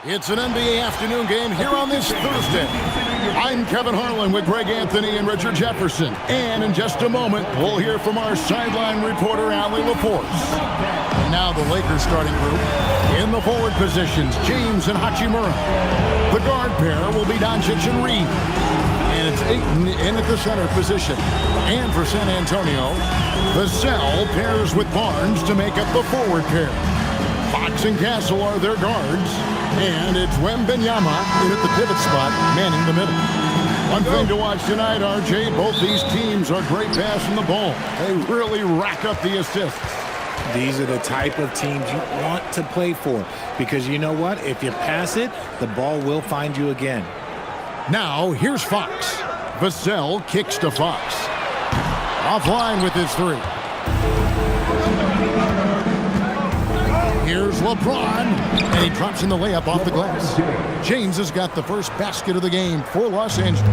It's an NBA afternoon game here on this Thursday. I'm Kevin Harlan with Greg Anthony and Richard Jefferson. And in just a moment, we'll hear from our sideline reporter, Allie LaForce. And now the Lakers starting group. In the forward positions, James and Hachimura. The guard pair will be Doncic and Reed. And it's Ayton in at the center position. And for San Antonio, Vassell pairs with Barnes to make up the forward pair. Fox and Castle are their guards. And it's Wembanyama in at the pivot spot, manning the middle. One thing to watch tonight, RJ, both these teams are great passing the ball. They really rack up the assists. These are the type of teams you want to play for, because you know what? If you pass it, the ball will find you again. Now, here's Fox. Vassell kicks to Fox. Offline with his three. Here's LeBron, and he drops in the layup off the glass. James has got the first basket of the game for Los Angeles.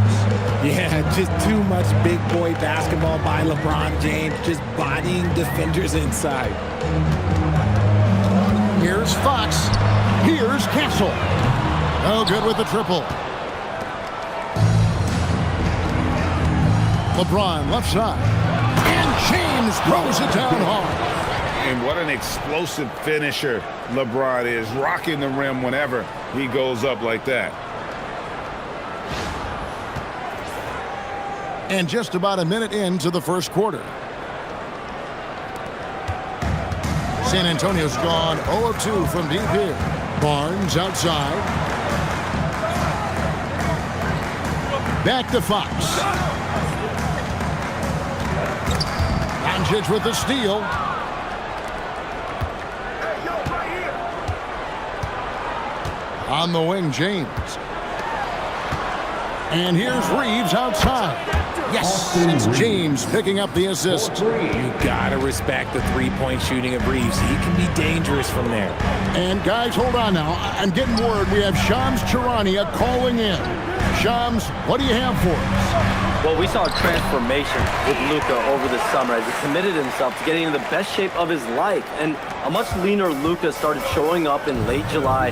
Yeah, just too much big boy basketball by LeBron James, just bodying defenders inside. Here's Fox. Here's Castle. Oh, good with the triple. LeBron left side. And James throws it down hard. And what an explosive finisher LeBron is, rocking the rim whenever he goes up like that. And just about a minute into the first quarter. San Antonio's gone 0 of 2 from deep here. Barnes outside. Back to Fox. Doncic with the steal. On the wing, James. And here's Reeves outside. Yes, it's James picking up the assist. You gotta respect the three-point shooting of Reeves. He can be dangerous from there. And guys, hold on now. I'm getting word we have Shams Charania calling in. Shams, what do you have for us? Well, we saw a transformation with Luka over the summer as he committed himself to getting in the best shape of his life. And a much leaner Luka started showing up in late July,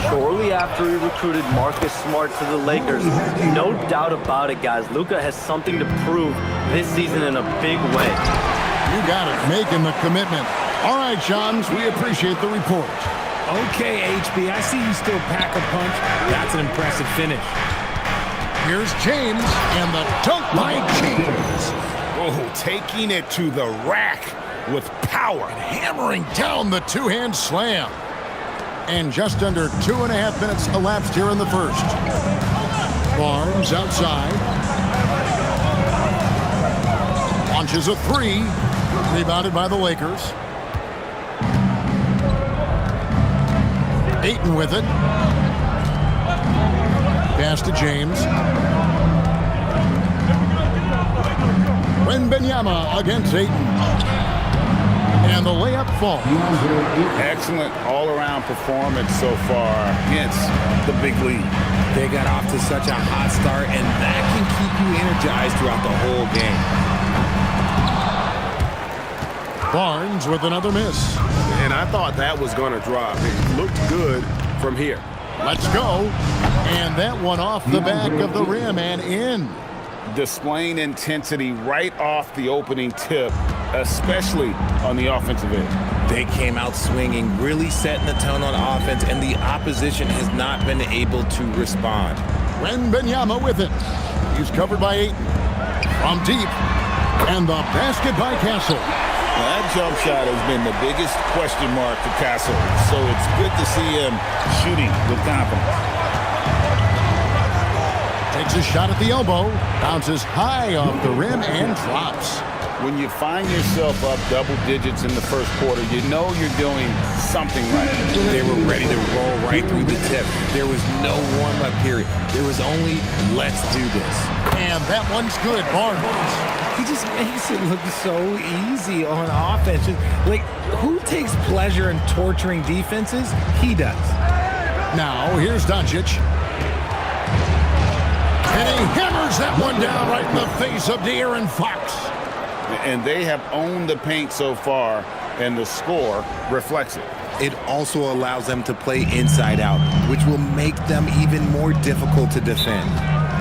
shortly after he recruited Marcus Smart to the Lakers. No doubt about it, guys. Luka has something to prove this season in a big way. You got it, making the commitment. All right, Shams, we appreciate the report. Okay, HB, I see you still pack a punch. That's an impressive finish. Here's James, and the dunk by James. Oh, taking it to the rack with power. Hammering down the two-hand slam. And just under 2.5 minutes elapsed here in the first. Barnes outside. Launches a three. Rebounded by the Lakers. Ayton with it. Pass to James. Wembanyama against Ayton. And the layup falls. Excellent all-around performance so far against the big lead. They got off to such a hot start, and that can keep you energized throughout the whole game. Barnes with another miss. And I thought that was going to drop. It looked good from here. Let's go. And that one off the back of the rim and in. Displaying intensity right off the opening tip, especially on the offensive end. They came out swinging, really setting the tone on offense, and the opposition has not been able to respond. Wembanyama with it. He's covered by Ayton. From deep. And the basket by Castle. That jump shot has been the biggest question mark for Castle, so it's good to see him shooting with confidence. Takes a shot at the elbow, bounces high off the rim and drops. When you find yourself up double digits in the first quarter, you know you're doing something right. They were ready to roll right through the tip. There was no warm-up period. There was only, let's do this. And that one's good, Barnes. He just makes it look so easy on offense. Like, who takes pleasure in torturing defenses? He does. Now, here's Doncic. And he hammers that one down right in the face of De'Aaron Fox. And they have owned the paint so far, and the score reflects it. It also allows them to play inside out, which will make them even more difficult to defend.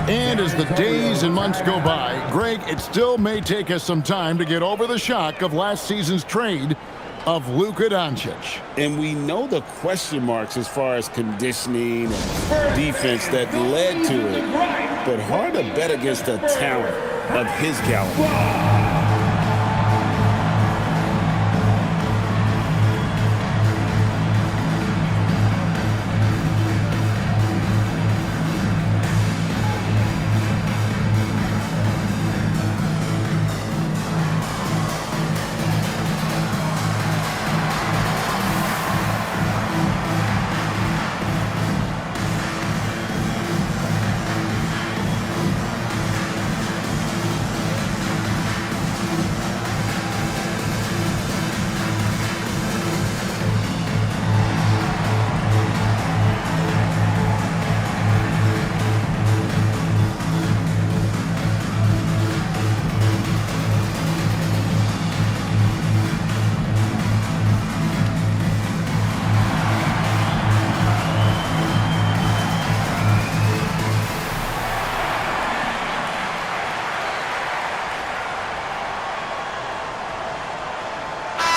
And as the days and months go by, Greg, it still may take us some time to get over the shock of last season's trade of Luka Doncic. And we know the question marks as far as conditioning and defense that led to it, but hard to bet against the talent of his caliber.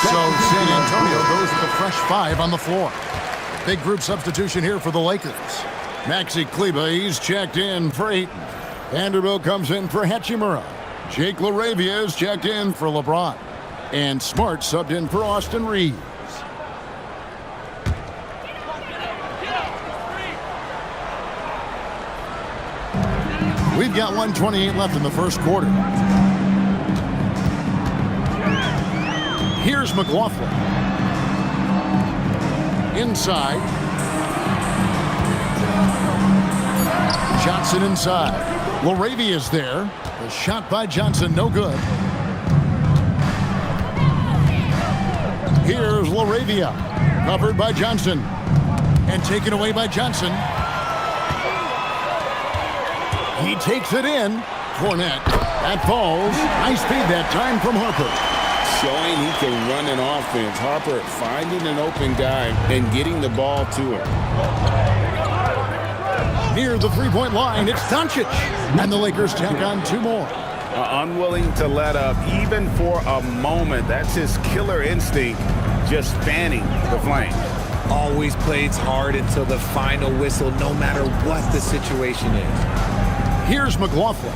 So San Antonio goes with the fresh five on the floor. Big group substitution here for the Lakers. Maxi Kleber, he's checked in for Ayton. Vanderbilt comes in for Hachimura. Jake LaRavia is checked in for LeBron. And Smart subbed in for Austin Reeves. We've got 1:28 left in the first quarter. Here's McLaughlin. Inside. Johnson inside. LaRavia is there. The shot by Johnson, no good. Here's LaRavia. Covered by Johnson. And taken away by Johnson. He takes it in. Fournette. That falls. Nice feed that time from Harper. Showing he can run an offense. Harper finding an open guy and getting the ball to him. Near the three-point line, it's Doncic. And the Lakers tack on two more. Unwilling to let up even for a moment. That's his killer instinct, just fanning the flame. Always plays hard until the final whistle, no matter what the situation is. Here's McLaughlin.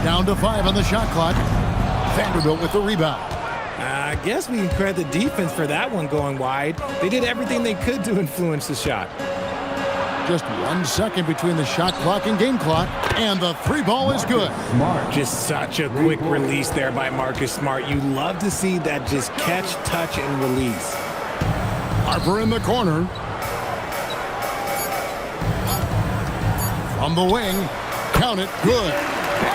Down to 5 on the shot clock. Vanderbilt with the rebound. I guess we can credit the defense for that one going wide. They did everything they could to influence the shot. Just 1 second between the shot clock and game clock. And the three ball is good. Just such a quick release there by Marcus Smart. You love to see that just catch, touch, and release. Harper in the corner. From the wing. Count it. Good.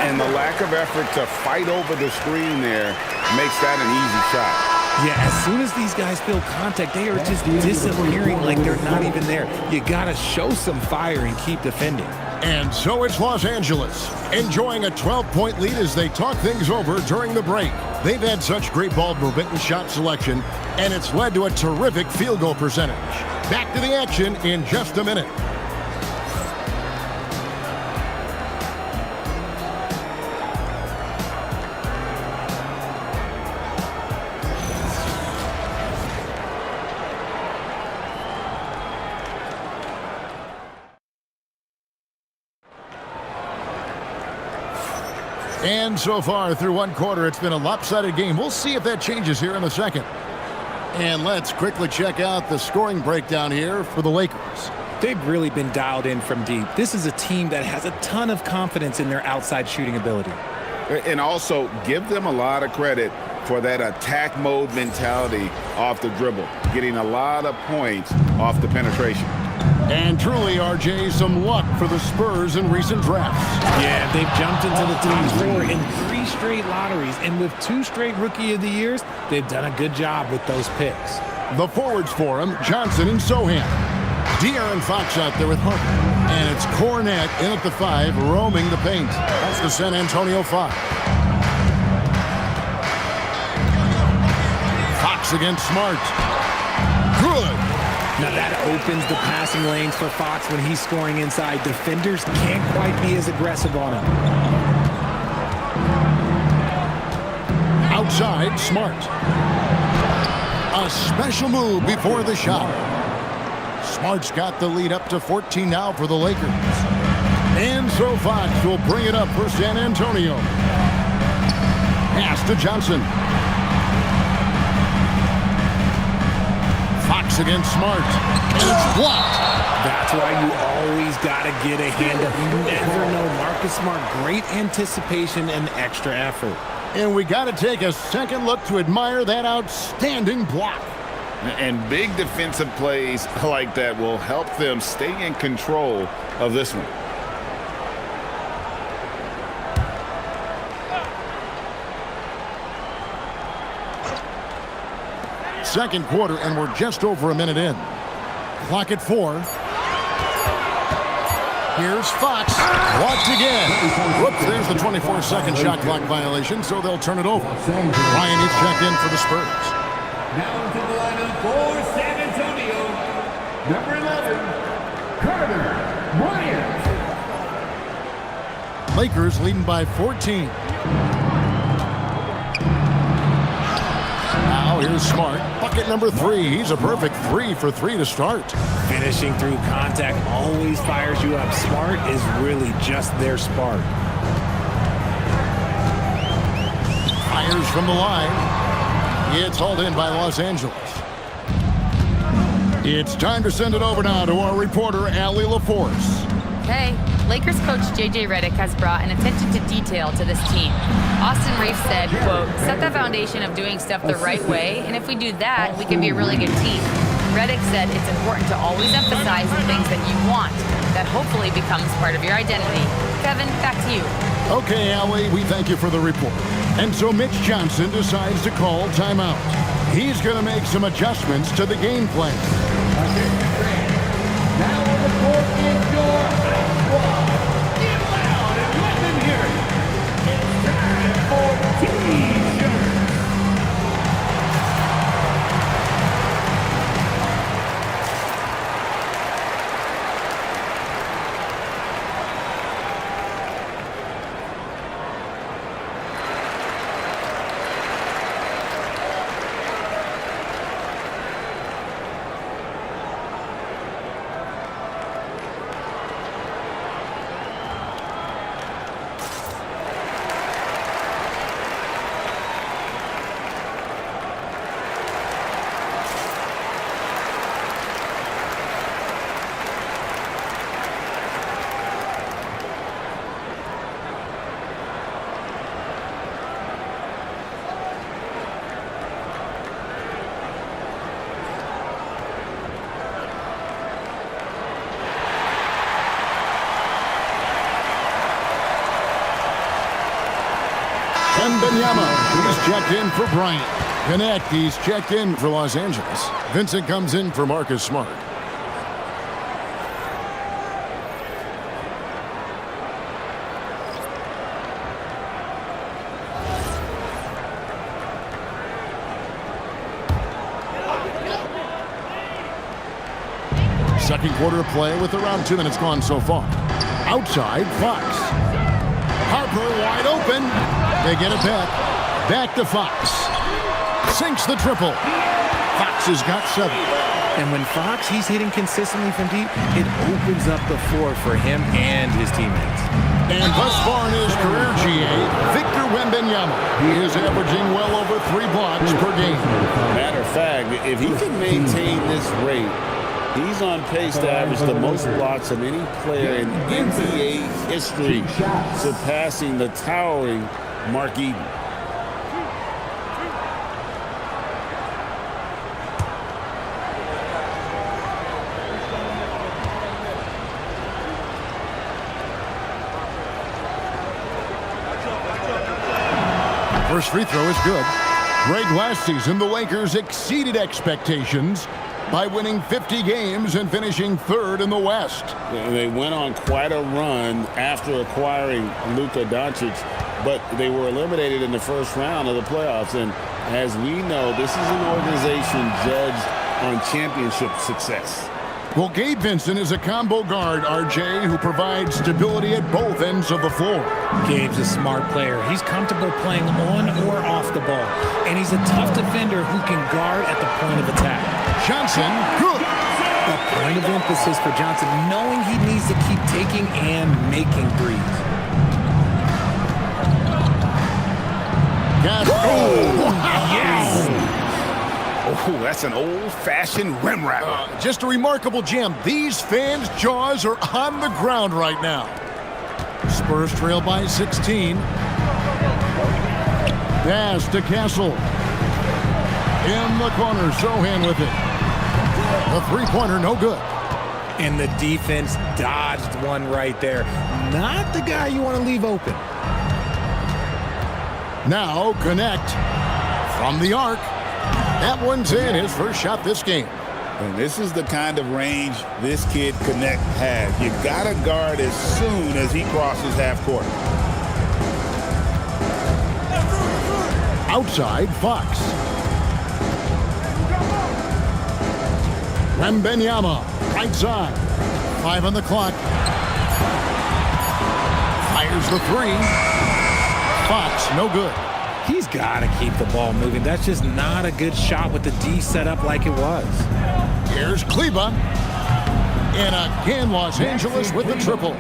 And the lack of effort to fight over the screen there makes that an easy shot. Yeah, as soon as these guys feel contact, they are just disappearing like they're not even there. You got to show some fire and keep defending. And so it's Los Angeles, enjoying a 12-point lead as they talk things over during the break. They've had such great ball movement and shot selection, and it's led to a terrific field goal percentage. Back to the action in just a minute. And so far through one quarter, it's been a lopsided game. We'll see if that changes here in the second. And let's quickly check out the scoring breakdown here for the Lakers. They've really been dialed in from deep. This is a team that has a ton of confidence in their outside shooting ability. And also, give them a lot of credit for that attack mode mentality off the dribble, getting a lot of points off the penetration. And truly, RJ, some luck for the Spurs in recent drafts. Yeah, they've jumped into the top 4 in 3 straight lotteries, and with 2 straight Rookie of the Years, they've done a good job with those picks. The forwards for him, Johnson and Sohan. De'Aaron Fox out there with Harper. And it's Cornette in at the 5, roaming the paint. That's the San Antonio 5. Fox against Smart. Good. Now that opens the passing lanes for Fox when he's scoring inside. Defenders can't quite be as aggressive on him. Outside, Smart. A special move before the shot. Smart's got the lead up to 14 now for the Lakers. And so Fox will bring it up for San Antonio. Pass to Johnson. Fox against Smart. And it's blocked. That's why you always got to get a hand up. You never know. Marcus Smart, great anticipation and extra effort. And we got to take a second look to admire that outstanding block. And big defensive plays like that will help them stay in control of this one. Second quarter, and we're just over a minute in. Clock at 4. Here's Fox. Blocked again. Whoops, there's the 24-second shot clock violation, so they'll turn it over. Ryan is checked in for the Spurs. Now into the lineup for San Antonio, number 11, Carter Bryant. Lakers leading by 14. Now here's Smart. Bucket number 3. He's a perfect 3 for 3 to start. Finishing through contact always fires you up. Smart is really just their spark. Fires from the line. It's hauled in by Los Angeles. It's time to send it over now to our reporter, Allie LaForce. Hey, Lakers coach J.J. Redick has brought an attention to detail to this team. Austin Reeves said, quote, set the foundation of doing stuff the right way, and if we do that, we can be a really good team. Redick said it's important to always emphasize the things that you want. That hopefully becomes part of your identity. Kevin, back to you. Okay, Allie, we thank you for the report. And so Mitch Johnson decides to call timeout. He's going to make some adjustments to the game plan. Now on the court is your squad. Get loud and let them hear it. It's time for T-shirts. Benyama, he's checked in for Bryant. Connect, he's checked in for Los Angeles. Vincent comes in for Marcus Smart. Second quarter of play with around 2 minutes gone so far. Outside, Fox. Harper wide open. They get it back. Back to Fox. Sinks the triple. Fox has got 7. And when Fox, he's hitting consistently from deep, it opens up the floor for him and his teammates. And thus far in his career, GA, Victor Wembanyama, he is averaging well over 3 blocks per game. Matter of fact, if he can maintain this rate, he's on pace to average the most blocks of any player in NBA history, surpassing the towering Mark Eaton. First free throw is good. Greg, last season, the Lakers exceeded expectations by winning 50 games and finishing 3rd in the West. They went on quite a run after acquiring Luka Doncic, but they were eliminated in the first round of the playoffs. And as we know, this is an organization judged on championship success. Well, Gabe Vincent is a combo guard, RJ, who provides stability at both ends of the floor. Gabe's a smart player. He's comfortable playing on or off the ball. And he's a tough defender who can guard at the point of attack. Johnson, good. A point of emphasis for Johnson, knowing he needs to keep taking and making threes. Yes! Oh, that's an old-fashioned rim wrap. Just a remarkable jam. These fans' jaws are on the ground right now. Spurs trail by 16. Pass to Castle. In the corner, Sohan with it. The three-pointer, no good. And the defense dodged one right there. Not the guy you want to leave open. Now connect from the arc. That one's in, his first shot this game. And this is the kind of range this kid Connect has. You got to guard as soon as he crosses half court. Outside, Fox. Wembanyama, right side. 5 on the clock. Fires the 3. Fox, no good. He's got to keep the ball moving. That's just not a good shot with the D set up like it was. Here's Kleba. And again, Los Angeles with the triple.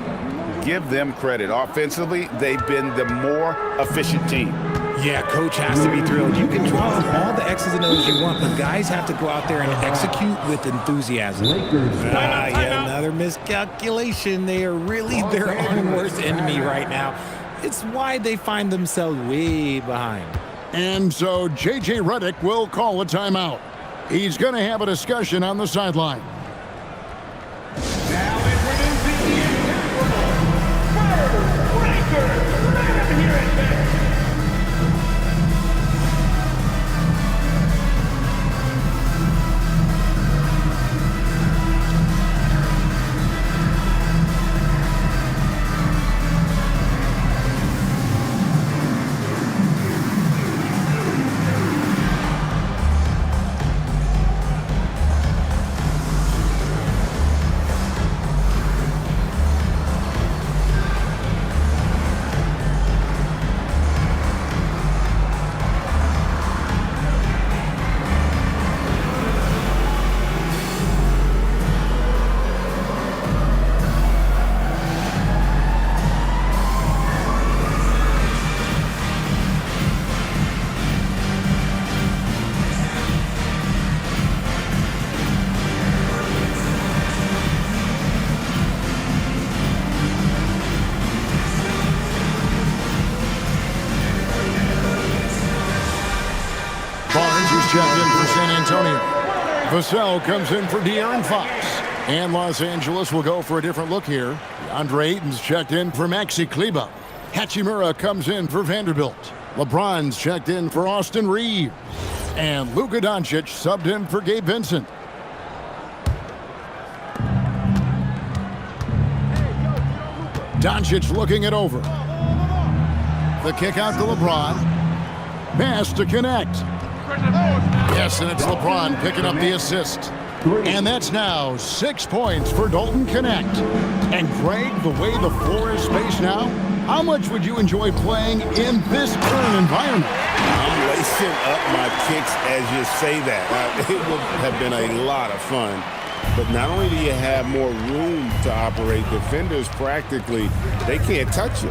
Give them credit. Offensively, they've been the more efficient team. Yeah, coach has to be thrilled. You can draw up all the X's and O's you want, but guys have to go out there and execute with enthusiasm. Yeah, another miscalculation. They are really their own worst enemy right now. It's why they find themselves way behind. And so J.J. Redick will call a timeout. He's going to have a discussion on the sideline. Now introducing the incomparable Breakers right here at Vegas. Checked in for San Antonio. Vassell comes in for De'Aaron Fox. And Los Angeles will go for a different look here. Andre Ayton's checked in for Maxi Kleba. Hachimura comes in for Vanderbilt. LeBron's checked in for Austin Reeves. And Luka Doncic subbed in for Gabe Vincent. Doncic looking it over. The kick out to LeBron. Pass to Connect. Yes, and it's LeBron picking up the assist. And that's now 6 points for Dalton Connect. And Greg, the way the floor is spaced now, how much would you enjoy playing in this current environment? I'm spicing up my kicks as you say that. It would have been a lot of fun. But not only do you have more room to operate, defenders practically, they can't touch you.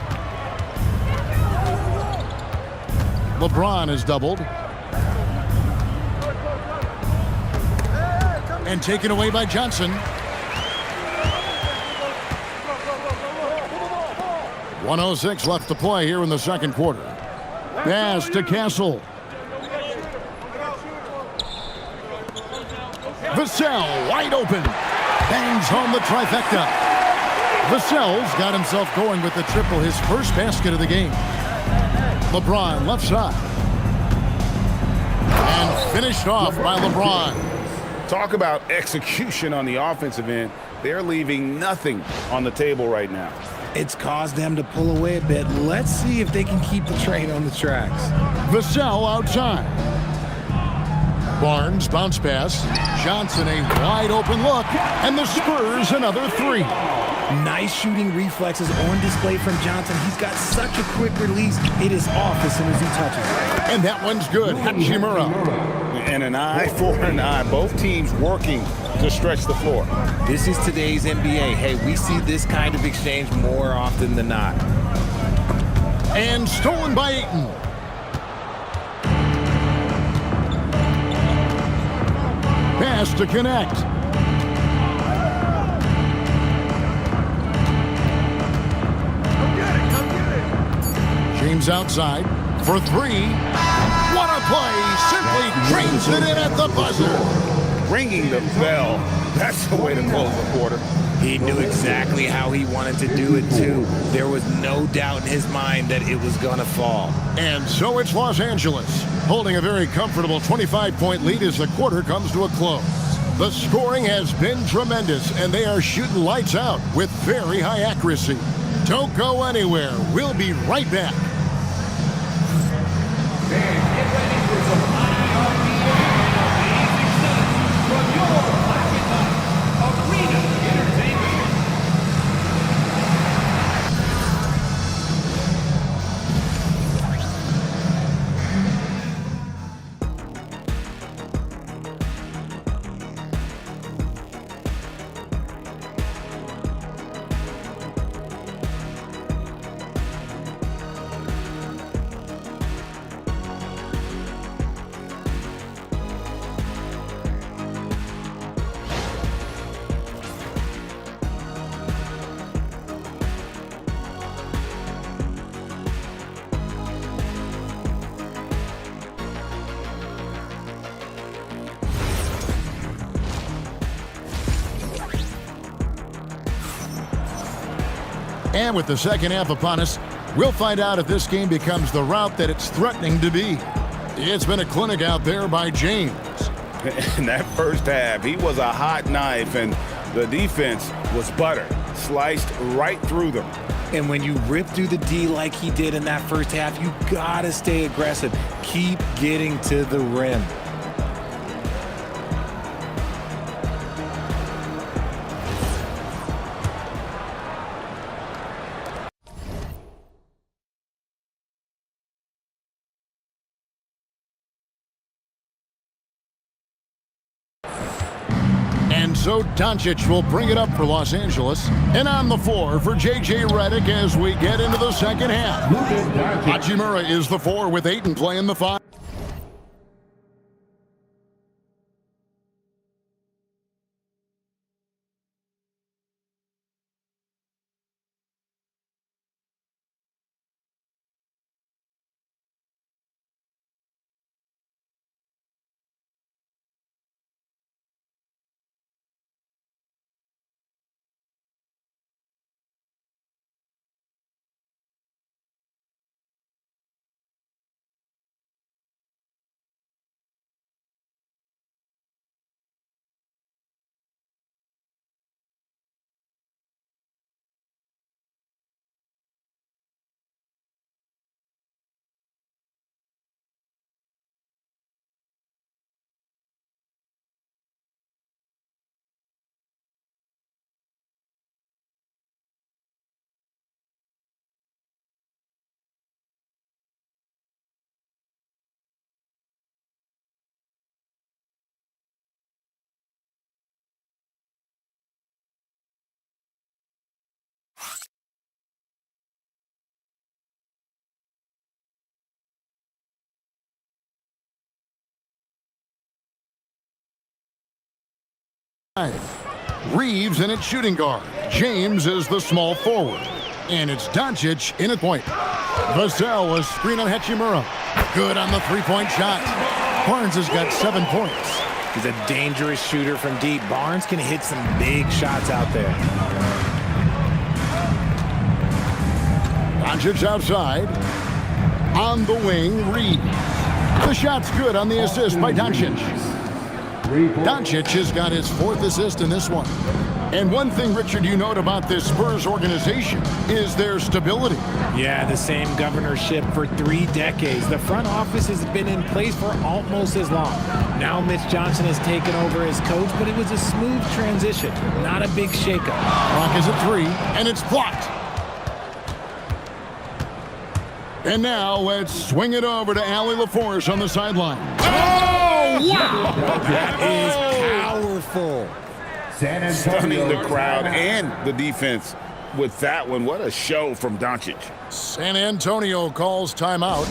LeBron is doubled. And taken away by Johnson. 1:06 left to play here in the second quarter. Pass to Castle. Vassell wide open. Bangs home the trifecta. Vassell's got himself going with the triple, his first basket of the game. LeBron left side. And finished off by LeBron. Talk about execution on the offensive end. They're leaving nothing on the table right now. It's caused them to pull away a bit. Let's see if they can keep the train on the tracks. Vassell outside. Barnes bounce pass. Johnson a wide open look. And the Spurs another three. Nice shooting reflexes on display from Johnson. He's got such a quick release. It is off as soon as he touches it. And that one's good. Hachimura. And an eye for an eye. Both teams working to stretch the floor. This is today's NBA. Hey, we see this kind of exchange more often than not. And stolen by Ayton. Pass to connect. James outside for three. What a play. Simply drains it in at the buzzer. Ringing the bell. That's the way to close the quarter. He knew exactly how he wanted to do it, too. There was no doubt in his mind that it was going to fall. And so it's Los Angeles, holding a very comfortable 25-point lead as the quarter comes to a close. The scoring has been tremendous, and they are shooting lights out with very high accuracy. Don't go anywhere. We'll be right back. Get ready for some high RPM, amazing stunts from your Pocket Arena Entertainment. And with the second half upon us, we'll find out if this game becomes the route that it's threatening to be. It's been a clinic out there by James. In that first half, he was a hot knife, and the defense was butter, sliced right through them. And when you rip through the D like he did in that first half, you gotta stay aggressive. Keep getting to the rim. And so Doncic will bring it up for Los Angeles. And on the floor for J.J. Redick as we get into the second half. Hachimura is the 4 with Ayton playing the 5. Reeves in its shooting guard. James is the small forward. And it's Doncic in at point. Vassell, a screen on Hachimura. Good on the three-point shot. Barnes has got 7 points. He's a dangerous shooter from deep. Barnes can hit some big shots out there. Doncic outside. On the wing, Reed. The shot's good on the assist by Doncic. Doncic has got his 4th assist in this one. And one thing, Richard, you note about this Spurs organization is their stability. Yeah, the same governorship for 3 decades. The front office has been in place for almost as long. Now Mitch Johnson has taken over as coach, but it was a smooth transition, not a big shakeup. Clock is at 3, and it's blocked. And now let's swing it over to Allie LaForce on the sideline. Oh, wow! That is powerful. Stunning the crowd and the defense with that one. What a show from Doncic. San Antonio calls timeout.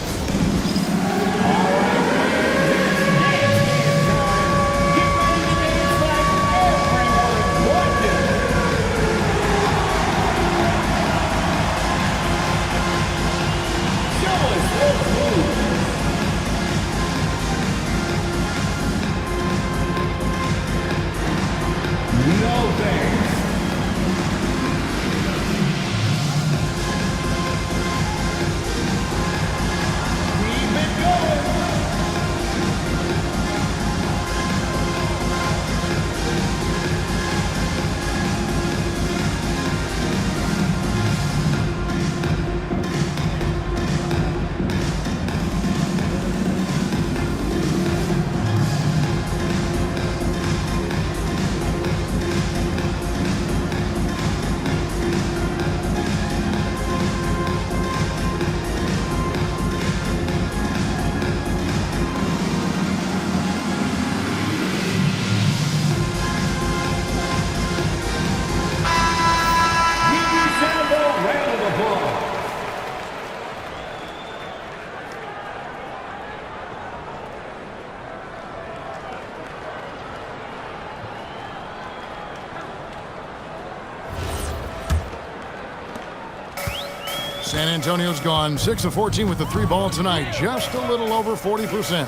San Antonio's gone 6 of 14 with the 3 ball tonight, just a little over 40%.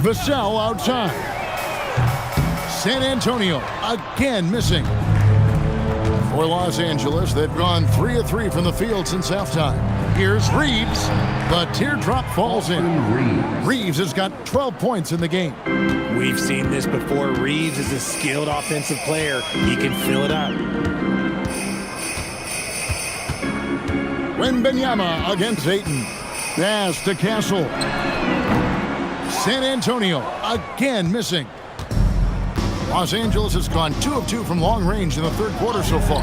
Vassell outside. San Antonio again missing. For Los Angeles, they've gone 3 of 3 from the field since halftime. Here's Reeves. The teardrop falls in. Reeves has got 12 points in the game. We've seen this before. Reeves is a skilled offensive player. He can fill it up. Wembanyama against Ayton. Pass to Castle. San Antonio again missing. Los Angeles has gone 2 of 2 from long range in the 3rd quarter so far.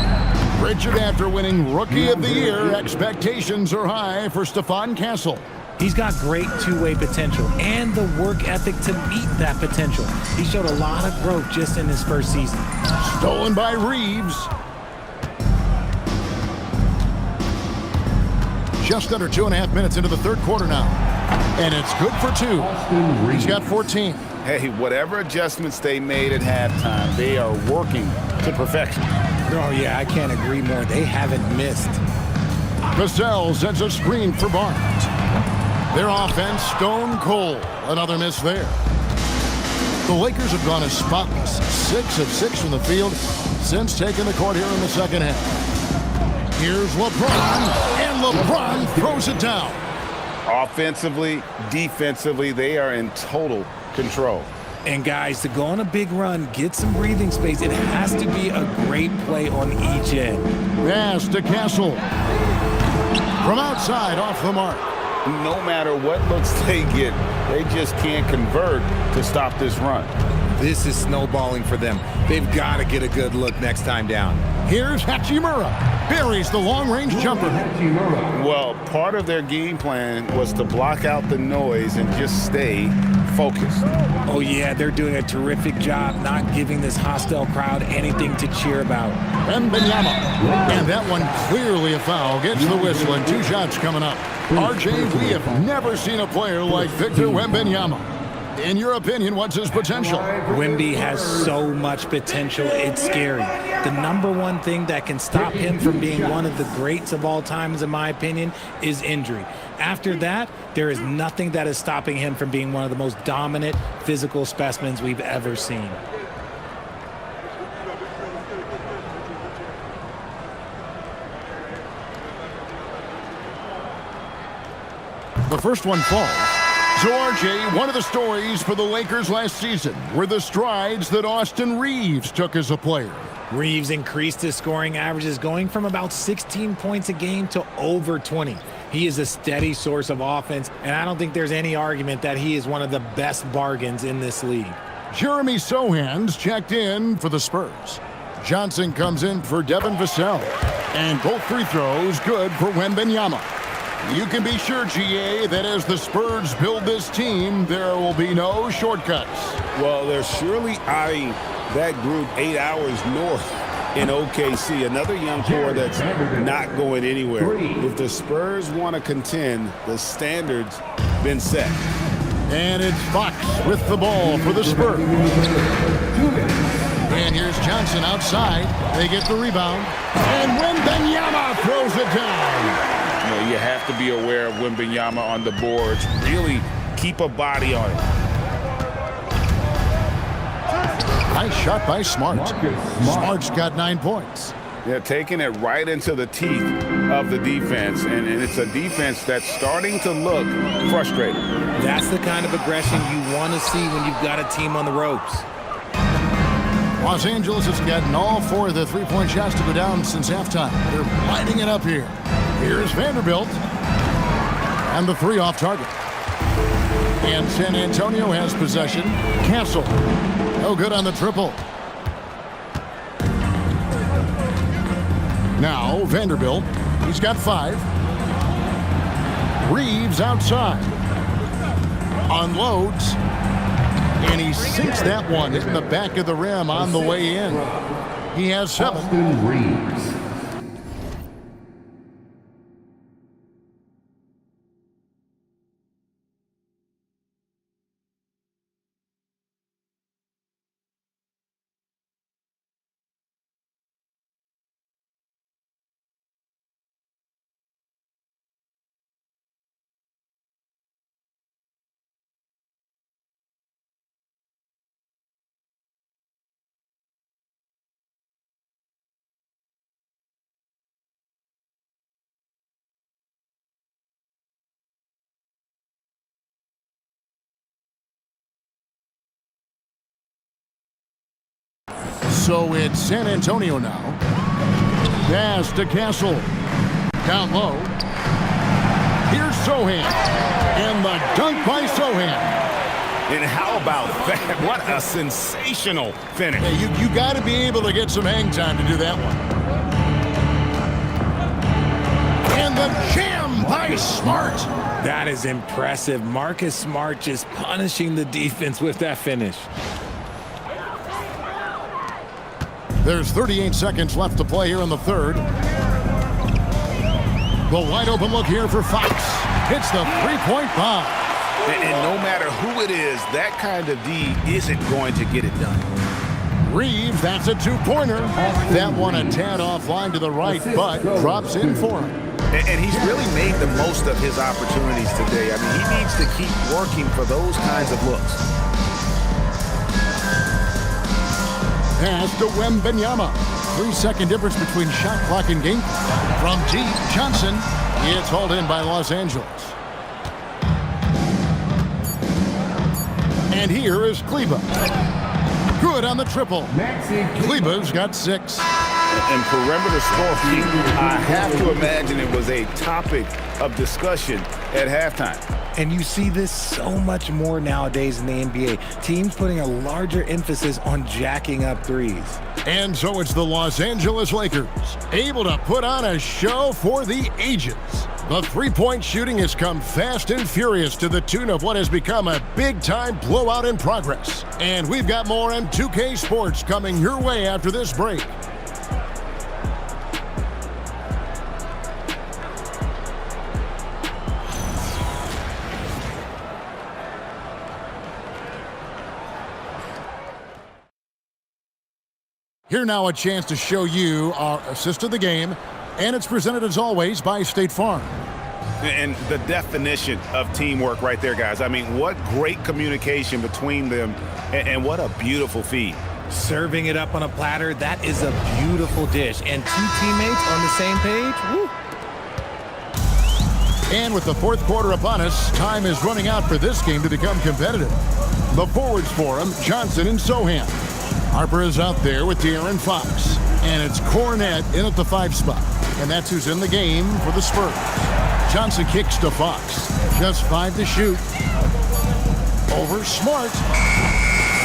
Richard, after winning Rookie of the Year, expectations are high for Stephon Castle. He's got great two-way potential and the work ethic to meet that potential. He showed a lot of growth just in his first season. Stolen by Reeves. Just under 2.5 minutes into the 3rd quarter now. And it's good for 2. He's got 14. Hey, whatever adjustments they made at halftime, they are working to perfection. Oh, yeah, I can't agree more. They haven't missed. Vassell sends a screen for Barnes. Their offense stone cold. Another miss there. The Lakers have gone as spotless. 6 of 6 from the field since taking the court here in the second half. Here's LeBron, and LeBron throws it down. Offensively, defensively, they are in total control. And guys, to go on a big run, get some breathing space, it has to be a great play on each end. Pass to Castle. From outside, off the mark. No matter what looks they get, they just can't convert to stop this run. This is snowballing for them. They've got to get a good look next time down. Here's Hachimura. Buries the long-range jumper. Well, part of their game plan was to block out the noise and just stay focused. Oh, yeah, they're doing a terrific job not giving this hostile crowd anything to cheer about. Wembanyama. And that one clearly a foul. Gets the whistle and 2 shots coming up. RJ, we have never seen a player like Victor Wembanyama. In your opinion, what's his potential? Wemby has so much potential, it's scary. The number one thing that can stop him from being one of the greats of all times, in my opinion, is injury. After that, there is nothing that is stopping him from being one of the most dominant physical specimens we've ever seen. The first one falls. So, RJ, one of the stories for the Lakers last season were the strides that Austin Reeves took as a player. Reeves increased his scoring averages, going from about 16 points a game to over 20. He is a steady source of offense, and I don't think there's any argument that he is one of the best bargains in this league. Jeremy Sohan's checked in for the Spurs. Johnson comes in for Devin Vassell. And both free throws good for Wembanyama. You can be sure, GA, that as the Spurs build this team, there will be no shortcuts. Well, they're surely eyeing that group 8 hours north in OKC. Another young core that's not going anywhere. If the Spurs want to contend, the standard's been set. And it's Fox with the ball for the Spurs. And here's Johnson outside. They get the rebound. And Wembanyama throws it down. You know, you have to be aware of Wembanyama on the boards. Really keep a body on it. Nice shot by Smart. Smart's got 9 points. Yeah, taking it right into the teeth of the defense. And it's a defense that's starting to look frustrated. That's the kind of aggression you want to see when you've got a team on the ropes. Los Angeles has gotten all 4 of the three-point shots to go down since halftime. They're lighting it up here. Here's Vanderbilt. And the 3 off target. And San Antonio has possession. Castle. No good on the triple. Now Vanderbilt. He's got 5. Reeves outside. Unloads. And he sinks that one, hitting the back of the rim on the way in. He has 7. Austin Reeves. So it's San Antonio now. Pass to Castle. Down low. Here's Sohan. And the dunk by Sohan. And how about that? What a sensational finish. Hey, you got to be able to get some hang time to do that one. And the jam by Smart. That is impressive. Marcus Smart just punishing the defense with that finish. There's 38 seconds left to play here in the third. The wide open look here for Fox. Hits the three-point bomb. And no matter who it is, that kind of D isn't going to get it done. Reeves, that's a 2-pointer. That one a tad offline to the right, but drops in for him. And he's really made the most of his opportunities today. I mean, he needs to keep working for those kinds of looks. Pass to Wembanyama. 3-second difference between shot clock and game. From deep, Johnson. It's hauled in by Los Angeles. And here is Kleba. Good on the triple. Kleba's got 6. And perimeter scoring, I have to imagine it was a topic of discussion at halftime. And you see this so much more nowadays in the NBA. Teams putting a larger emphasis on jacking up threes. And so it's the Los Angeles Lakers, able to put on a show for the ages. The three-point shooting has come fast and furious to the tune of what has become a big-time blowout in progress. And we've got more on 2K Sports coming your way after this break. Here now a chance to show you our assist of the game, and it's presented as always by State Farm. And the definition of teamwork right there, guys. I mean, what great communication between them, and what a beautiful feed. Serving it up on a platter, that is a beautiful dish. And two teammates on the same page, woo. And with the fourth quarter upon us, time is running out for this game to become competitive. The forwards for him, Johnson and Sohan. Harper is out there with De'Aaron Fox. And it's Cornette in at the 5 spot. And that's who's in the game for the Spurs. Johnson kicks to Fox. Just 5 to shoot. Over Smart.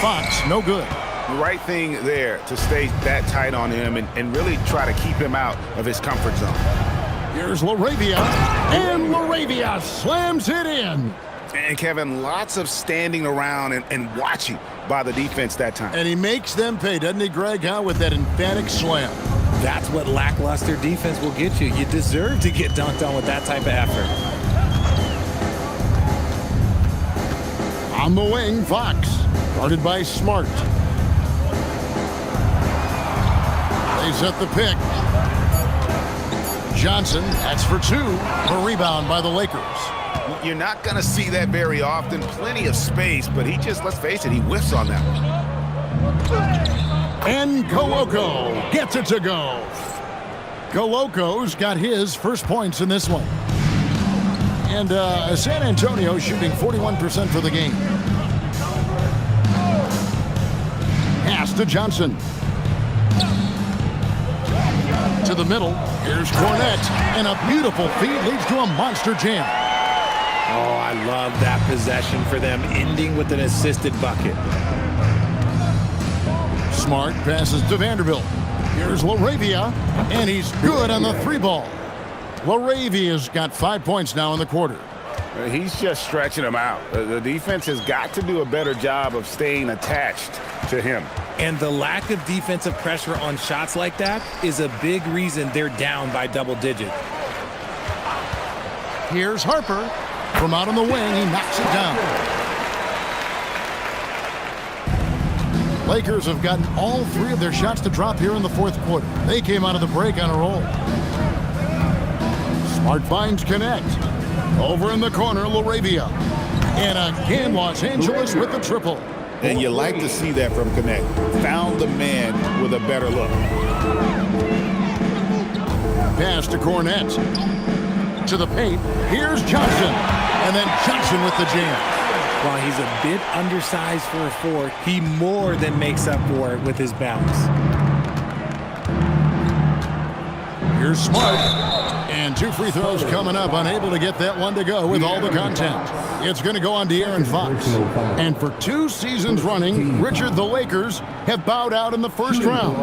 Fox, no good. The right thing there to stay that tight on him and really try to keep him out of his comfort zone. Here's LaRavia. And LaRavia slams it in. And Kevin, lots of standing around and watching by the defense that time. And he makes them pay, doesn't he, Greg, huh, with that emphatic slam. That's what lackluster defense will get you. You deserve to get dunked on with that type of effort. On the wing, Fox. Guarded by Smart. They set the pick. Johnson, that's for 2. A rebound by the Lakers. You're not going to see that very often. Plenty of space, but he just, let's face it, he whiffs on that one. And Koloko gets it to go. Koloko's got his first points in this one. And San Antonio shooting 41% for the game. Pass to Johnson. To the middle. Here's Cornette. And a beautiful feed leads to a monster jam. Oh, I love that possession for them, ending with an assisted bucket. Smart passes to Vanderbilt. Here's LaRavia, and he's good on the 3-ball. LaRavia's got 5 points now in the quarter. He's just stretching him out. The defense has got to do a better job of staying attached to him. And the lack of defensive pressure on shots like that is a big reason they're down by double digit. Here's Harper. From out on the wing, he knocks it down. Lakers have gotten all 3 of their shots to drop here in the fourth quarter. They came out of the break on a roll. Smart finds Connect. Over in the corner, LaRavia. And again, Los Angeles with the triple. And you like to see that from Connect. Found the man with a better look. Pass to Cornette. To the paint. Here's Johnson. And then Johnson with the jam. While he's a bit undersized for a 4, he more than makes up for it with his bounce. Here's Smart. And 2 free throws coming up. Unable to get that one to go with all the content. It's going to go on De'Aaron Fox. And for 2 seasons running, Richard, the Lakers have bowed out in the first round.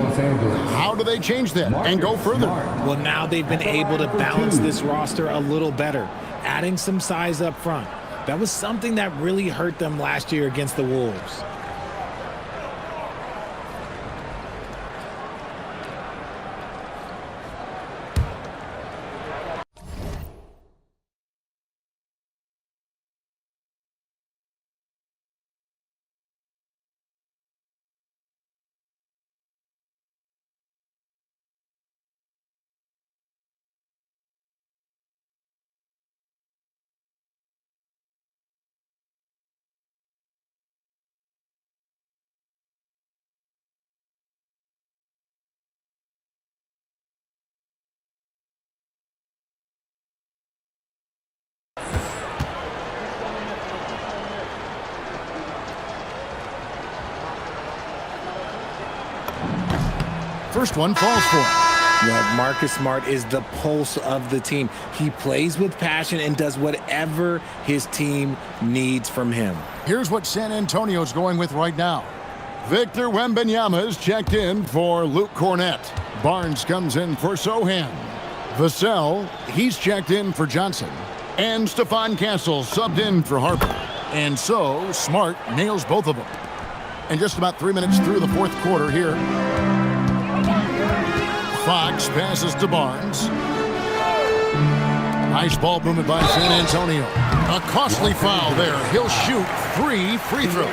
How do they change that and go further? Well, now they've been able to balance this roster a little better, adding some size up front. That was something that really hurt them last year against the Wolves. First one falls for him. Yeah, Marcus Smart is the pulse of the team. He plays with passion and does whatever his team needs from him. Here's what San Antonio's going with right now. Victor Wembanyama is checked in for Luke Cornette. Barnes comes in for Sohan. Vassell, he's checked in for Johnson. And Stephon Castle subbed in for Harper. And so, Smart nails both of them. And just about 3 minutes through the fourth quarter here. Fox passes to Barnes. Nice ball movement by San Antonio. A costly foul there. He'll shoot 3 free throws.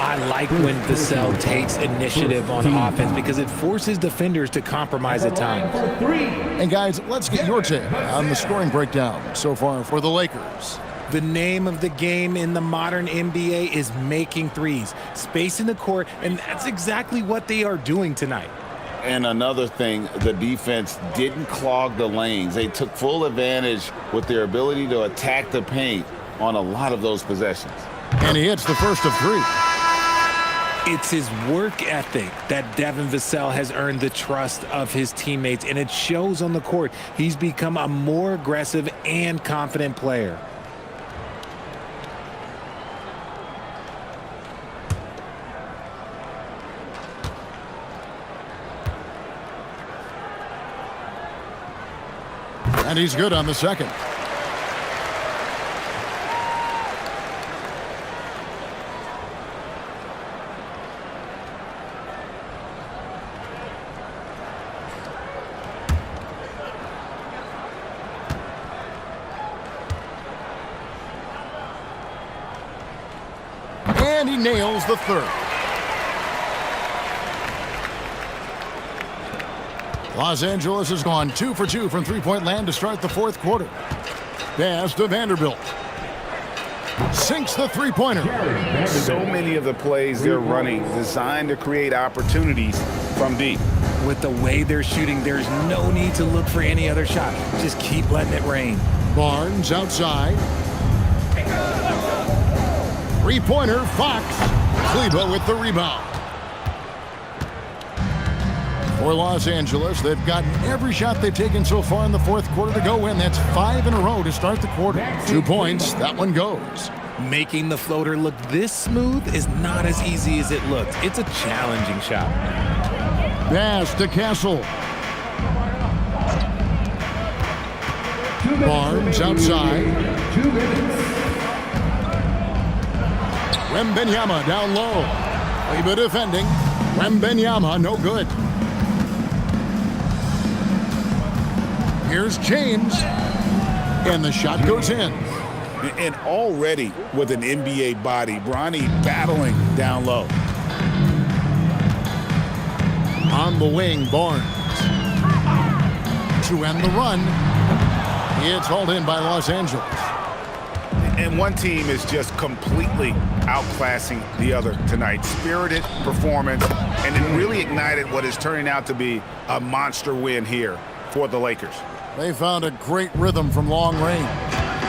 I like when Vassell takes initiative on offense because it forces defenders to compromise at times. And guys, let's get your take on the scoring breakdown so far for the Lakers. The name of the game in the modern NBA is making threes, spacing the court, and that's exactly what they are doing tonight. And another thing, the defense didn't clog the lanes. They took full advantage with their ability to attack the paint on a lot of those possessions. And he hits the first of 3. It's his work ethic that Devin Vassell has earned the trust of his teammates, and it shows on the court. He's become a more aggressive and confident player. And he's good on the second. And he nails the third. Los Angeles has gone 2 for 2 from three-point land to start the fourth quarter. Pass to Vanderbilt. Sinks the three-pointer. So many of the plays they're running designed to create opportunities from deep. With the way they're shooting, there's no need to look for any other shot. Just keep letting it rain. Barnes outside. Three-pointer, Fox. Kleber with the rebound. For Los Angeles, they've gotten every shot they've taken so far in the fourth quarter to go win. That's 5 in a row to start the quarter. 2 points, that one goes. Making the floater look this smooth is not as easy as it looks. It's a challenging shot. Pass to Castle. Barnes outside. 2 minutes. Wembanyama down low. Kleber defending. Wembanyama no good. Here's James, and the shot goes in. And already with an NBA body, Bronny battling down low. On the wing, Barnes. To end the run, it's hauled in by Los Angeles. And one team is just completely outclassing the other tonight. Spirited performance, and it really ignited what is turning out to be a monster win here for the Lakers. They found a great rhythm from long range.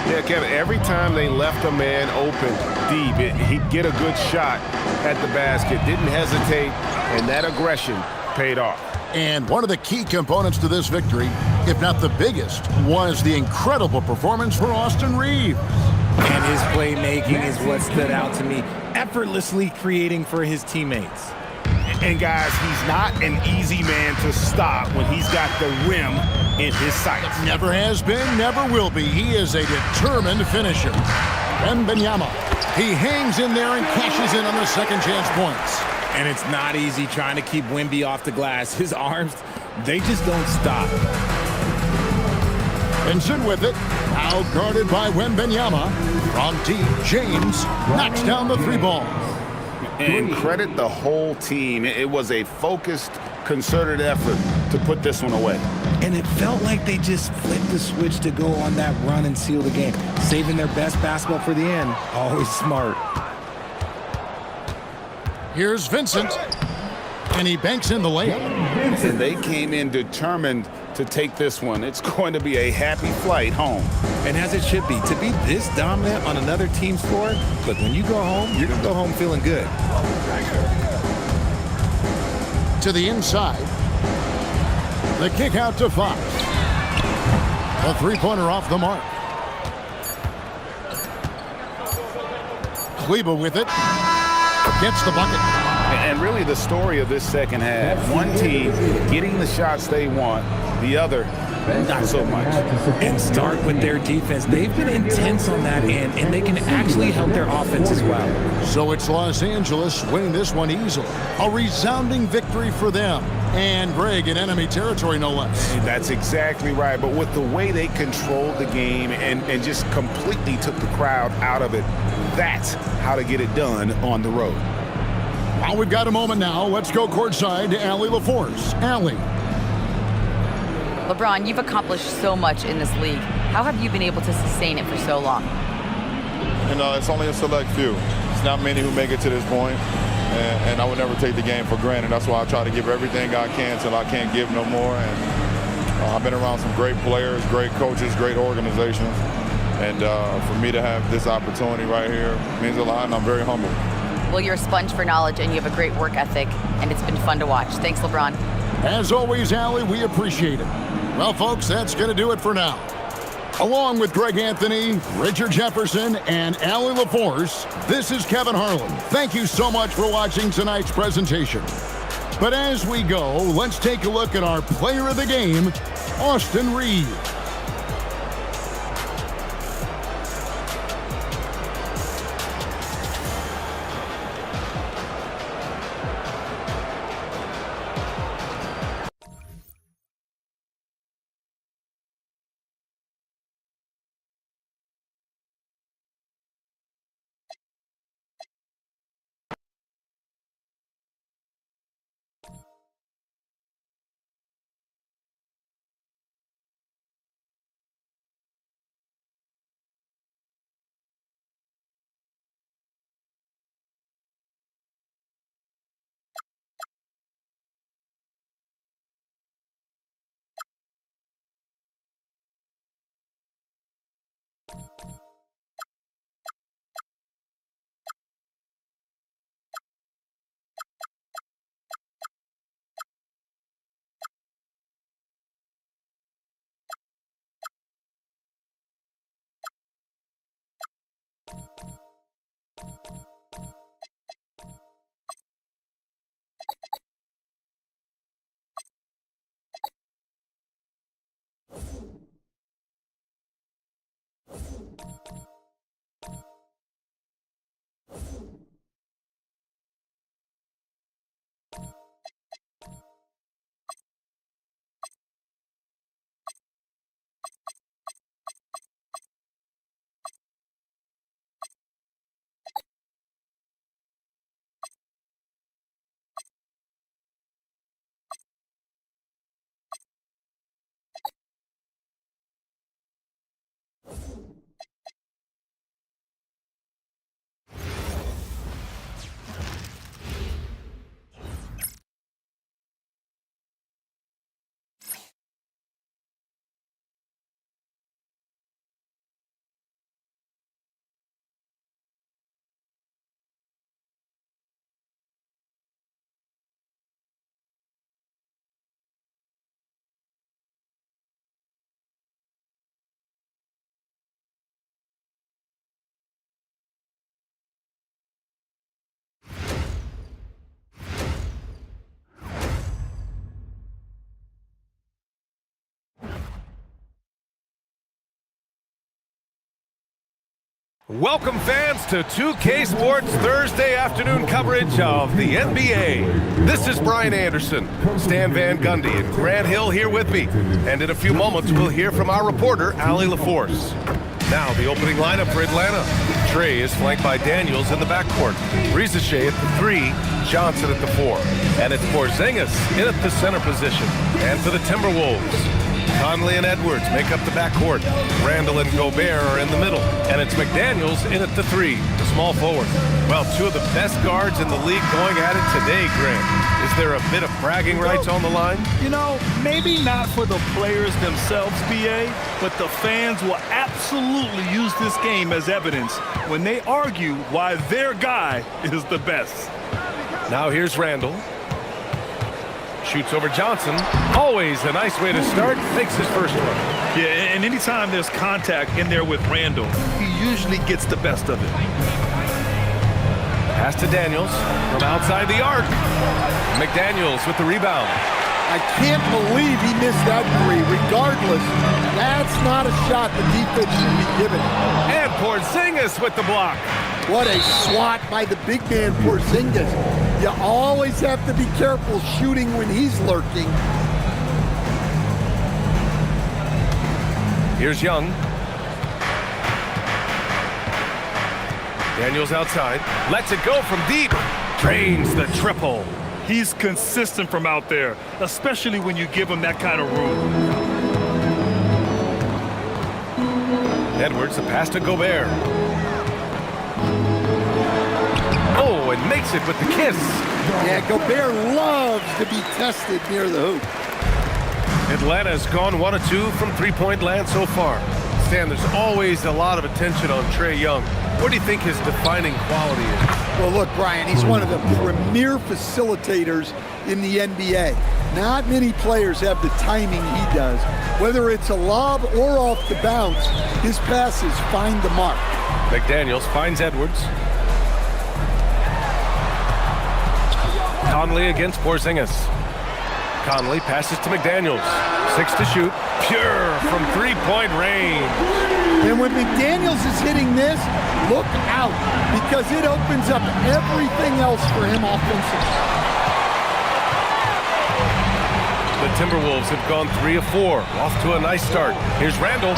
Yeah, Kevin, every time they left a man open deep, he'd get a good shot at the basket. Didn't hesitate, and that aggression paid off. And one of the key components to this victory, if not the biggest, was the incredible performance for Austin Reeves. And his playmaking is what stood out to me, effortlessly creating for his teammates. And guys, he's not an easy man to stop when he's got the rim in his sights. Never has been, never will be. He is a determined finisher. Wembanyama. He hangs in there and cashes in on the second chance points. And it's not easy trying to keep Wemby off the glass. His arms, they just don't stop. Vincent with it. Now guarded by Wembanyama. From deep, James knocks down the 3 ball. And credit the whole team. It was a focused, concerted effort to put this one away. And it felt like they just flipped the switch to go on that run and seal the game. Saving their best basketball for the end. Always smart. Here's Vincent. And he banks in the layup. And they came in determined to take this one. It's going to be a happy flight home. And as it should be, to be this dominant on another team's floor, look, when you go home, you're going to go home feeling good. To the inside. The kick out to Fox. A 3-pointer off the mark. Kleber with it. Gets the bucket. And really the story of this second half, one team getting the shots they want, the other not so much. And start with their defense. They've been intense on that end, and they can actually help their offense as well. So it's Los Angeles winning this one easily. A resounding victory for them. And Greg in enemy territory, no less. That's exactly right. But with the way they controlled the game and just completely took the crowd out of it, that's how to get it done on the road. While we've got a moment now, let's go courtside to Allie LaForce. Allie. LeBron, you've accomplished so much in this league. How have you been able to sustain it for so long? You know, it's only a select few. It's not many who make it to this point, and I would never take the game for granted. That's why I try to give everything I can till I can't give no more. And I've been around some great players, great coaches, great organizations, and for me to have this opportunity right here means a lot, and I'm very humbled. Well, you're a sponge for knowledge, and you have a great work ethic, and it's been fun to watch. Thanks, LeBron. As always, Allie, we appreciate it. Well, folks, that's going to do it for now. Along with Greg Anthony, Richard Jefferson, and Allie LaForce, this is Kevin Harlan. Thank you so much for watching tonight's presentation. But as we go, let's take a look at our player of the game, Austin Reed. Welcome fans to 2K Sports Thursday afternoon coverage of the NBA. This is Brian Anderson, Stan Van Gundy, and Grant Hill here with me. And in a few moments, we'll hear from our reporter, Allie LaForce. Now, the opening lineup for Atlanta. Trey is flanked by Daniels in the backcourt. Rizachet at the 3, Johnson at the 4. And it's Porzingis in at the center position. And for the Timberwolves, Conley and Edwards make up the backcourt. Randall and Gobert are in the middle. And it's McDaniels in at the 3, the small forward. Well, two of the best guards in the league going at it today, Grant. Is there a bit of bragging rights on the line? You know, maybe not for the players themselves, BA, but the fans will absolutely use this game as evidence when they argue why their guy is the best. Now here's Randall. Shoots over Johnson. Always a nice way to start. Makes his first one. Yeah, and anytime there's contact in there with Randall, he usually gets the best of it. Pass to Daniels from outside the arc. McDaniels with the rebound. I can't believe he missed that 3. Regardless, that's not a shot the defense should be giving. And Porzingis with the block. What a swat by the big man Porzingis. You always have to be careful shooting when he's lurking. Here's Young. Daniels outside. Lets it go from deep. drains the triple. He's consistent from out there, especially when you give him that kind of room. Edwards, the pass to Gobert. Oh, and makes it with the kiss. Yeah, Gobert loves to be tested near the hoop. Atlanta's gone 1 of 2 from three-point land so far. Stan, there's always a lot of attention on Trae Young. What do you think his defining quality is? Well, look, Brian, he's one of the premier facilitators in the NBA. Not many players have the timing he does. Whether it's a lob or off the bounce, his passes find the mark. McDaniels finds Edwards. Conley against Porzingis. Conley passes to McDaniels. 6 to shoot. Pure from three-point range. And when McDaniels is hitting this, look out, because it opens up everything else for him offensively. The Timberwolves have gone 3 of 4. Off to a nice start. Here's Randall.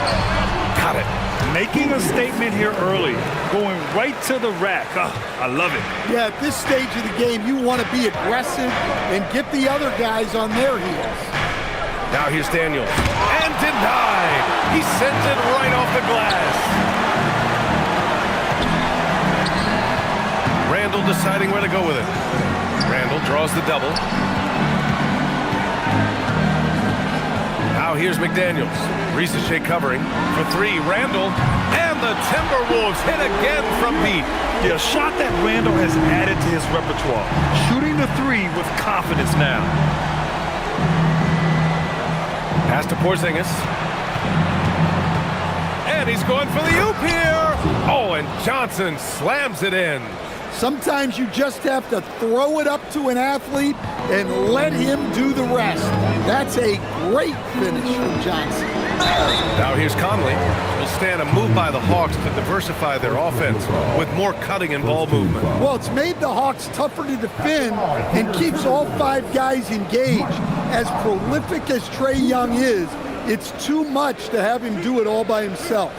Got it. Making a statement here early, going right to the rack. I love it. Yeah, at this stage of the game, you want to be aggressive and get the other guys on their heels. Now here's Daniels. And denied. He sends it right off the glass. Randall deciding where to go with it. Randall draws the double. Now here's McDaniels. Risache covering for 3. Randall. And the Timberwolves hit again from deep. Yeah, a shot that Randall has added to his repertoire. Shooting the 3 with confidence now. Pass to Porzingis. And he's going for the oop here. Oh, and Johnson slams it in. Sometimes you just have to throw it up to an athlete and let him do the rest. That's a great finish from Johnson. Now here's Conley. Will stand a move by the Hawks to diversify their offense with more cutting and ball movement. Well, it's made the Hawks tougher to defend and keeps all 5 guys engaged. As prolific as Trae Young is, it's too much to have him do it all by himself.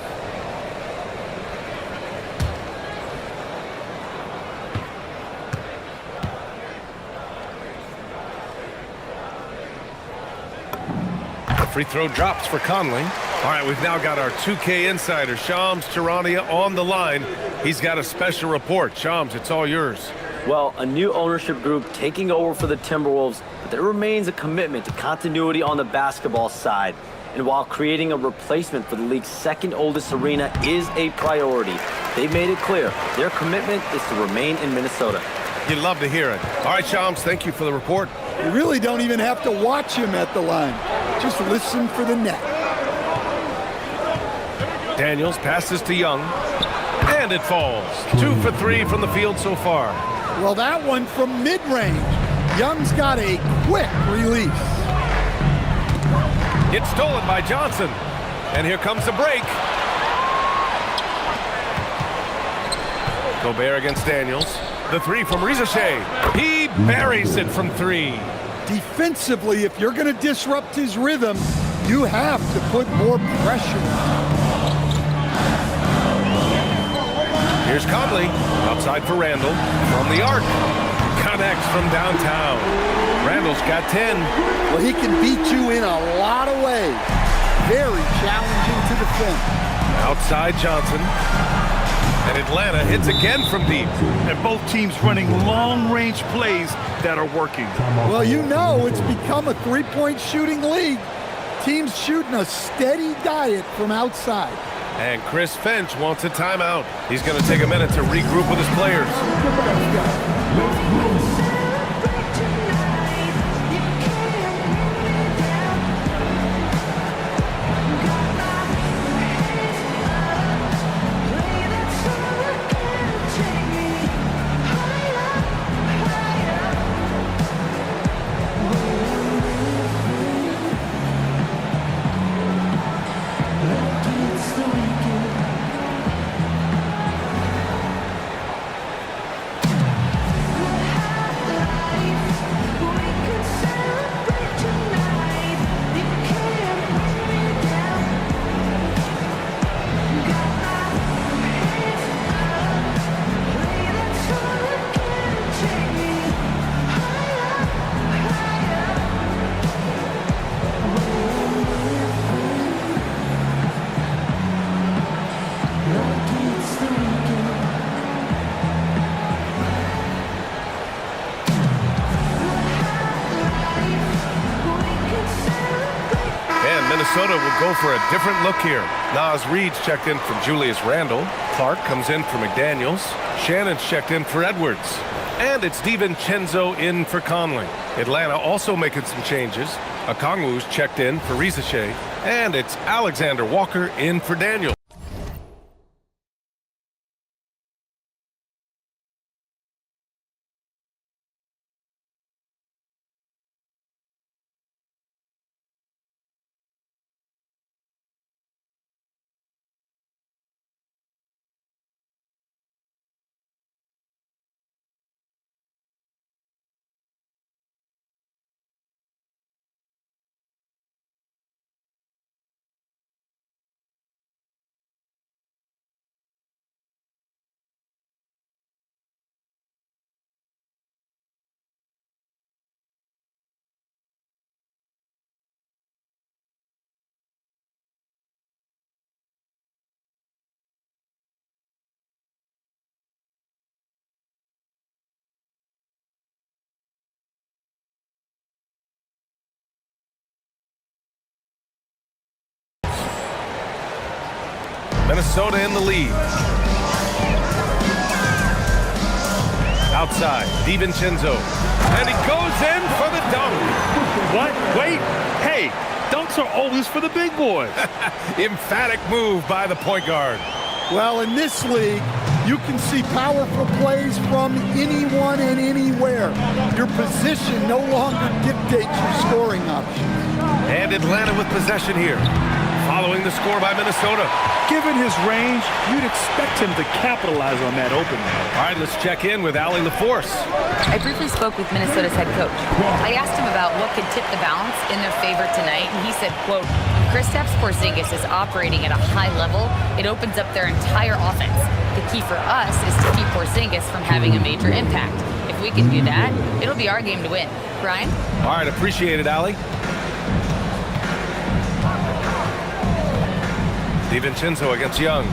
Free throw drops for Conley. All right, we've now got our 2K insider, Shams Charania, on the line. He's got a special report. Shams, it's all yours. Well, a new ownership group taking over for the Timberwolves, but there remains a commitment to continuity on the basketball side. And while creating a replacement for the league's second oldest arena is a priority, they've made it clear their commitment is to remain in Minnesota. You'd love to hear it. All right, Shams, thank you for the report. You really don't even have to watch him at the line. Just listen for the net. Daniels passes to Young, and it falls. 2 for 3 from the field so far. Well, that one from mid-range. Young's got a quick release. It's stolen by Johnson, and here comes the break. Gobert against Daniels. The 3 from Risache. He buries it from 3. Defensively, if you're going to disrupt his rhythm, you have to put more pressure on. Here's Conley, outside for Randall, from the arc. Connects from downtown. Randall's got 10. Well, he can beat you in a lot of ways. Very challenging to defend. Outside Johnson. And Atlanta hits again from deep. And both teams running long-range plays that are working. Well, you know it's become a three-point shooting league. Teams shooting a steady diet from outside. And Chris Finch wants a timeout. He's going to take a minute to regroup with his players. Minnesota will go for a different look here. Nas Reed's checked in from Julius Randle. Clark comes in for McDaniels. Shannon's checked in for Edwards. And it's DiVincenzo in for Conley. Atlanta also making some changes. Okongwu's checked in for Rizache. And it's Alexander Walker in for Daniel. Minnesota in the lead. Outside, DiVincenzo. And he goes in for the dunk. What? Wait. Hey, dunks are always for the big boys. Emphatic move by the point guard. Well, in this league, you can see powerful plays from anyone and anywhere. Your position no longer dictates your scoring options. And Atlanta with possession here. Following the score by Minnesota. Given his range, you'd expect him to capitalize on that opening. All right, let's check in with Allie LaForce. I briefly spoke with Minnesota's head coach. I asked him about what could tip the balance in their favor tonight, and he said, quote, when Kristaps Porzingis is operating at a high level, it opens up their entire offense. The key for us is to keep Porzingis from having a major impact. If we can do that, it'll be our game to win. Brian? All right, appreciate it, Allie. DiVincenzo against Young.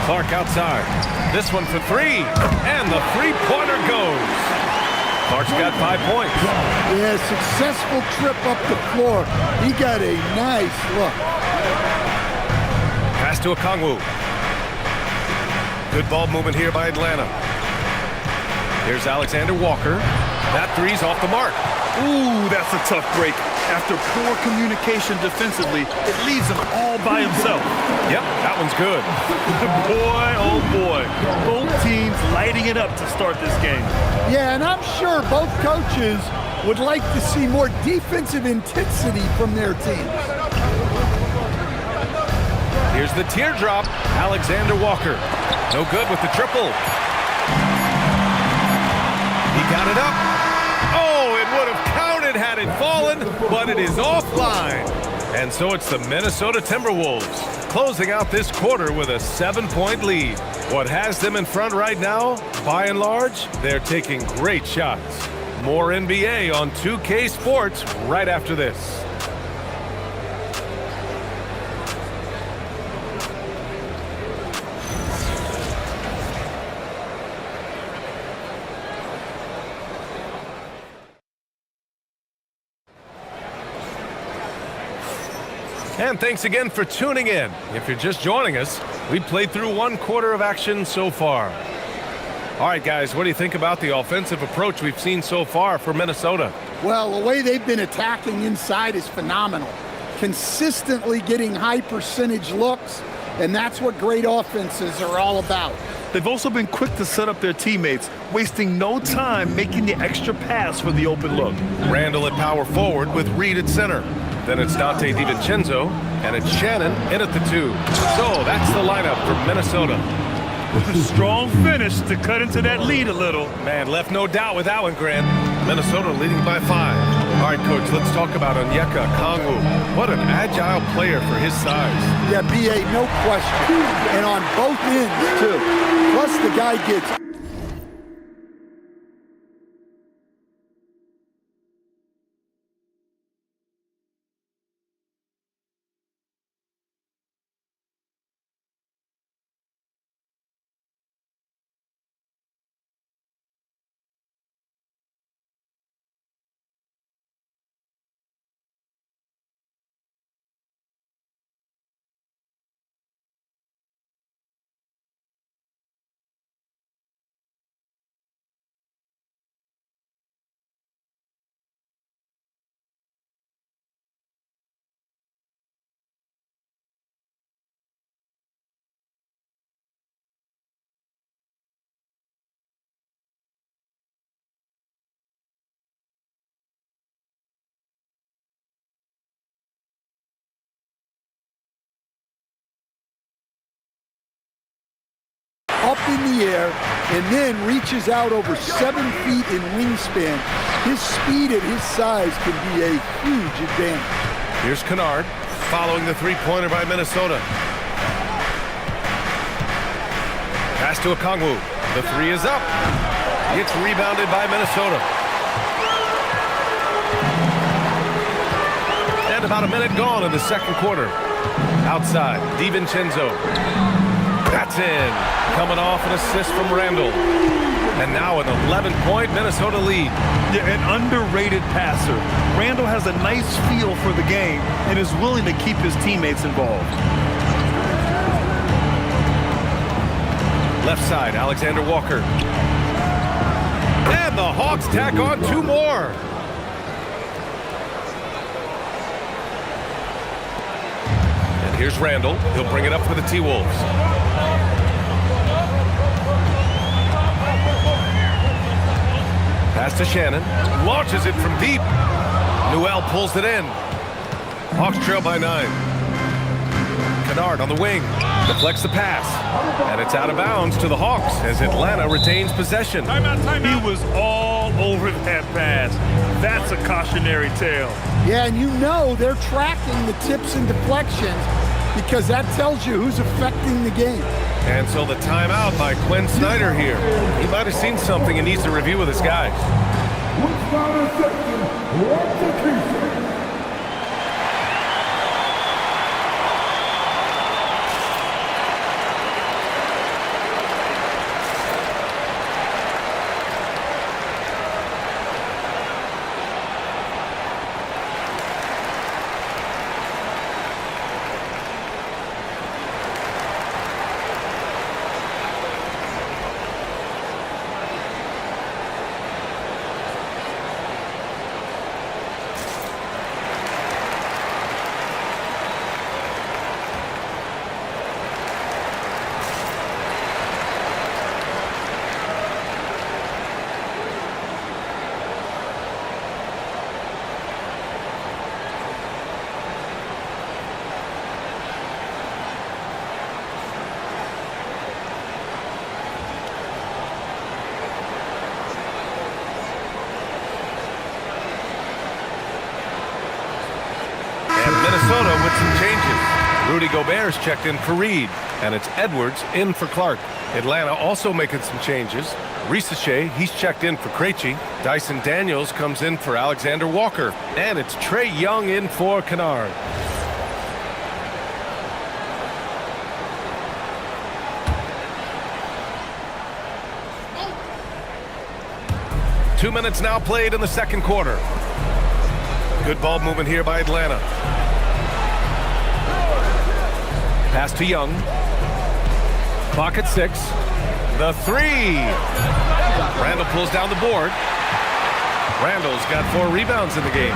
Clark outside. This one for three. And the three-pointer goes. Clark's got 5 points. Yeah, successful trip up the floor. He got a nice look. Pass to Okongwu. Good ball movement here by Atlanta. Here's Alexander Walker. That three's off the mark. Ooh, that's a tough break. After poor communication defensively, it leaves him all by himself. Yep, that one's good. Boy, oh boy. Both teams lighting it up to start this game. Yeah, and I'm sure both coaches would like to see more defensive intensity from their teams. Here's the teardrop. Alexander Walker. No good with the triple. He got it up. Oh, it would have counted had it fallen, but it is offline. And so it's the Minnesota Timberwolves closing out this quarter with a 7-point lead. What has them in front right now, by and large, they're taking great shots. More NBA on 2K Sports right after this. And thanks again for tuning in. If you're just joining us, we played through 1 quarter of action so far. All right, guys, what do you think about the offensive approach we've seen so far for Minnesota? Well, the way they've been attacking inside is phenomenal. Consistently getting high percentage looks, and that's what great offenses are all about. They've also been quick to set up their teammates, wasting no time making the extra pass for the open look. Randall at power forward with Reed at center. Then it's Dante DiVincenzo, and it's Shannon in at the 2. So that's the lineup for Minnesota. Strong finish to cut into that lead a little. Man, left no doubt with that one, Grant. Minnesota leading by 5. All right, Coach, let's talk about Onyeka Okongwu. What an agile player for his size. Yeah, B.A., no question. And on both ends, too. Plus, the guy gets up in the air and then reaches out over 7 feet in wingspan. His speed at his size can be a huge advantage. Here's Kennard following the three-pointer by Minnesota. Pass to Okongwu. The three is up. It's rebounded by Minnesota. And about a minute gone in the second quarter. Outside, DiVincenzo. That's in. Coming off an assist from Randall. And now an 11-point Minnesota lead. Yeah, an underrated passer. Randall has a nice feel for the game and is willing to keep his teammates involved. Left side, Alexander Walker. And the Hawks tack on 2 more. And here's Randall. He'll bring it up for the T-Wolves. Pass to Shannon. Launches it from deep. Newell pulls it in. Hawks trail by 9. Kennard on the wing. Deflects the pass. And it's out of bounds to the Hawks as Atlanta retains possession. He was all over that pass. That's a cautionary tale. Yeah, and you know they're tracking the tips and deflections because that tells you who's affecting the game. And so the timeout by Quinn Snyder here. He might have seen something and needs to review with his guys. Minnesota with some changes. Rudy Gobert's checked in for Reed, and it's Edwards in for Clark. Atlanta also making some changes. Risache, he's checked in for Krejci. Dyson Daniels comes in for Alexander Walker. And it's Trey Young in for Kennard. Two minutes now played in the second quarter. Good ball movement here by Atlanta. Pass to Young. Clock at 6. The three. Randall pulls down the board. Randall's got 4 rebounds in the game.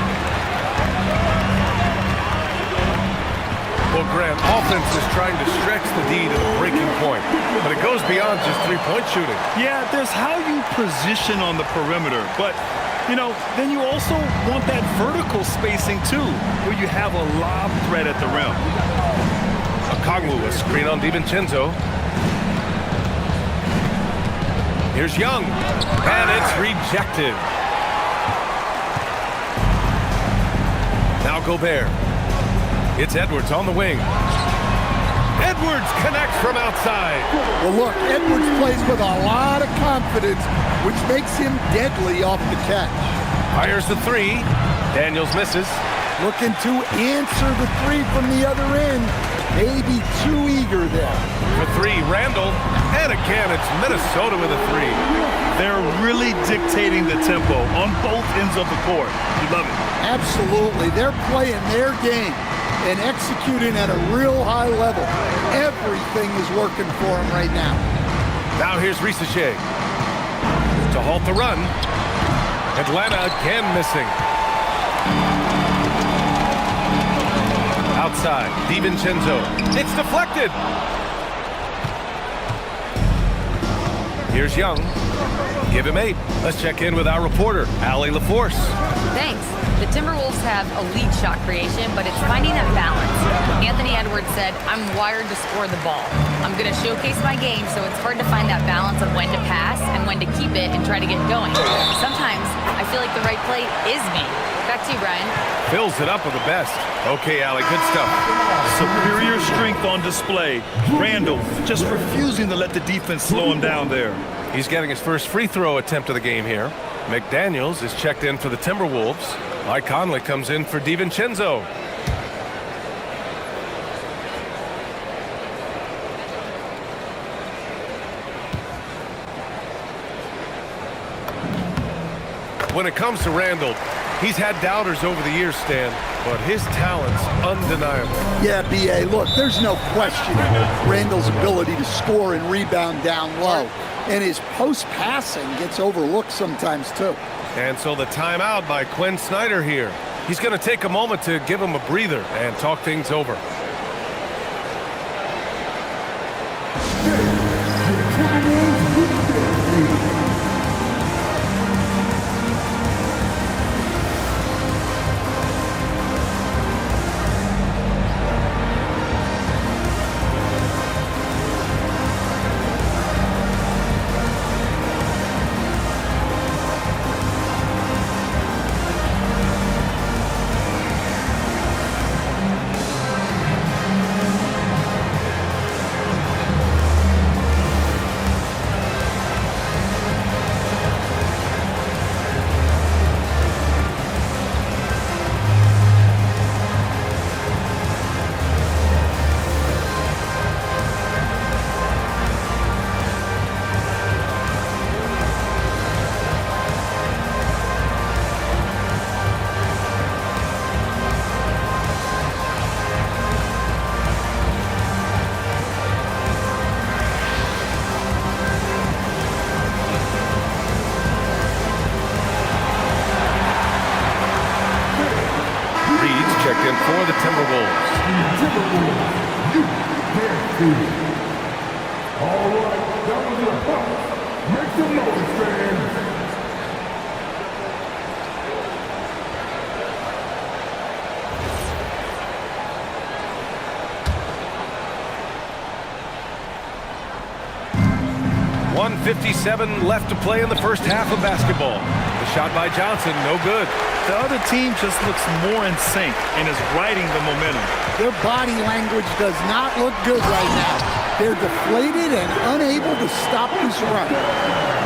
Well, Grant, offense is trying to stretch the D to the breaking point, but it goes beyond just three-point shooting. Yeah, there's how you position on the perimeter, but you know, then you also want that vertical spacing too, where you have a lob threat at the rim. Okongwu, a screen on DiVincenzo. Here's Young, and it's rejected. Now Gobert. It's Edwards on the wing. Edwards connects from outside. Well, look, Edwards plays with a lot of confidence, which makes him deadly off the catch. Fires the three. Daniels misses. Looking to answer the three from the other end. Maybe too eager there. For three, Randall. And again, it's Minnesota with a three. They're really dictating the tempo on both ends of the court. You love it. Absolutely. They're playing their game and executing at a real high level. Everything is working for them right now. Now here's Risache to halt the run. Atlanta again missing. Outside, DiVincenzo. It's deflected. Here's Young. Give him 8. Let's check in with our reporter, Allie LaForce. Thanks. The Timberwolves have elite shot creation, but it's finding that balance. Anthony Edwards said, "I'm wired to score the ball. I'm going to showcase my game, so it's hard to find that balance of when to pass and when to keep it and try to get going. Sometimes I feel like the right play is me." Back to you, Brian. Fills it up with the best. Okay, Allie, good stuff. Superior strength on display. Randall just refusing to let the defense slow him down there. He's getting his first free throw attempt of the game here. McDaniels is checked in for the Timberwolves. Mike Conley comes in for DiVincenzo. When it comes to Randall, he's had doubters over the years, Stan, but his talent's undeniable. Yeah, B.A., look, there's no question Randall's ability to score and rebound down low. And his post-passing gets overlooked sometimes, too. And so the timeout by Quinn Snyder here. He's going to take a moment to give him a breather and talk things over. For the Timberwolves. You can't see. All right, that was a punt. Make some noise, fans. .157 left to play in the first half of basketball. The shot by Johnson, no good. The other team just looks more in sync and is riding the momentum. Their body language does not look good right now. They're deflated and unable to stop this run.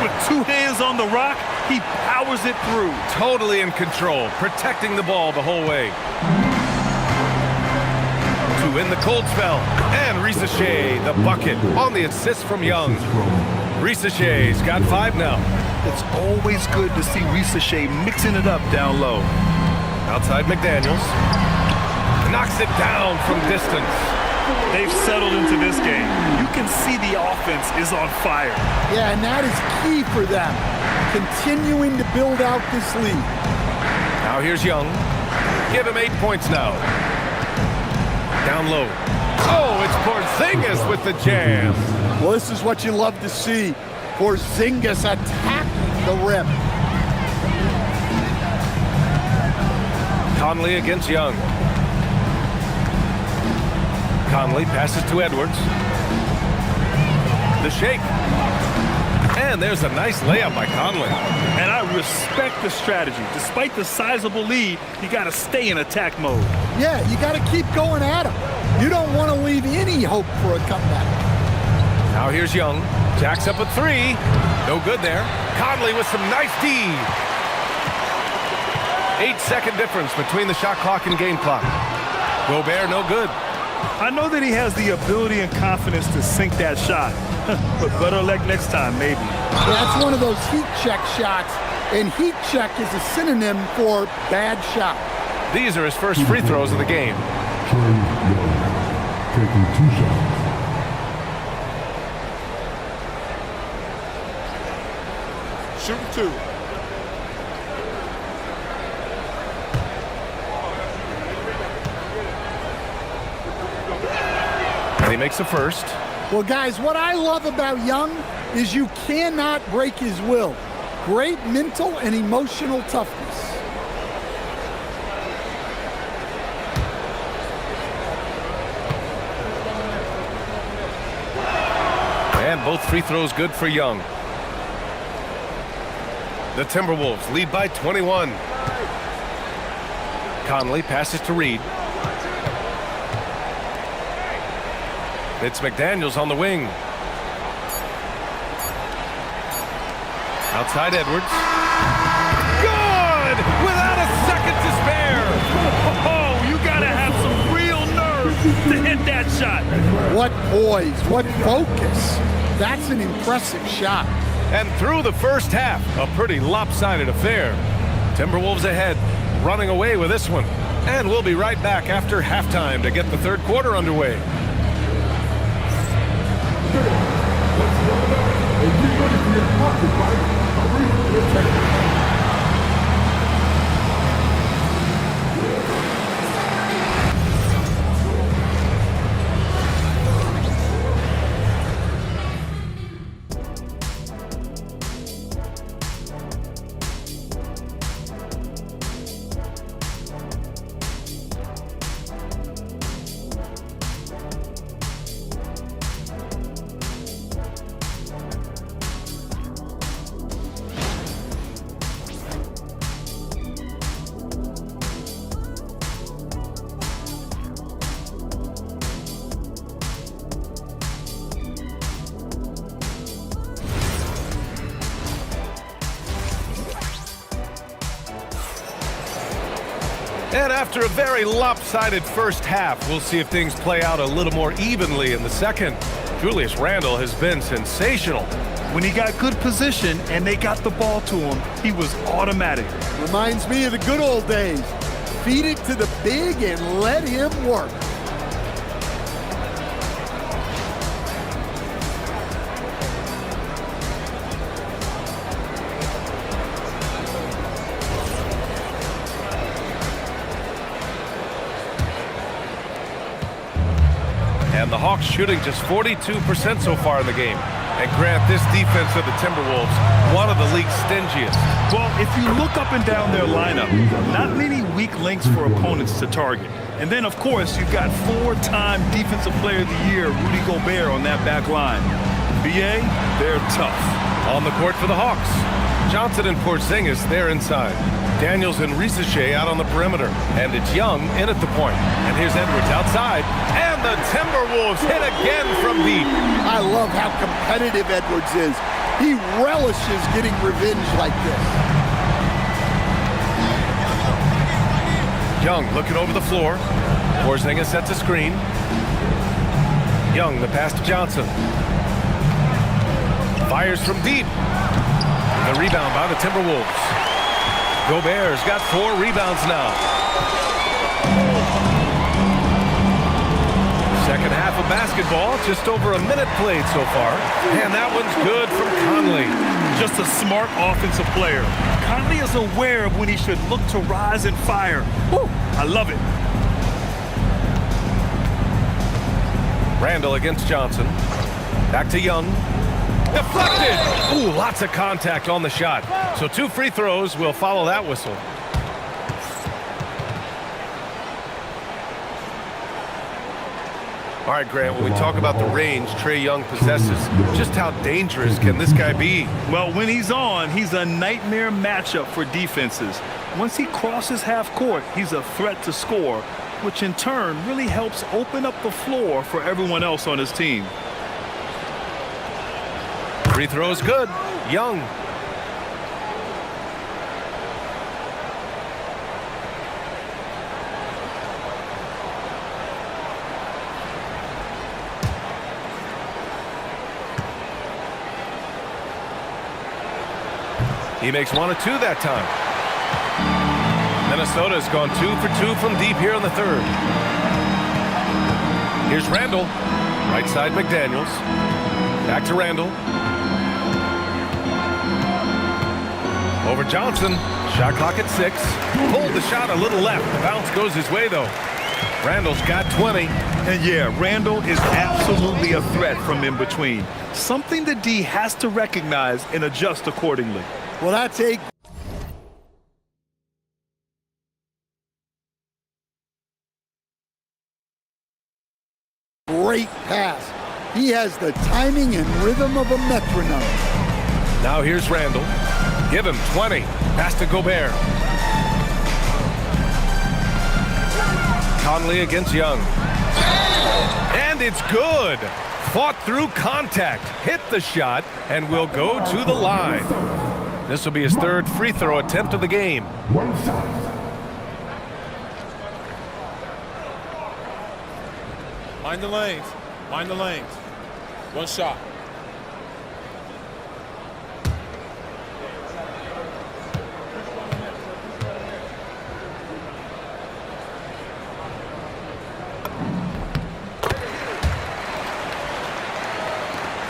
With two hands on the rock, he powers it through. Totally in control, protecting the ball the whole way. To win the cold spell. And Risacher, the bucket, on the assist from Young. Risacher's got 5 now. It's always good to see Risacher mixing it up down low. Outside McDaniels. Knocks it down from distance. They've settled into this game. You can see the offense is on fire. Yeah, and that is key for them. Continuing to build out this lead. Now here's Young. Give him 8 points now. Down low. Oh, it's Porzingis with the jam. Well, this is what you love to see. Porzingis attacking the rim. Conley against Young. Conley passes to Edwards. The shake. And there's a nice layup by Conley. And I respect the strategy. Despite the sizable lead, you got to stay in attack mode. Yeah, you got to keep going at him. You don't want to leave any hope for a comeback. Now here's Young. Jacks up a 3. No good there. Conley with some nice D. 8-second difference between the shot clock and game clock. Gobert, no good. I know that he has the ability and confidence to sink that shot. But better luck next time, maybe. That's one of those heat check shots. And heat check is a synonym for bad shot. These are his first free throws of the game. Taking 2 shots. Shooting 2. And he makes the first. Well, guys, what I love about Young is you cannot break his will. Great mental and emotional toughness. And both free throws good for Young. The Timberwolves lead by 21. Conley passes to Reed. It's McDaniels on the wing. Outside Edwards. Good! Without a second to spare! Oh, you gotta have some real nerve to hit that shot. What poise, what focus. That's an impressive shot. And through the first half, a pretty lopsided affair. Timberwolves ahead, running away with this one. And we'll be right back after halftime to get the third quarter underway. And after a very lopsided first half, we'll see if things play out a little more evenly in the second. Julius Randle has been sensational. When he got good position and they got the ball to him, he was automatic. Reminds me of the good old days. Feed it to the big and let him work. And the Hawks shooting just 42% so far in the game. And Grant, this defense of the Timberwolves, one of the league's stingiest. Well, if you look up and down their lineup, not many weak links for opponents to target. And then, of course, you've got four-time Defensive Player of the Year, Rudy Gobert, on that back line. BA, they're tough. On the court for the Hawks, Johnson and Porzingis, they're inside. Daniels and Risache out on the perimeter. And it's Young in at the point. And here's Edwards outside. And the Timberwolves hit again from deep. I love how competitive Edwards is. He relishes getting revenge like this. Young looking over the floor. Porzingis sets a screen. Young, the pass to Johnson. Fires from deep. The rebound by the Timberwolves. Gobert's got 4 rebounds now. Second half of basketball, just over a minute played so far. And that one's good from Conley. Just a smart offensive player. Conley is aware of when he should look to rise and fire. Woo, I love it. Randle against Johnson. Back to Young. Deflected! Ooh, lots of contact on the shot. So 2 free throws will follow that whistle. All right, Grant, when we talk about the range Trae Young possesses, just how dangerous can this guy be? Well, when he's on, he's a nightmare matchup for defenses. Once he crosses half court, he's a threat to score, which in turn really helps open up the floor for everyone else on his team. Free throw is good. Young. He makes 1 of 2 that time. Minnesota's gone 2 for 2 from deep here in the third. Here's Randle. Right side McDaniels. Back to Randle. Over Johnson. Shot clock at 6. Pulled the shot a little left. The bounce goes his way, though. Randle's got 20. And yeah, Randle is absolutely a threat from in between. Something the D has to recognize and adjust accordingly. Well, that's a great pass. He He has the timing and rhythm of a metronome. Now here's Randall. Give him 20. Pass to Gobert. Conley against Young. And it's good. Fought through contact. Hit the shot and will go to the line. This will be his third free throw attempt of the game. Mind the lanes. Mind the lanes. One shot.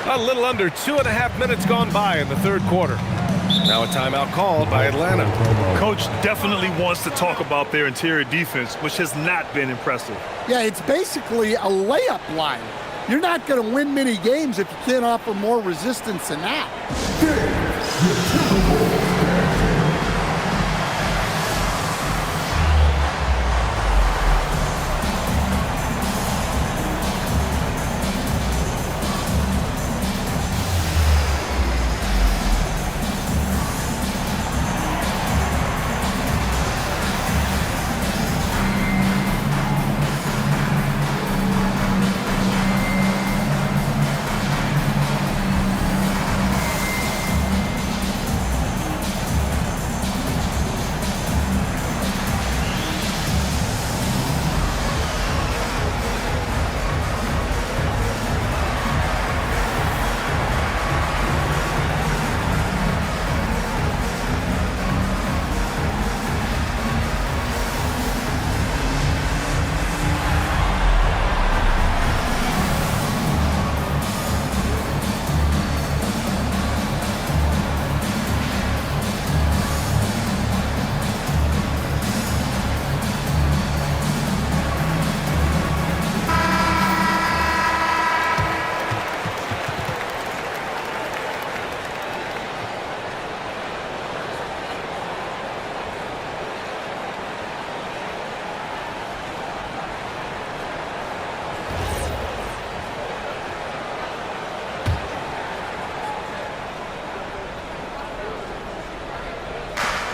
A little under 2.5 minutes gone by in the third quarter. Now a timeout called by Atlanta. Coach definitely wants to talk about their interior defense, which has not been impressive. Yeah, it's basically a layup line. You're not going to win many games if you can't offer more resistance than that.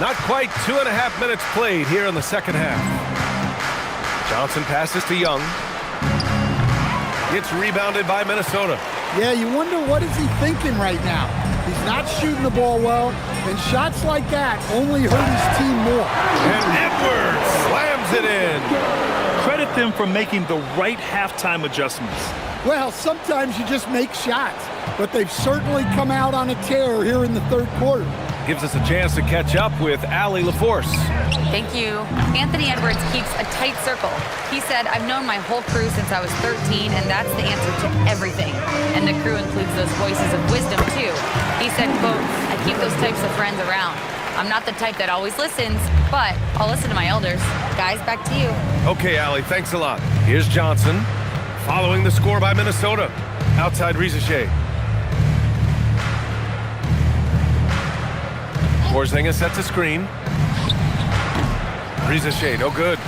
Not quite 2.5 minutes played here in the second half. Johnson passes to Young. Gets rebounded by Minnesota. Yeah, you wonder what is he thinking right now. He's not shooting the ball well, and shots like that only hurt his team more. And Edwards slams it in. Credit them for making the right halftime adjustments. Well, sometimes you just make shots, but they've certainly come out on a tear here in the third quarter. Gives us a chance to catch up with Allie LaForce. Thank you. Anthony Edwards keeps a tight circle. He said, I've known my whole crew since I was 13, and that's the answer to everything. And the crew includes those voices of wisdom, too. He said, quote, I keep those types of friends around. I'm not the type that always listens, but I'll listen to my elders. Guys, back to you. Okay, Allie, thanks a lot. Here's Johnson, following the score by Minnesota. Outside Rizachet. Porzingis sets a screen. Rizachet, no good.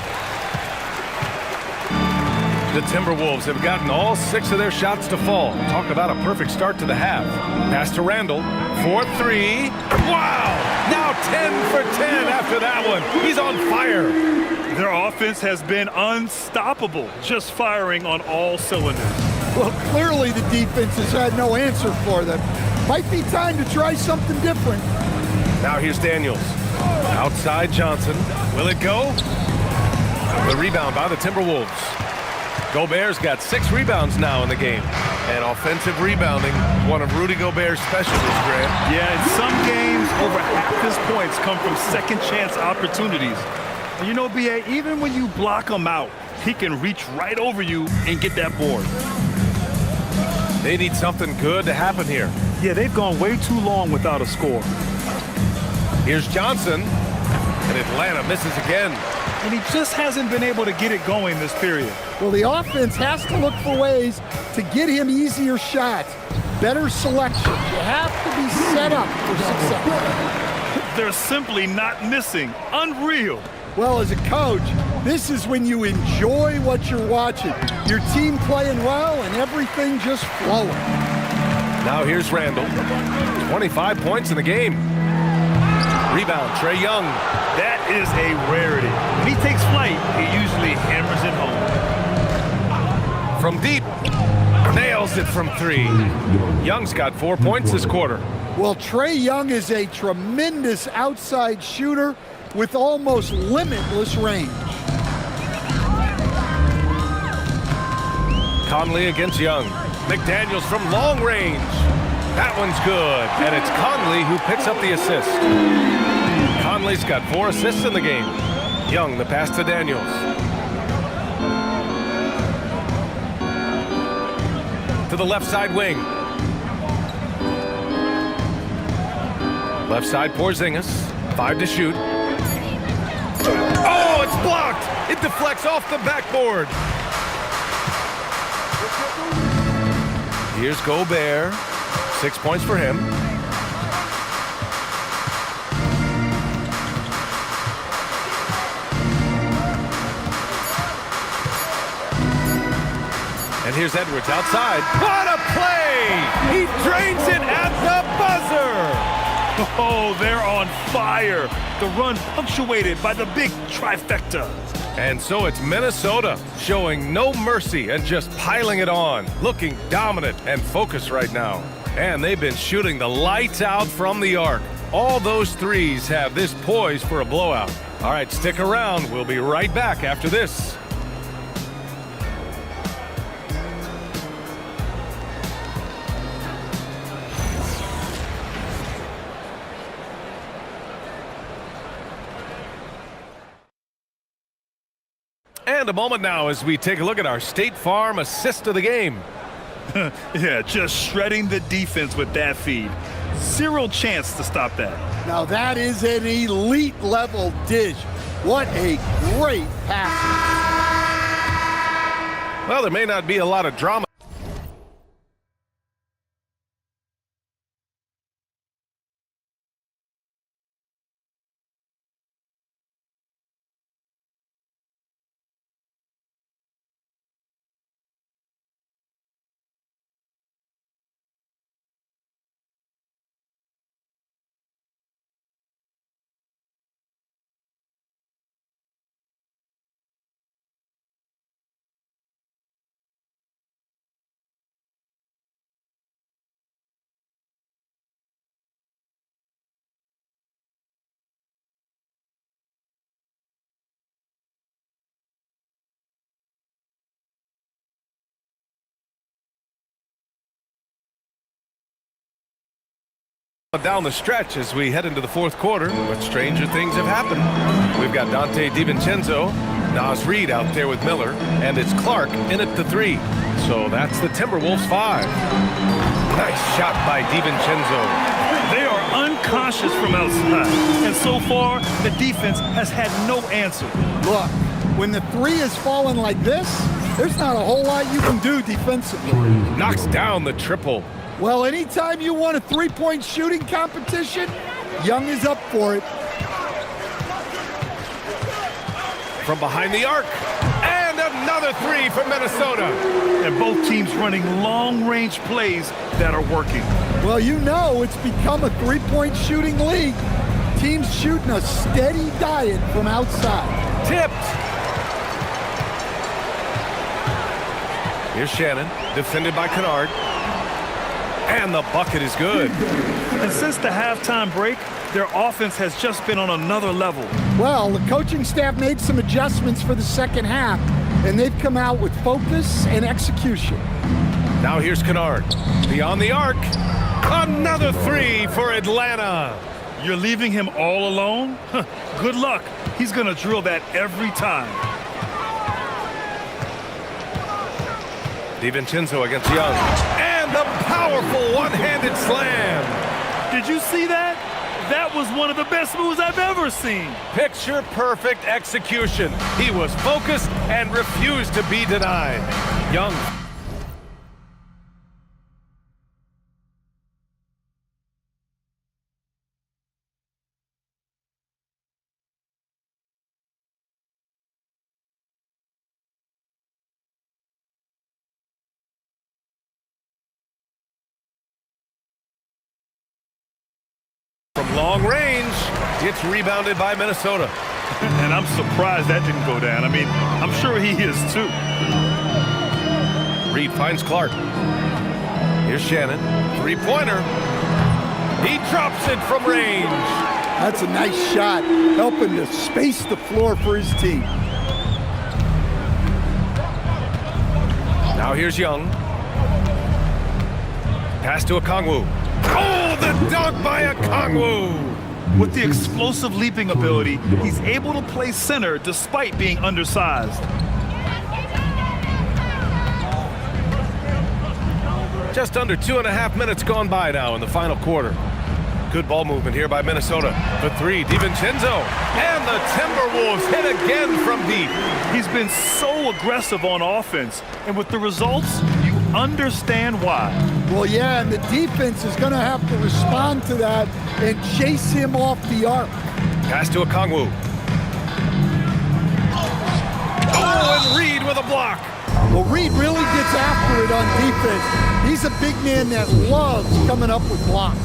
The Timberwolves have gotten all 6 of their shots to fall. Talk about a perfect start to the half. Pass to Randall for 3. Wow! Now 10 for 10 after that one. He's on fire. Their offense has been unstoppable, just firing on all cylinders. Well, clearly the defense has had no answer for them. Might be time to try something different. Now here's Daniels. Outside Johnson. Will it go? The rebound by the Timberwolves. Gobert's got 6 rebounds now in the game. And offensive rebounding, one of Rudy Gobert's specialties, Grant. Yeah, in some games, over half his points come from second chance opportunities. And you know, B.A., even when you block him out, he can reach right over you and get that board. They need something good to happen here. Yeah, they've gone way too long without a score. Here's Johnson, and Atlanta misses again. And he just hasn't been able to get it going this period. Well, the offense has to look for ways to get him easier shots, better selection. You have to be set up for success. They're simply not missing. Unreal. Well, as a coach, This is when you enjoy what you're watching. Your team playing well and everything just flowing. Now here's Randall. 25 points in the game. Rebound, Trae Young. That is a rarity. When he takes flight, he usually hammers it home. From deep. Nails it from 3. Young's got 4 points this quarter. Well, Trae Young is a tremendous outside shooter with almost limitless range. Conley against Young. McDaniels from long range. That one's good. And it's Conley who picks up the assist. Conley's got 4 assists in the game. Young, the pass to Daniels. To the left side wing. Left side Porzingis. 5 to shoot. Oh, it's blocked. It deflects off the backboard. Here's Gobert. 6 points for him. And here's Edwards outside. What a play! He drains it at the buzzer! Oh, they're on fire. The run punctuated by the big trifecta. And so it's Minnesota showing no mercy and just piling it on, looking dominant and focused right now. And they've been shooting the lights out from the arc. All those threes have this poised for a blowout. All right, stick around. We'll be right back after this. And a moment now as we take a look at our State Farm assist of the game. Yeah, just shredding the defense with that feed. Zero chance to stop that. Now that is an elite level dish. What a great pass. Well, there may not be a lot of drama. Down the stretch as we head into the fourth quarter, but stranger things have happened. We've got Dante DiVincenzo, Nas Reed out there with Miller, and it's Clark in at the 3. So that's the Timberwolves 5. Nice shot by DiVincenzo. They are unconscious from outside, and so far the defense has had no answer. Look, when the 3 is falling like this, there's not a whole lot you can do defensively. Knocks down the triple. Well, anytime you want a 3-point shooting competition, Young is up for it. From behind the arc, and another 3 for Minnesota. And both teams running long-range plays that are working. Well, you know it's become a 3-point shooting league. Teams shooting a steady diet from outside. Tipped. Here's Shannon, defended by Kennard. And the bucket is good. And since the halftime break, their offense has just been on another level. Well, the coaching staff made some adjustments for the second half, and they've come out with focus and execution. Now here's Kennard. Beyond the arc. Another 3 for Atlanta. You're leaving him all alone? Good luck. He's going to drill that every time. DiVincenzo against Young. And the powerful one-handed slam. Did you see that? That was one of the best moves I've ever seen. Picture perfect execution. He was focused and refused to be denied. Young Long range. It's rebounded by Minnesota. And I'm surprised that didn't go down. I mean, I'm sure he is too. Reed finds Clark. Here's Shannon. Three-pointer. He drops it from range. That's a nice shot, helping to space the floor for his team. Now here's Young. Pass to Okongwu. Oh, the dunk by Okongwu. With the explosive leaping ability, he's able to play center despite being undersized. Just under 2.5 minutes gone by now in the final quarter. Good ball movement here by Minnesota. The three, DiVincenzo. And the Timberwolves hit again from deep. He's been so aggressive on offense, and with the results, you understand why. Well, yeah, and the defense is going to have to respond to that and chase him off the arc. Pass to Okongwu. Oh, and Reed with a block. Well, Reed really gets after it on defense. He's a big man that loves coming up with blocks.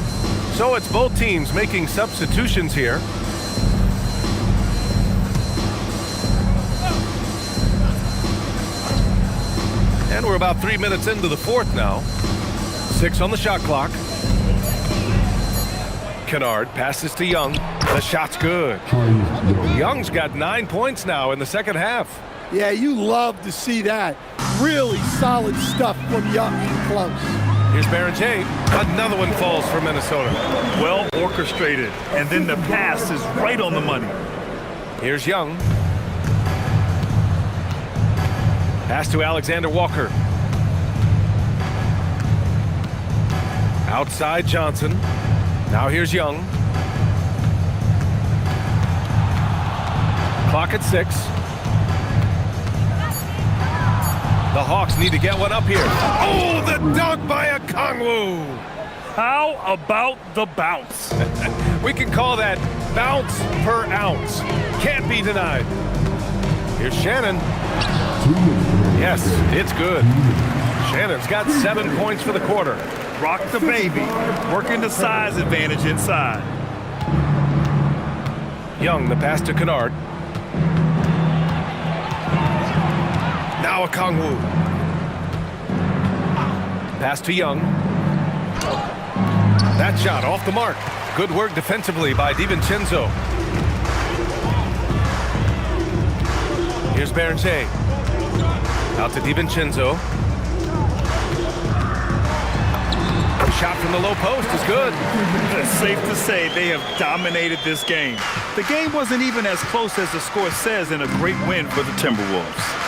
So it's both teams making substitutions here. And we're about 3 minutes into the fourth now. 6 on the shot clock. Kennard passes to Young. The shot's good. Young's got 9 points now in the second half. Yeah, you love to see that. Really solid stuff from Young and close. Here's Barrett-Jay. Another one falls for Minnesota. Well orchestrated, and then the pass is right on the money. Here's Young. Pass to Alexander Walker. Outside Johnson. Now here's Young. Clock at 6. The Hawks need to get one up here. Oh, the dunk by Okongwu. How about the bounce? We can call that bounce per ounce. Can't be denied. Here's Shannon. Yes, it's good. Shannon's got 7 points for the quarter. Rock the baby, working the size advantage inside. Young, the pass to Kennard. Now Okongwu. Pass to Young. That shot off the mark. Good work defensively by DiVincenzo. Here's Barrett-Jay. Out to DiVincenzo. The shot from the low post is good. It's safe to say they have dominated this game. The game wasn't even as close as the score says in a great win for the Timberwolves.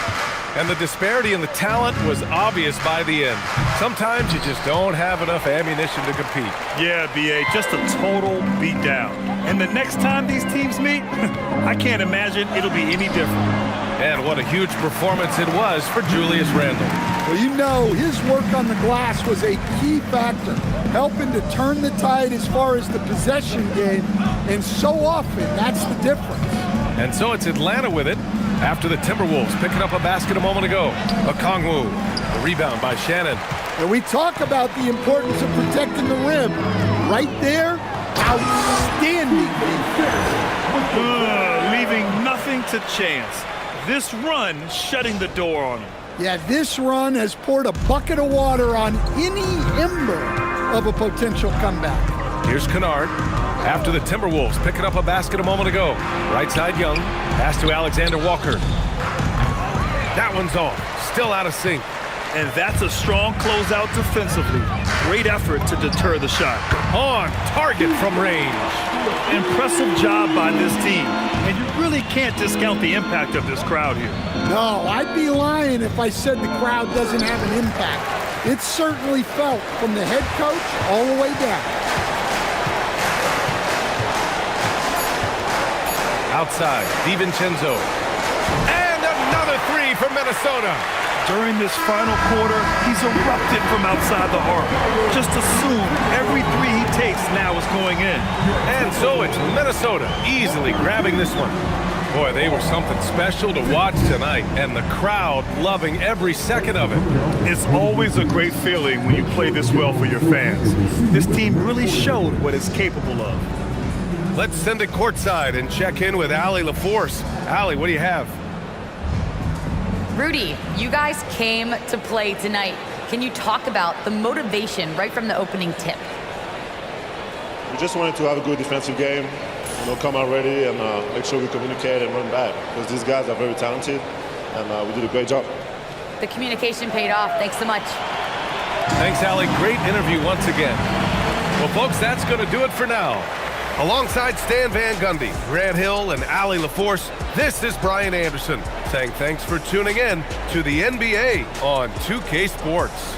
And the disparity in the talent was obvious by the end. Sometimes you just don't have enough ammunition to compete. Yeah, B.A., just a total beatdown. And the next time these teams meet, I can't imagine it'll be any different. And what a huge performance it was for Julius Randle. Well, you know, his work on the glass was a key factor, helping to turn the tide as far as the possession game, and so often that's the difference. And so it's Atlanta with it after the Timberwolves picking up a basket a moment ago. Okongwu, a rebound by Shannon. And we talk about the importance of protecting the rim. Right there, outstanding defense. Leaving nothing to chance. This run shutting the door on him. Yeah, this run has poured a bucket of water on any ember of a potential comeback. Here's Kennard. After the Timberwolves picking up a basket a moment ago. Right side Young. Pass to Alexander Walker. That one's off. Still out of sync. And that's a strong closeout defensively. Great effort to deter the shot. On target from range. Impressive job by this team. And you really can't discount the impact of this crowd here. No, I'd be lying if I said the crowd doesn't have an impact. It's certainly felt from the head coach all the way down. Outside, DiVincenzo. And another three from Minnesota. During this final quarter, he's erupted from outside the arc. Just assume every three he takes now is going in. And so it's Minnesota easily grabbing this one. Boy, they were something special to watch tonight, and the crowd loving every second of it. It's always a great feeling when you play this well for your fans. This team really showed what it's capable of. Let's send it courtside and check in with Allie LaForce. Allie, what do you have? Rudy, you guys came to play tonight. Can you talk about the motivation right from the opening tip? We just wanted to have a good defensive game, come out ready and make sure we communicate and run back, because these guys are very talented, and we did a great job. The communication paid off. Thanks so much. Thanks, Allie. Great interview once again. Well, folks, that's going to do it for now. Alongside Stan Van Gundy, Grant Hill, and Allie LaForce, this is Brian Anderson saying thanks for tuning in to the NBA on 2K Sports.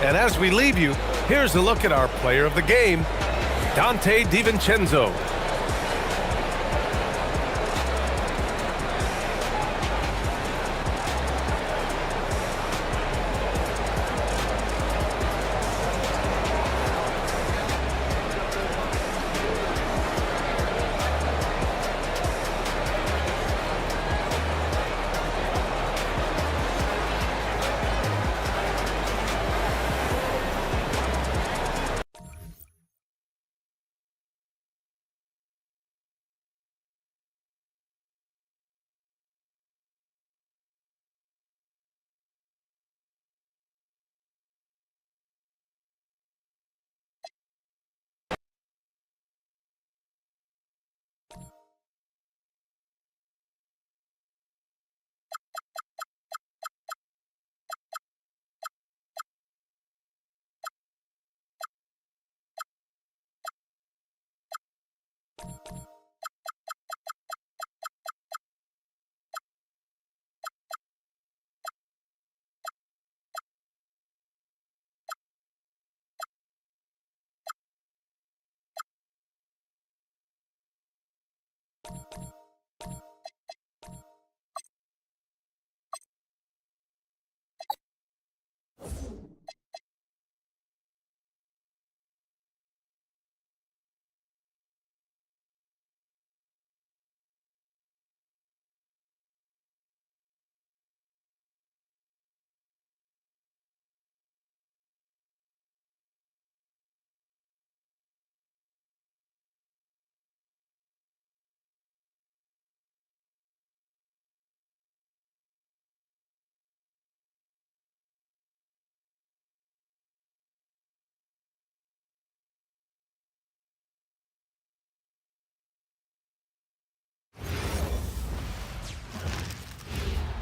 And as we leave you, here's a look at our player of the game, Dante DiVincenzo.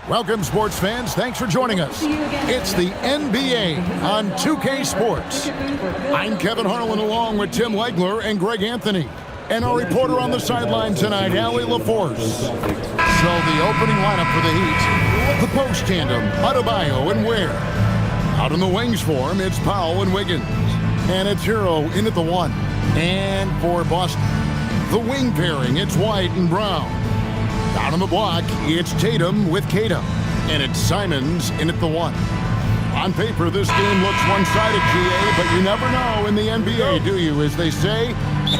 Welcome, sports fans. Thanks for joining us. It's the NBA on 2K Sports. I'm Kevin Harlan along with Tim Legler and Greg Anthony. And our reporter on the sideline tonight, Allie LaForce. So the opening lineup for the Heat, the post tandem, Adebayo and Ware. Out in the wings for him, it's Powell and Wiggins. And it's Hero in at the 1. And for Boston, the wing pairing, it's White and Brown. Down on the block, it's Tatum with Kata. And it's Simons in at the 1. On paper, this game looks one-sided, GA, but you never know in the NBA, do you? As they say,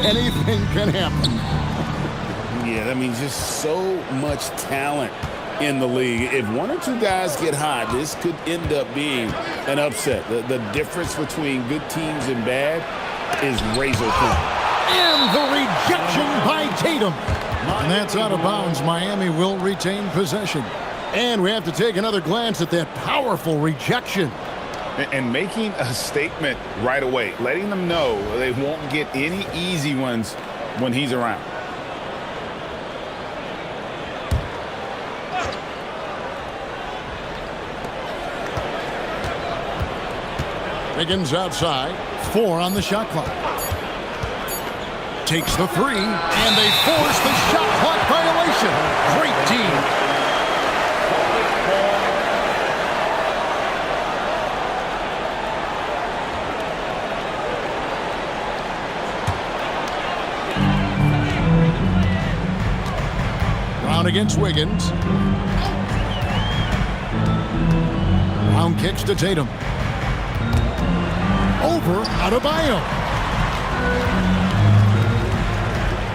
anything can happen. Yeah, I mean, just so much talent in the league. If one or two guys get hot, this could end up being an upset. The difference between good teams and bad is razor thin. And the rejection by Tatum. And that's out of bounds. Miami will retain possession. And we have to take another glance at that powerful rejection. And making a statement right away, letting them know they won't get any easy ones when he's around. Wiggins outside, 4 on the shot clock. Takes the 3, and they force the shot clock violation. Great team. Brown against Wiggins. Brown kicks to Tatum. Over Adebayo.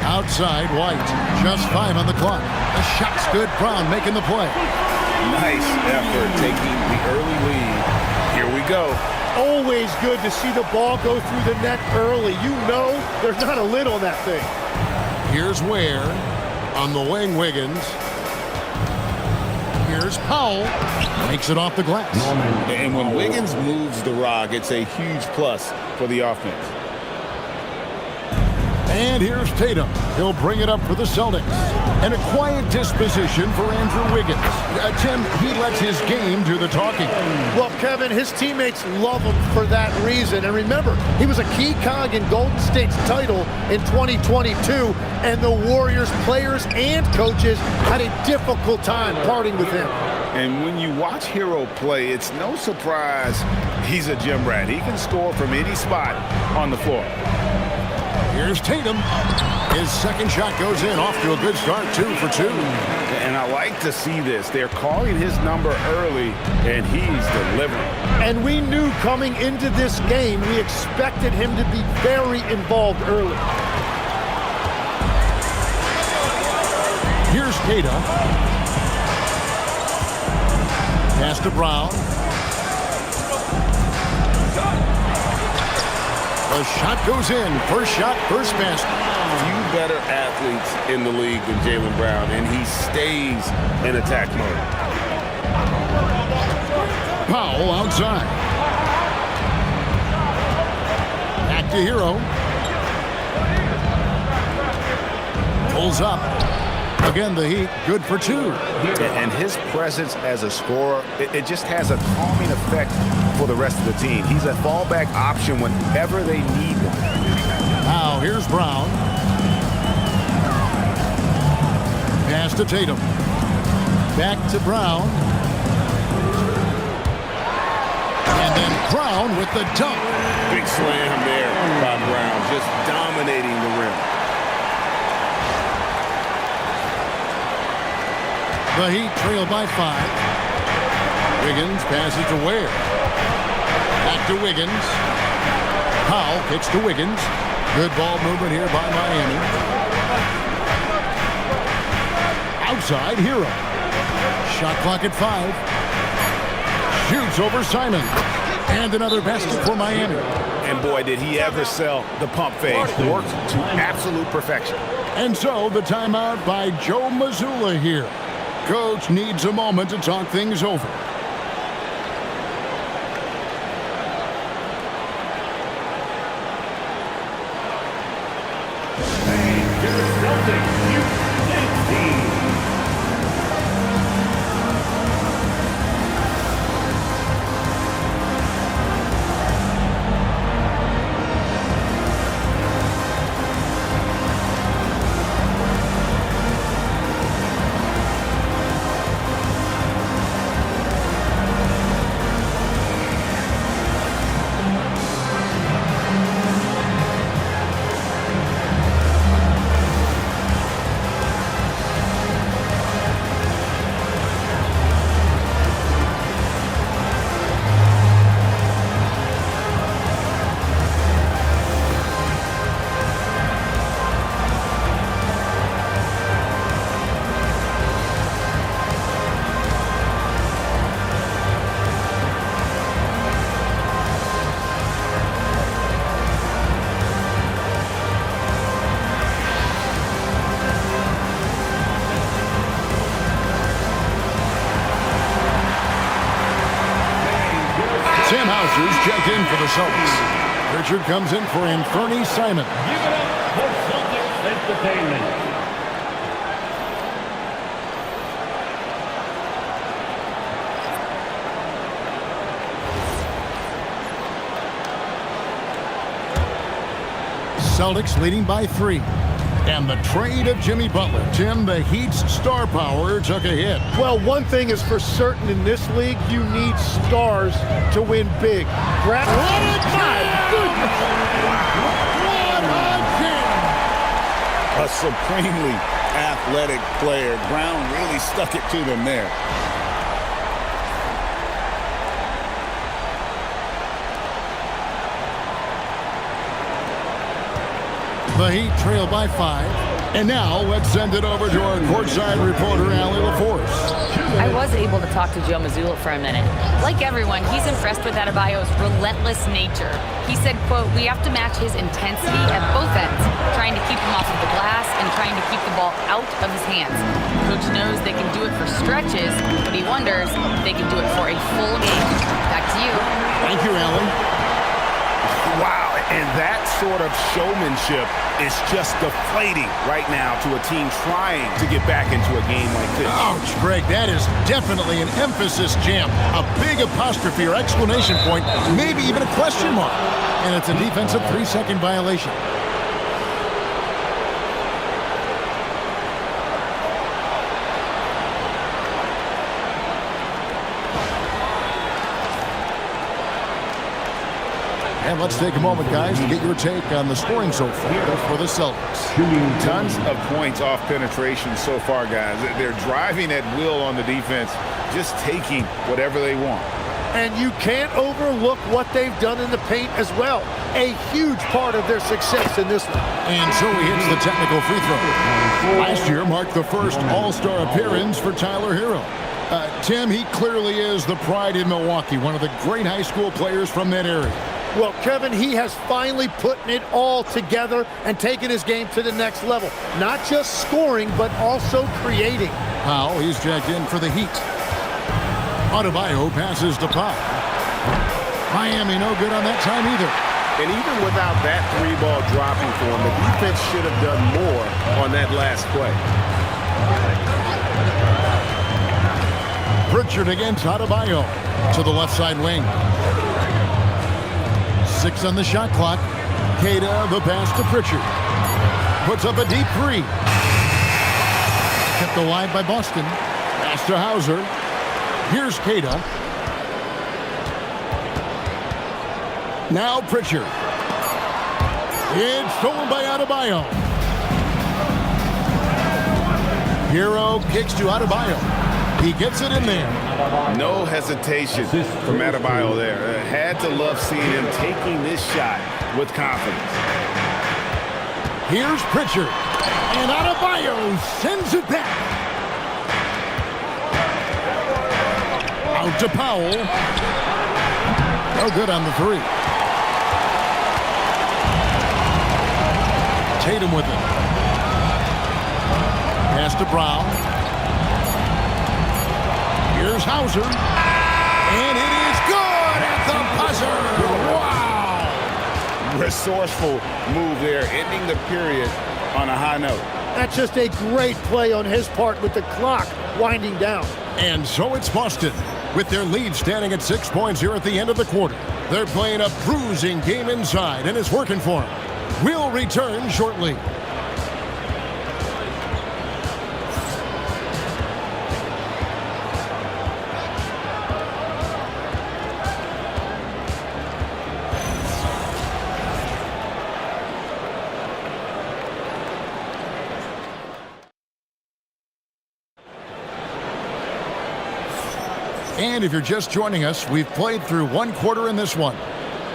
Outside, White. Just 5 on the clock. The shot's good. Brown making the play. Nice effort taking the early lead. Here we go. Always good to see the ball go through the net early. You know there's not a lid on that thing. Here's Ware on the wing, Wiggins. Here's Powell. Makes it off the glass. And when Wiggins moves the rock, it's a huge plus for the offense. And here's Tatum. He'll bring it up for the Celtics. And a quiet disposition for Andrew Wiggins. Tim, he lets his game do the talking. Well, Kevin, his teammates love him for that reason. And remember, he was a key cog in Golden State's title in 2022. And the Warriors players and coaches had a difficult time parting with him. And when you watch Hero play, it's no surprise he's a gym rat. He can score from any spot on the floor. Here's Tatum. His second shot goes in, off to a good start, 2 for 2. And I like to see this. They're calling his number early, and he's delivering. And we knew coming into this game, we expected him to be very involved early. Here's Tatum. Pass to Brown. The shot goes in. First shot, first basket. Few better athletes in the league than Jaylen Brown, and he stays in attack mode. Powell outside. Back to Hero. Pulls up. Again, the Heat, good for 2. And his presence as a scorer, it just has a calming effect for the rest of the team. He's a fallback option whenever they need one. Now, here's Brown. Pass to Tatum. Back to Brown. And then Brown with the dunk. Big slam there by Brown, just dominating the rim. The Heat trail by 5. Wiggins passes to Ware. Back to Wiggins. Powell kicks to Wiggins. Good ball movement here by Miami. Outside, Hero. Shot clock at 5. Shoots over Simon. And another basket for Miami. And boy, did he ever sell the pump fake. Worked to absolute perfection. And so the timeout by Joe Mazzulla here. Coach needs a moment to talk things over. Sam Hauser's checked in for the Celtics. Richard comes in for Anthony Simon. Give it up for Celtics Entertainment. Celtics leading by 3. And the trade of Jimmy Butler. Tim, the Heat's star power took a hit. Well, one thing is for certain in this league, you need stars to win big. What a goodness! What a jam! A supremely athletic player. Brown really stuck it to them there. The Heat trail by 5. And now let's send it over to our courtside reporter, Allie LaForce. I was able to talk to Joe Mazzulla for a minute. Like everyone, he's impressed with Adebayo's relentless nature. He said, quote, "We have to match his intensity at both ends, trying to keep him off of the glass and trying to keep the ball out of his hands. Coach knows they can do it for stretches, but he wonders if they can do it for a full game." Back to you. Thank you, Allie. Wow, and that sort of showmanship is just deflating right now to a team trying to get back into a game like this. Ouch, Greg, that is definitely an emphasis jam. A big apostrophe or exclamation point, maybe even a question mark. And it's a defensive 3-second violation. And let's take a moment, guys, to get your take on the scoring so far for the Celtics. Tons of points off penetration so far, guys. They're driving at will on the defense, just taking whatever they want. And you can't overlook what they've done in the paint as well. A huge part of their success in this one. And so he hits the technical free throw. Last year marked the first All-Star appearance for Tyler Hero. Tim, he clearly is the pride in Milwaukee, one of the great high school players from that area. Well, Kevin, he has finally put it all together and taken his game to the next level. Not just scoring, but also creating. Powell, he's jacked in for the Heat. Adebayo passes to Pop. Miami no good on that time either. And even without that 3-ball dropping for him, the defense should have done more on that last play. Pritchard against Adebayo to the left side wing. 6 on the shot clock. Queta, the pass to Pritchard. Puts up a deep 3. Kept alive by Boston. Pass to Hauser. Here's Queta. Now Pritchard. It's stolen by Adebayo. Hero kicks to Adebayo. He gets it in there. No hesitation from Adebayo there. Had to love seeing him taking this shot with confidence. Here's Pritchard. And Adebayo sends it back. Out to Powell. No good on the 3. Tatum with it. Pass to Brown. Here's Hauser. And it is good at the buzzer. Wow. Resourceful move there, ending the period on a high note. That's just a great play on his part with the clock winding down. And so it's Boston, with their lead standing at 6 points here at the end of the quarter. They're playing a bruising game inside, and it's working for them. We'll return shortly. And if you're just joining us, we've played through 1 quarter in this one.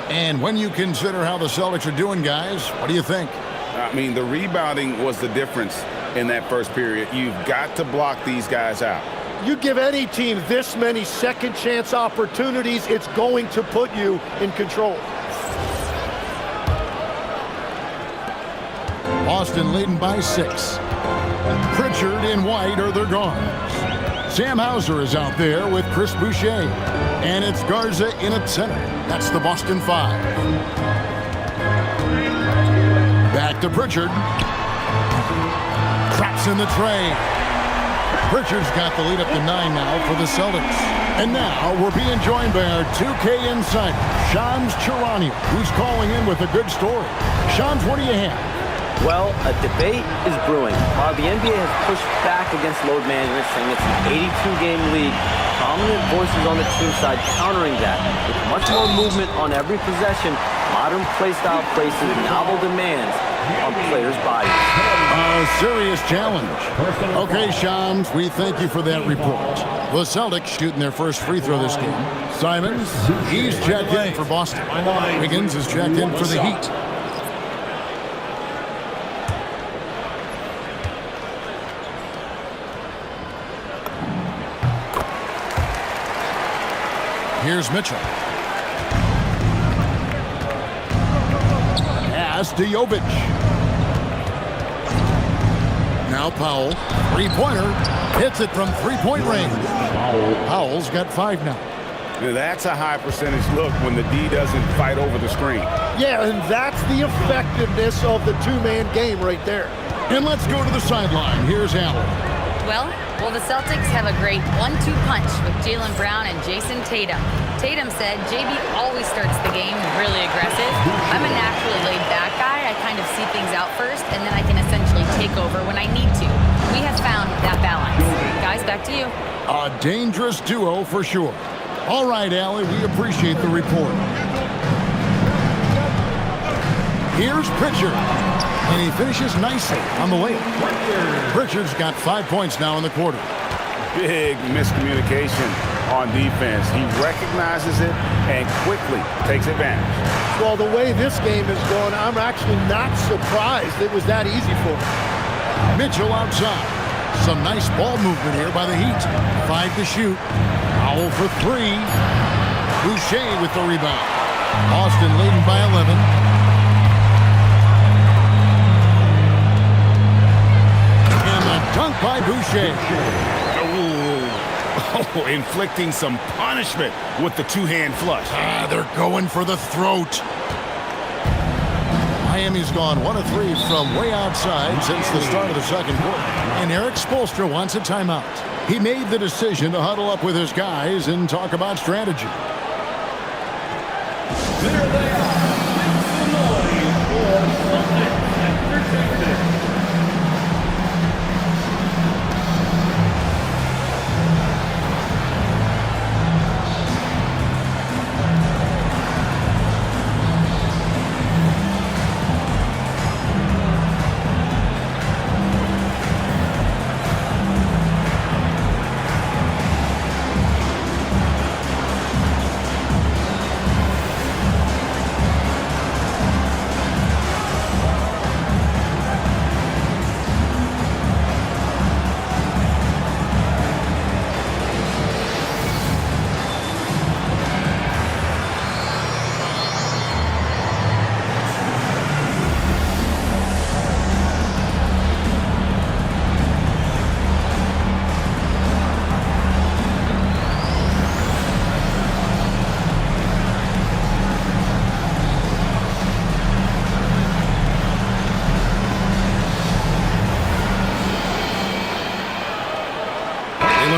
And when you consider how the Celtics are doing, guys, what do you think? I mean, the rebounding was the difference in that first period. You've got to block these guys out. You give any team this many second chance opportunities, it's going to put you in control. Boston leading by 6. Pritchard and White are their guards. Sam Hauser is out there with Chris Boucher. And it's Garza in at center. That's the Boston 5. Back to Pritchard. Traps in the tray. Pritchard's got the lead up to 9 now for the Celtics. And now we're being joined by our 2K insider, Shams Charania, who's calling in with a good story. Shams, what do you have? Well, a debate is brewing. While the NBA has pushed back against load management, saying it's an 82-game league, prominent voices on the team side countering that. With much more movement on every possession, modern play style places novel demands on players' bodies. A serious challenge. Okay, Shams, we thank you for that report. The Celtics shooting their first free throw this game. Simons, he's checked in for Boston. Wiggins is checked in for the Heat. Here's Mitchell. Pass to Jovic. Now Powell, three-pointer, hits it from three-point range. Powell's got 5 now. Now that's a high percentage look when the D doesn't fight over the screen. Yeah, and that's the effectiveness of the two-man game right there. And let's go to the sideline. Here's Allen. Well, the Celtics have a great 1-2 punch with Jaylen Brown and Jason Tatum. Tatum said, JB always starts the game really aggressive. I'm a naturally laid-back guy. I kind of see things out first, and then I can essentially take over when I need to. We have found that balance. Guys, back to you. A dangerous duo for sure. All right, Allie, we appreciate the report. Here's Pritchard, and he finishes nicely on the layup. Pritchard's got 5 points now in the quarter. Big miscommunication on defense. He recognizes it and quickly takes advantage. Well, the way this game is going, I'm actually not surprised it was that easy for him. Mitchell outside. Some nice ball movement here by the Heat. 5 to shoot. Powell for 3. Boucher with the rebound. Boston leading by 11. And a dunk by Boucher. Oh, inflicting some punishment with the two-hand flush. They're going for the throat. Miami's gone 1 of 3 from way outside since the start of the second quarter. And Eric Spoelstra wants a timeout. He made the decision to huddle up with his guys and talk about strategy. There they are. Make some noise for Celtics Entertainment.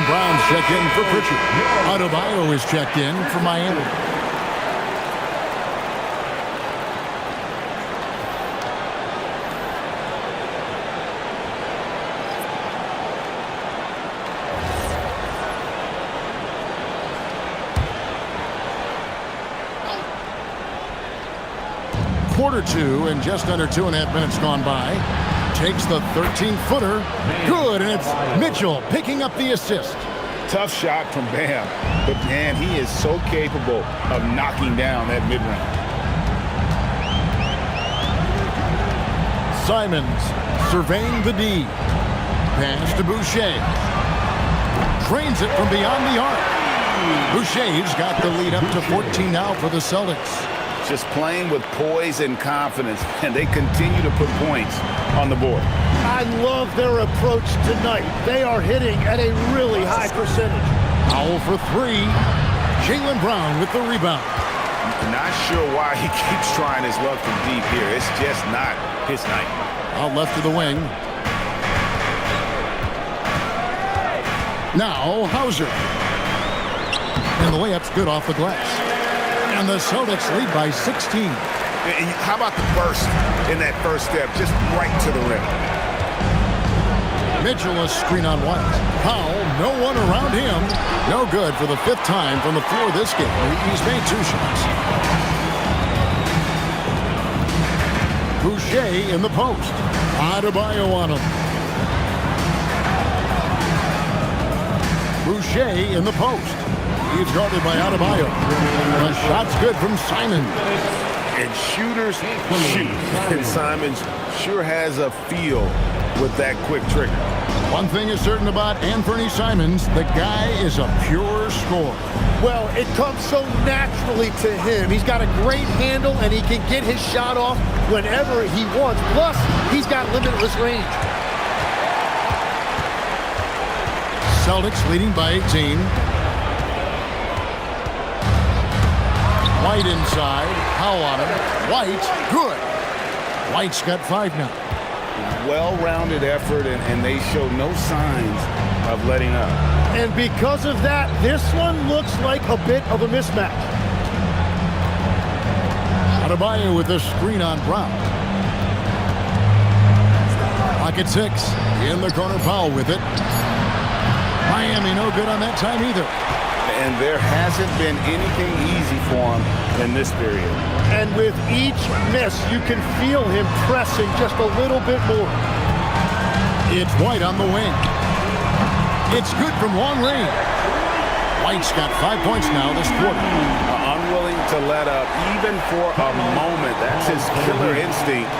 Brown's checked in for Pritchard. Adebayo is checked in for Miami. Quarter 2 and just under 2.5 minutes gone by. Takes the 13-footer. Good, and it's Mitchell picking up the assist. Tough shot from Bam, but man, he is so capable of knocking down that mid-range. Simons surveying the D. Pass to Boucher. Drains it from beyond the arc. Boucher's got the lead up to 14 now for the Celtics. Just playing with poise and confidence, and they continue to put points on the board. I love their approach tonight. They are hitting at a really high percentage. Powell for 3. Jaylen Brown with the rebound. Not sure why he keeps trying his luck from deep here. It's just not his night. Out left to the wing. Now Hauser. And the layup's good off the glass. And the Celtics lead by 16. How about the burst in that first step, just right to the rim? Mitchell a screen on White. Powell, no one around him. No good for the 5th time from the floor this game. He's made 2 shots. Boucher in the post. Adebayo on him. Boucher in the post. He's guarded by Adebayo. The shot's good from Simon. And shooters shoot. And Simons sure has a feel with that quick trigger. One thing is certain about Anthony Simons, the guy is a pure scorer. Well, it comes so naturally to him. He's got a great handle, and he can get his shot off whenever he wants. Plus, he's got limitless range. Celtics leading by 18. White inside. Powell on him. White, good. White's got 5 now. Well-rounded effort, and they show no signs of letting up. And because of that, this one looks like a bit of a mismatch. Adebayo with the screen on Brown. Pocket 6. In the corner, Powell with it. Miami no good on that time either. And there hasn't been anything easy for him in this period. And with each miss, you can feel him pressing just a little bit more. It's White on the wing. It's good from long range. White's got 5 points now this quarter. Unwilling to let up, even for a moment. That's his killer instinct,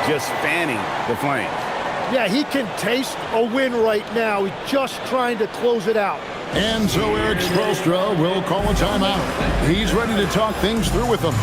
just fanning the flames. Yeah, he can taste a win right now. He's just trying to close it out. And so Eric Spoelstra will call a timeout. He's ready to talk things through with them.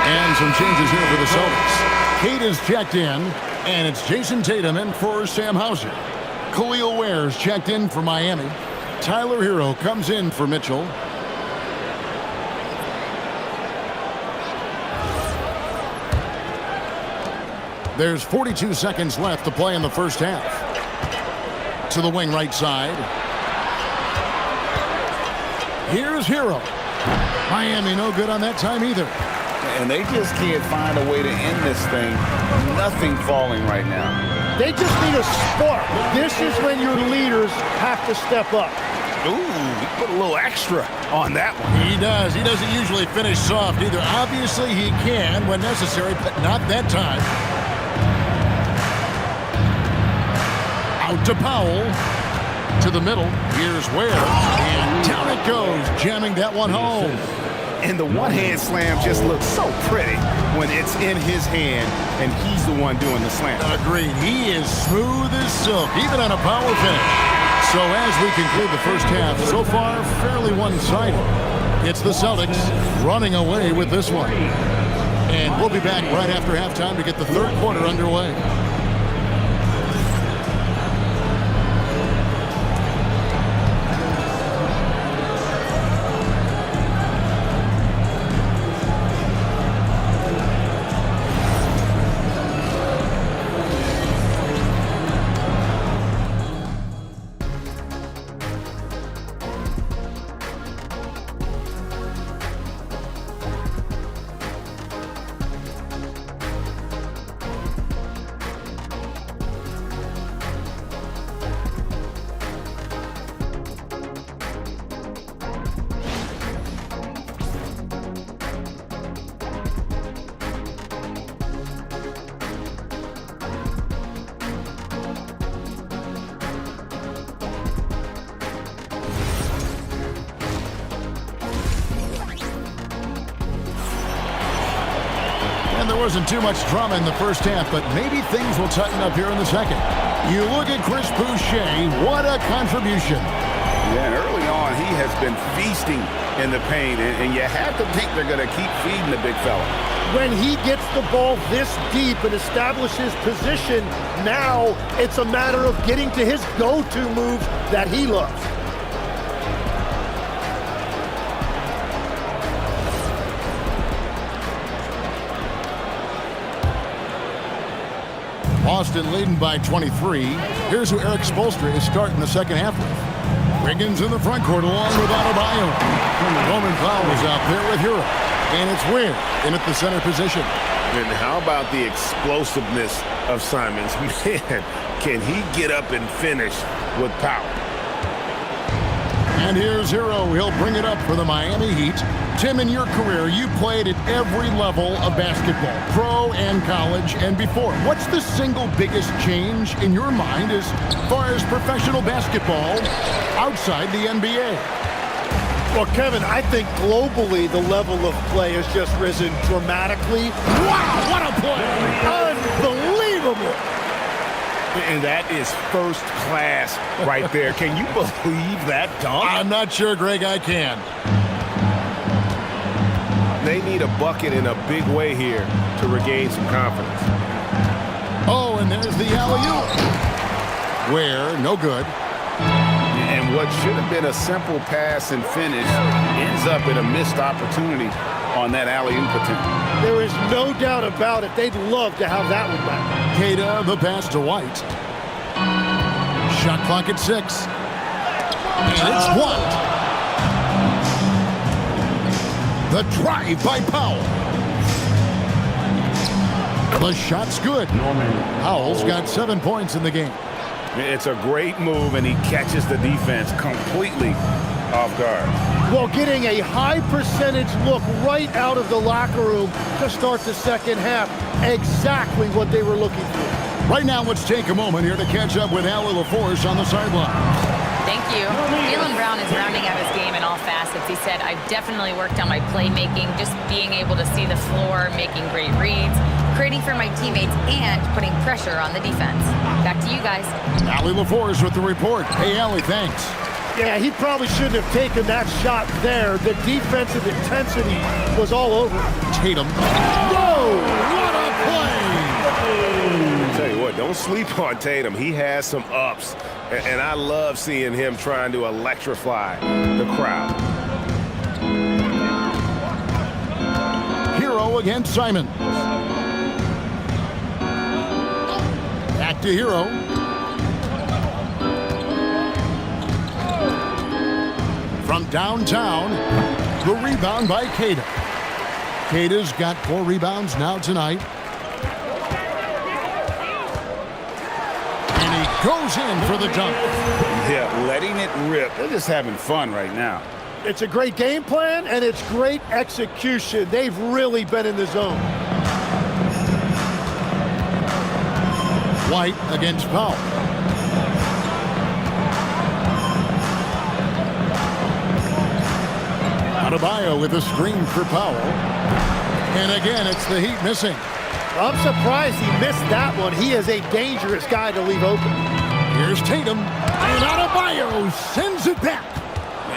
And some changes here for the Celtics. Kate is checked in, and it's Jason Tatum in for Sam Hauser. Khalil Ware's checked in for Miami. Tyler Hero comes in for Mitchell. There's 42 seconds left to play in the first half. To the wing right side. Here's Hero. Miami no good on that time either. And they just can't find a way to end this thing. Nothing falling right now. They just need a spark. This is when your leaders have to step up. Ooh, he put a little extra on that one. He does. He doesn't usually finish soft either. Obviously, he can when necessary, but not that time. Out to Powell. To the middle. Here's Ware. And down it goes, jamming that one home. And the one-hand slam just looks so pretty when it's in his hand and he's the one doing the slam. Agreed. He is smooth as silk, even on a power finish. So as we conclude the first half, so far fairly one-sided. It's the Celtics running away with this one. And we'll be back right after halftime to get the third quarter underway. And there wasn't too much drama in the first half, but maybe things will tighten up here in the second. You look at Chris Boucher, what a contribution. Yeah, and early on, Brown, he has been feasting in the paint, and you have to think they're going to keep feeding the big fella. When he gets the ball this deep and establishes position, now it's a matter of getting to his go-to moves that he loves. Boston leading by 23. Here's who Eric Spoelstra is starting the second half with. Wiggins in the front court along with Adebayo. Roman Powell is out there with Hero. And it's Weir in at the center position. And how about the explosiveness of Simons? Man, can he get up and finish with power? And here's Hero. He'll bring it up for the Miami Heat. Tim, in your career, you played at every level of basketball, pro and college and before. What's the single biggest change in your mind as far as professional basketball outside the NBA? Well, Kevin, I think globally the level of play has just risen dramatically. Wow, what a play! Unbelievable! And that is first class right there. Can you believe that dunk? I'm not sure, Greg, I can. They need a bucket in a big way here to regain some confidence. Oh, and there's the alley-oop. Where, no good. And what should have been a simple pass and finish ends up in a missed opportunity on that alley-oop attempt. There is no doubt about it. They'd love to have that one back. Queta, the pass to White. Shot clock at 6. And it's blocked. The drive by Powell. The shot's good. Powell's got 7 points in the game. It's a great move, and he catches the defense completely off guard. Well, getting a high percentage look right out of the locker room to start the second half. Exactly what they were looking for. Right now, let's take a moment here to catch up with Allie LaForce on the sideline. Thank you. Jaylen Brown is rounding out his game in all facets. He said, I've definitely worked on my playmaking, just being able to see the floor, making great reads, creating for my teammates, and putting pressure on the defense. Back to you guys. Allie LaForce with the report. Hey, Allie, thanks. Yeah, he probably shouldn't have taken that shot there. The defensive intensity was all over. Tatum. Whoa! What a play! I tell you what, don't sleep on Tatum. He has some ups, and I love seeing him trying to electrify the crowd. Hero against Simon. Back to Hero. From downtown, the rebound by Queta. Queta's got 4 rebounds now tonight. And he goes in for the dunk. Yeah, letting it rip. They're just having fun right now. It's a great game plan, and it's great execution. They've really been in the zone. White against Powell. Adebayo with a screen for Powell. And again, it's the Heat missing. I'm surprised he missed that one. He is a dangerous guy to leave open. Here's Tatum. And Adebayo sends it back.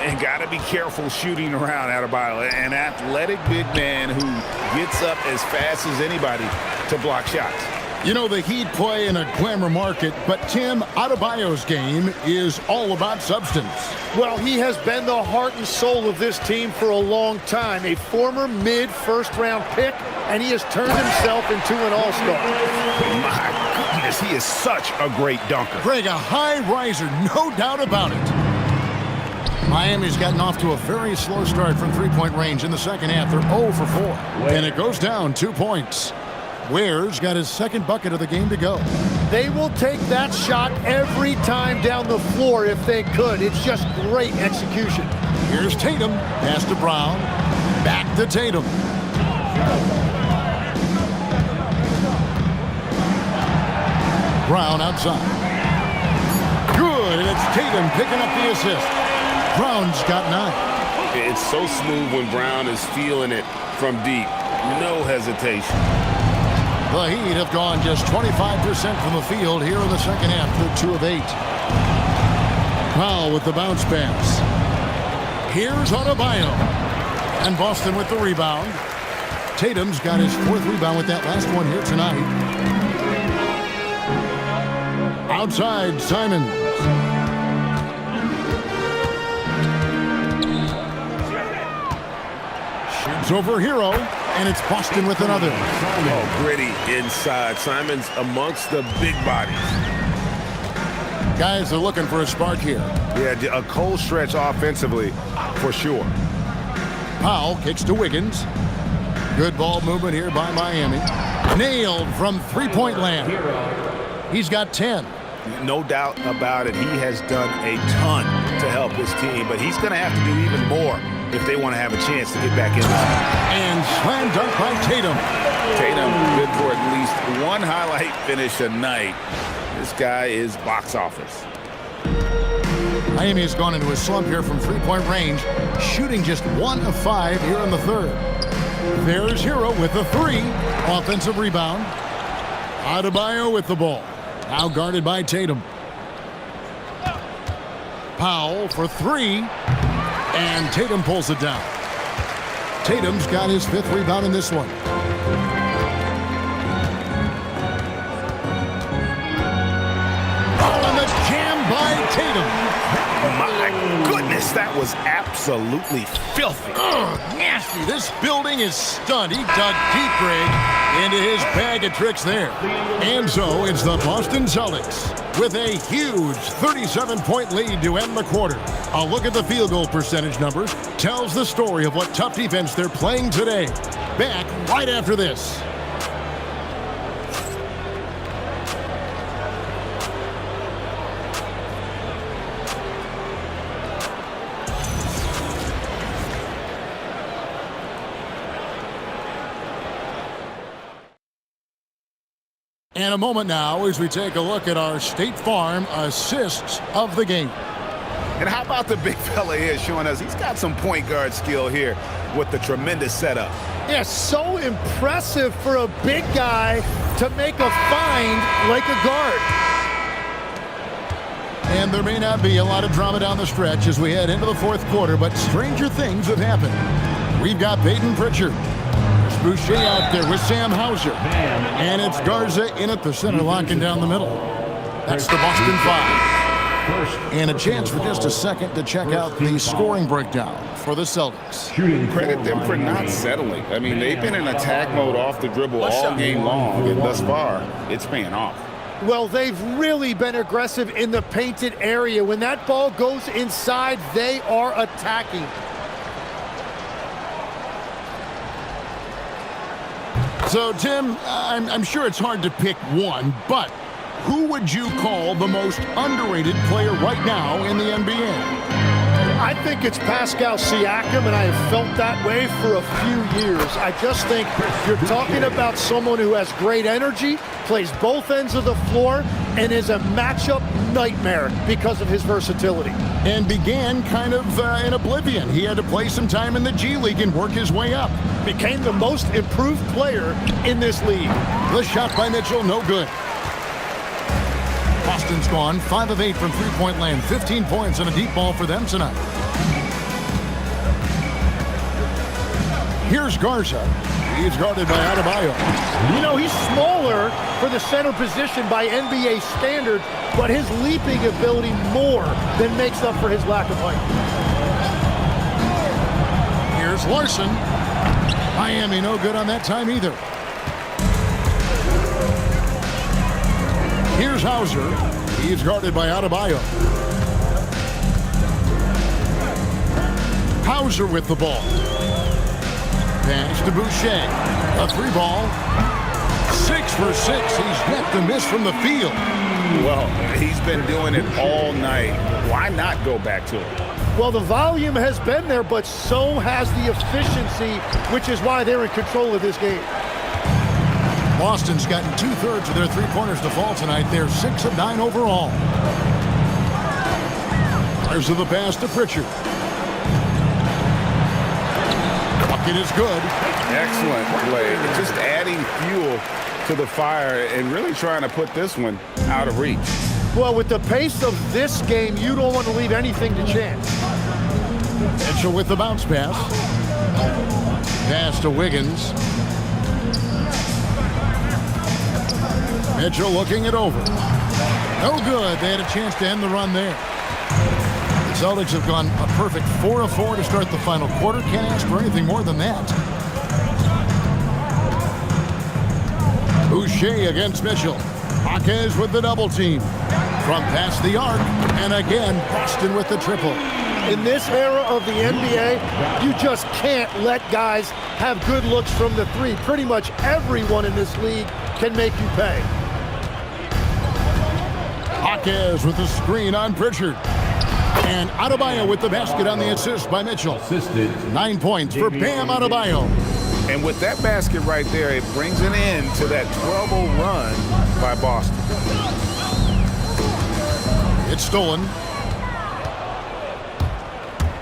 And got to be careful shooting around Adebayo. An athletic big man who gets up as fast as anybody to block shots. You know, the Heat play in a glamour market, but Tim, Adebayo's game is all about substance. Well, he has been the heart and soul of this team for a long time. A former mid-first-round pick, and he has turned himself into an all-star. My goodness, he is such a great dunker. Greg, a high riser, no doubt about it. Miami's gotten off to a very slow start from three-point range in the second half. They're 0 for 4, and it goes down 2 points. Ware's got his second bucket of the game to go. They will take that shot every time down the floor if they could. It's just great execution. Here's Tatum. Pass to Brown. Back to Tatum. Brown outside. Good, and it's Tatum picking up the assist. Brown's got 9. It's so smooth when Brown is feeling it from deep. No hesitation. The Heat have gone just 25% from the field here in the second half. They're 2 of 8. Powell with the bounce pass. Here's Adebayo. And Boston with the rebound. Tatum's got his 4th rebound with that last one here tonight. Outside, Simons. Shoots over Hero, and it's Boston with another. Oh, gritty inside. Simons amongst the big bodies. Guys are looking for a spark here. Yeah, a cold stretch offensively for sure. Powell kicks to Wiggins. Good ball movement here by Miami. Nailed from three-point land. He's got 10. No doubt about it. He has done a ton to help his team, but he's going to have to do even more if they want to have a chance to get back in this. And slam dunk by Tatum. Tatum good for at least one highlight finish a night. This guy is box office. Miami has gone into a slump here from three-point range, shooting just 1 of 5 here in the 3rd. There's Hero with the 3. Offensive rebound. Adebayo with the ball. Now guarded by Tatum. Powell for 3. And Tatum pulls it down. Tatum's got his 5th rebound in this one. Oh, and the jam by Tatum. My goodness, that was absolutely filthy. Nasty. This building is stunned. He dug deep, Greg, into his bag of tricks there. And so it's the Boston Celtics with a huge 37-point lead to end the quarter. A look at the field goal percentage numbers tells the story of what tough defense they're playing today. Back right after this. And a moment now as we take a look at our State Farm assists of the game. And how about the big fella here showing us he's got some point guard skill here with the tremendous setup. Yeah, so impressive for a big guy to make a find like a guard. And there may not be a lot of drama down the stretch as we head into the 4th quarter, but stranger things have happened. We've got Peyton Pritchard. Boucher out there with Sam Hauser. And it's Garza in at the center, locking down the middle. That's the Boston 5. And a chance for just a second to check out the scoring breakdown for the Celtics. Credit them for not settling. I mean, they've been in attack mode off the dribble all game long, and thus far, it's paying off. Well, they've really been aggressive in the painted area. When that ball goes inside, they are attacking. So, Tim, I'm sure it's hard to pick one, but who would you call the most underrated player right now in the NBA? I think it's Pascal Siakam, and I have felt that way for a few years. I just think you're talking about someone who has great energy, plays both ends of the floor, and is a matchup nightmare because of his versatility. And began kind of in oblivion. He had to play some time in the G League and work his way up. Became the most improved player in this league. The shot by Mitchell, no good. Boston's gone 5 of 8 from three-point land, 15 points and a deep ball for them tonight. Here's Garza. He's guarded by Adebayo. You know, he's smaller for the center position by NBA standards, but his leaping ability more than makes up for his lack of height. Here's Larson. Miami no good on that time either. Here's Hauser. He's guarded by Adebayo. Hauser with the ball. Pass to Boucher. A 3-ball. 6 for 6. He's yet to miss from the field. Well, he's been doing it all night. Why not go back to it? Well, the volume has been there, but so has the efficiency, which is why they're in control of this game. Boston's gotten 2/3 of their three-pointers to fall tonight. They're 6 of 9 overall. There's the pass to Pritchard. Bucket is good. Excellent play. Just adding fuel to the fire and really trying to put this one out of reach. Well, with the pace of this game, you don't want to leave anything to chance. And Mitchell with the bounce pass. Pass to Wiggins. Mitchell looking it over. No good. They had a chance to end the run there. The Celtics have gone a perfect 4 of 4 to start the final quarter. Can't ask for anything more than that. Boucher against Mitchell. Jaquez with the double team. From past the arc. And again, Boston with the triple. In this era of the NBA, you just can't let guys have good looks from the three. Pretty much everyone in this league can make you pay. Jaquez with the screen on Pritchard. And Adebayo with the basket on the assist by Mitchell. 9 points for Bam Adebayo. And with that basket right there, it brings an end to that 12-0 run by Boston. It's stolen.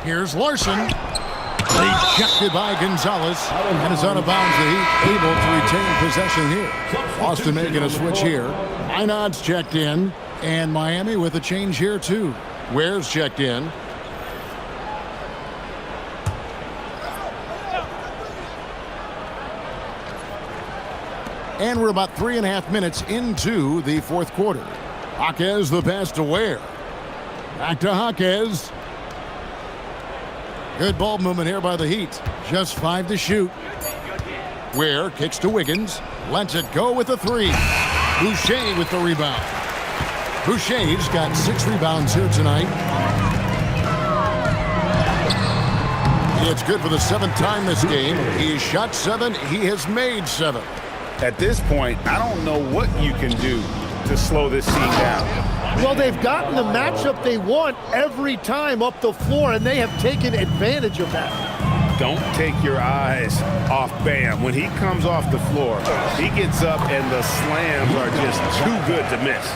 Here's Larson. Rejected by Gonzalez. And is out of bounds. The Heat able to retain possession here. Boston making a switch here. Einad's checked in. And Miami with a change here too. Ware's checked in. And we're about 3.5 minutes into the fourth quarter. Jaquez the pass to Ware. Back to Jaquez. Good ball movement here by the Heat. Just 5 to shoot. Ware kicks to Wiggins. Lets it go with a 3. Boucher with the rebound. Boucher's got 6 rebounds here tonight. It's good for the 7th time this game. He shot 7. He has made 7. At this point, I don't know what you can do to slow this team down. Well, they've gotten the matchup they want every time up the floor, and they have taken advantage of that. Don't take your eyes off Bam. When he comes off the floor, he gets up and the slams are just too good to miss.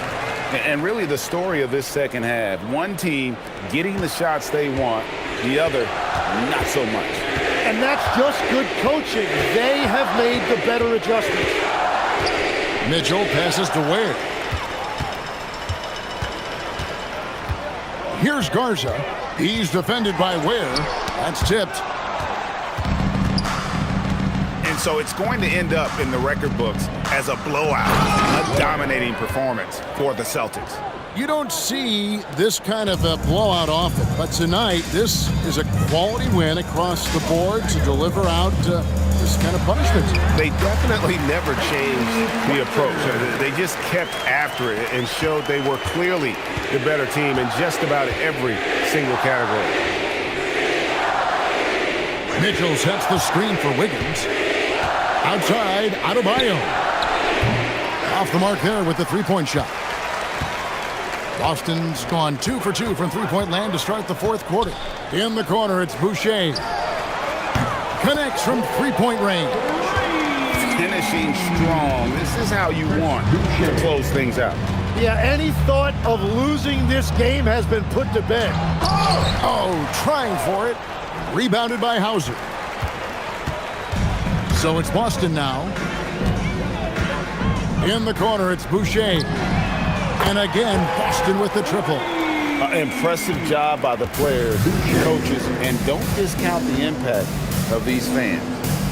And really the story of this second half, one team getting the shots they want, the other not so much. And that's just good coaching. They have made the better adjustments. Mitchell passes to Ware. Here's Garza. He's defended by Ware. That's tipped. And so it's going to end up in the record books as a blowout, a dominating performance for the Celtics. You don't see this kind of a blowout often, but tonight this is a quality win across the board to deliver out this kind of punishment. They definitely never changed the approach. They just kept after it and showed they were clearly the better team in just about every single category. Mitchell sets the screen for Wiggins. Outside, Adebayo. Off the mark there with the three-point shot. Boston's gone 2 for 2 from three-point land to start the fourth quarter. In the corner, it's Boucher. Connects from three-point range. Finishing strong. This is how you want to close things out. Yeah, any thought of losing this game has been put to bed. Oh, trying for it. Rebounded by Hauser. So it's Boston now. In the corner, it's Boucher. And again, Boston with the triple. Impressive job by the players, coaches, and don't discount the impact of these fans.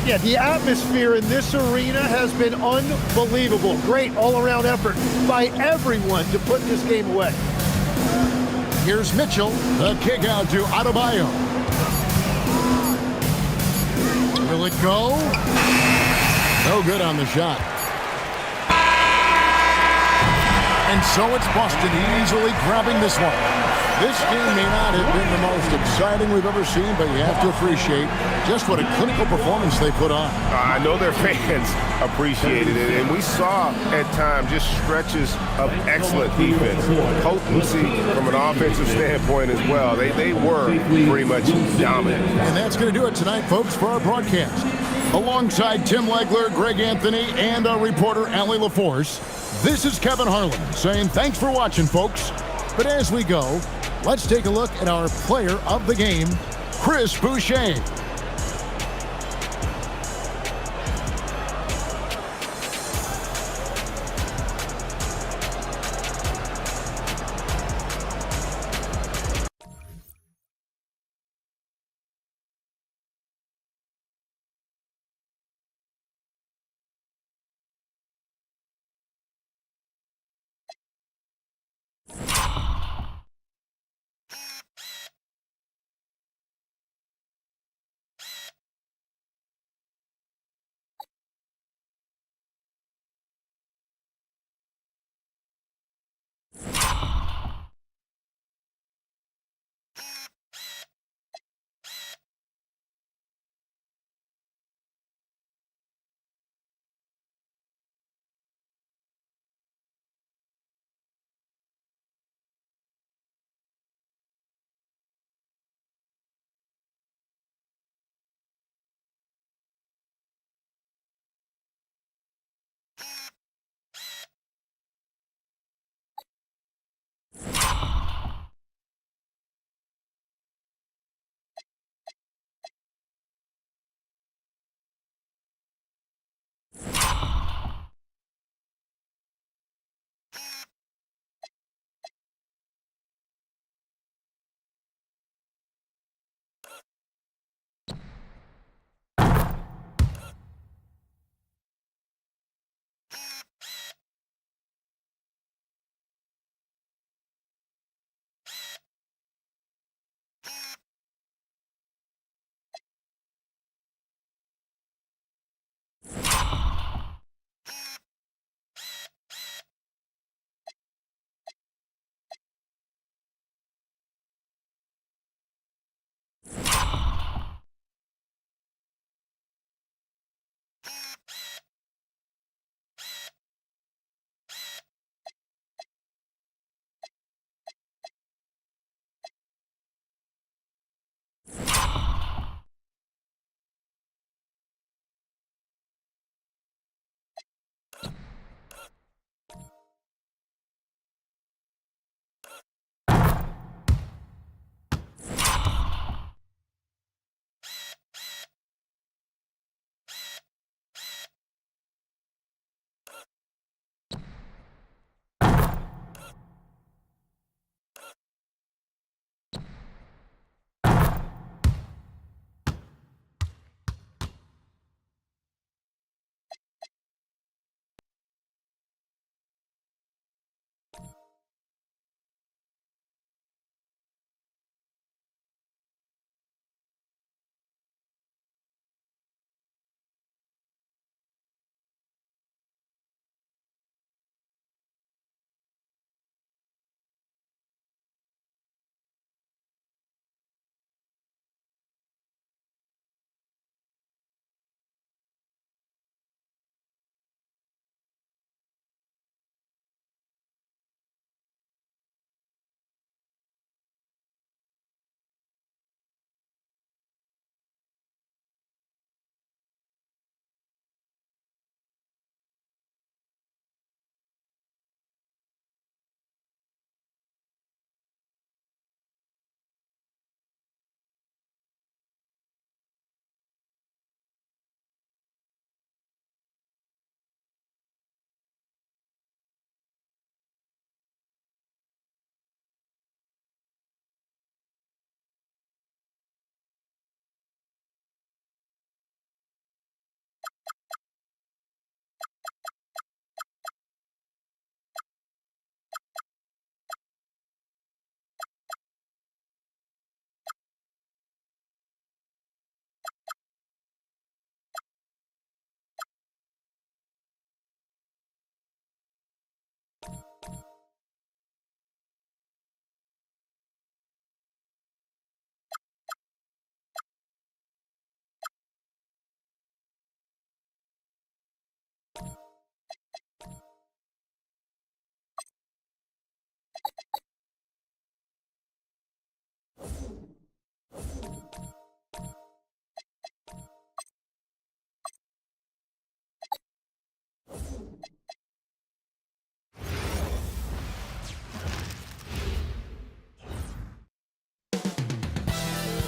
Yeah, the atmosphere in this arena has been unbelievable. Great all-around effort by everyone to put this game away. Here's Mitchell. The kick out to Adebayo. Will it go? No good on the shot. And so it's Boston easily grabbing this one. This game may not have been the most exciting we've ever seen, but you have to appreciate just what a clinical performance they put on. I know their fans appreciated it, and we saw at times just stretches of excellent defense, potency from an offensive standpoint as well. They were pretty much dominant. And that's going to do it tonight, folks, for our broadcast. Alongside Tim Legler, Greg Anthony, and our reporter, Allie LaForce, this is Kevin Harlan saying thanks for watching, folks. But as we go, let's take a look at our player of the game, Chris Boucher.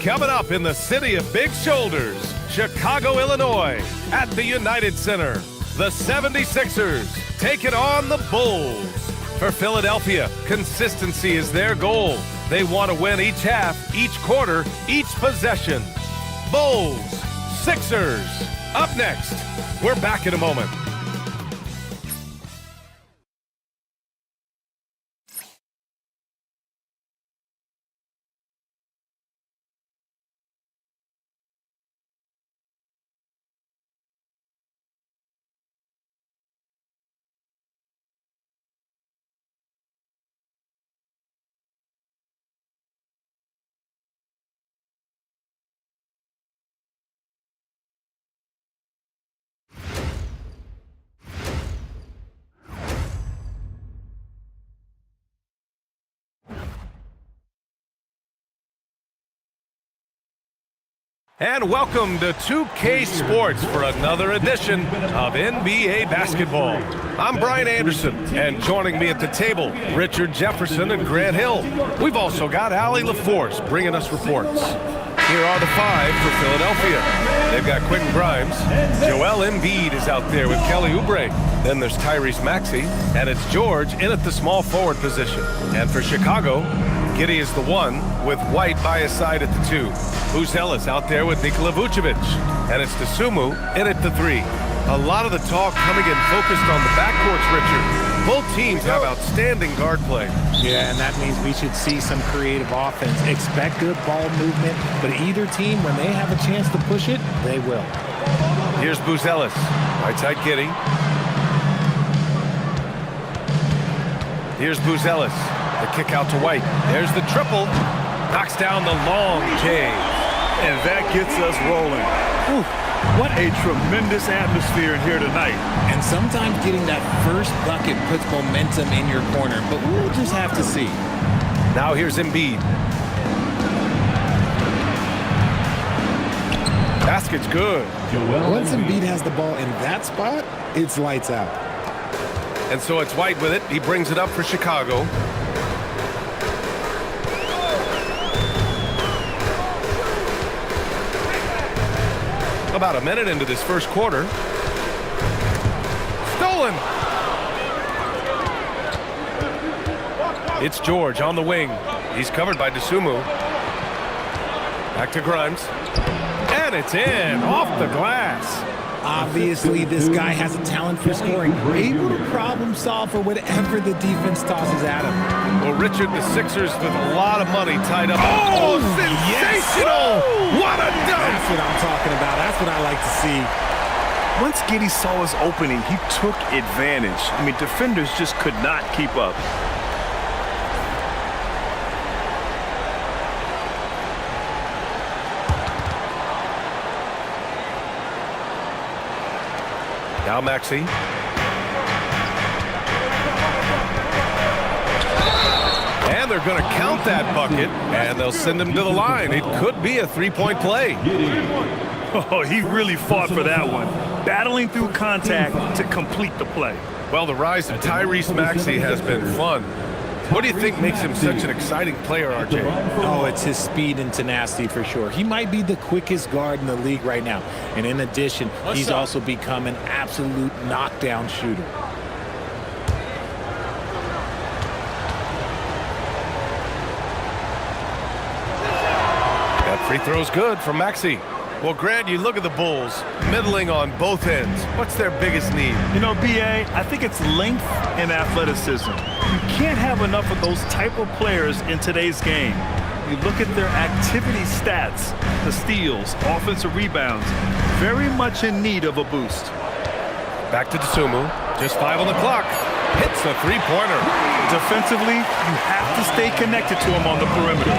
Coming up in the city of big shoulders, Chicago, Illinois, at the United Center, the 76ers take it on the Bulls. For Philadelphia, consistency is their goal. They want to win each half, each quarter, each possession. Bulls, Sixers, up next. We're back in a moment. And welcome to 2K Sports for another edition of NBA basketball. I'm Brian Anderson, and joining me at the table, Richard Jefferson and Grant Hill. We've also got Allie LaForce bringing us reports. Here are the five for Philadelphia. They've got Quentin Grimes. Joel Embiid is out there with Kelly Oubre. Then there's Tyrese Maxey, and it's George in at the small forward position. And for Chicago, Giddey is the one, with White by his side at the 2. Buzelis out there with Nikola Vucevic. And it's Dosunmu in at the 3. A lot of the talk coming in focused on the backcourts, Richard. Both teams have outstanding guard play. Yeah, and that means we should see some creative offense. Expect good ball movement, but either team, when they have a chance to push it, they will. Here's Buzelis. Right side Giddey. Here's Buzelis. The kick out to White. There's the triple. Knocks down the long J. And that gets us rolling. Whew. What a tremendous atmosphere in here tonight. And sometimes getting that first bucket puts momentum in your corner, but we'll just have to see. Now here's Embiid. Basket's good. Once Embiid has the ball in that spot, it's lights out. And so it's White with it. He brings it up for Chicago. About a minute into this first quarter. Stolen! It's George on the wing. He's covered by Dosunmu. Back to Grimes. And it's in, off the glass. Obviously, this guy has a talent for scoring. Able to problem solve for whatever the defense tosses at him. Well, Richard, the Sixers with a lot of money tied up. Oh, sensational! Yes. What a dunk! That's what I'm talking about. That's what I like to see. Once Giddey saw his opening, he took advantage. I mean, defenders just could not keep up. Now Maxey. And they're going to count that bucket, and they'll send him to the line. It could be a three-point play. Oh, he really fought for that one. Battling through contact to complete the play. Well, the rise of Tyrese Maxey has been fun. What do you think makes him such an exciting player, RJ? Oh, it's his speed and tenacity for sure. He might be the quickest guard in the league right now. And in addition, he's also become an absolute knockdown shooter. That free throw's good from Maxey. Well, Grant, you look at the Bulls, middling on both ends. What's their biggest need? You know, B.A., I think it's length and athleticism. You can't have enough of those type of players in today's game. You look at their activity stats, the steals, offensive rebounds, very much in need of a boost. Back to Dosunmu, just 5 on the clock. Hits a three-pointer. Defensively, you have to stay connected to him on the perimeter.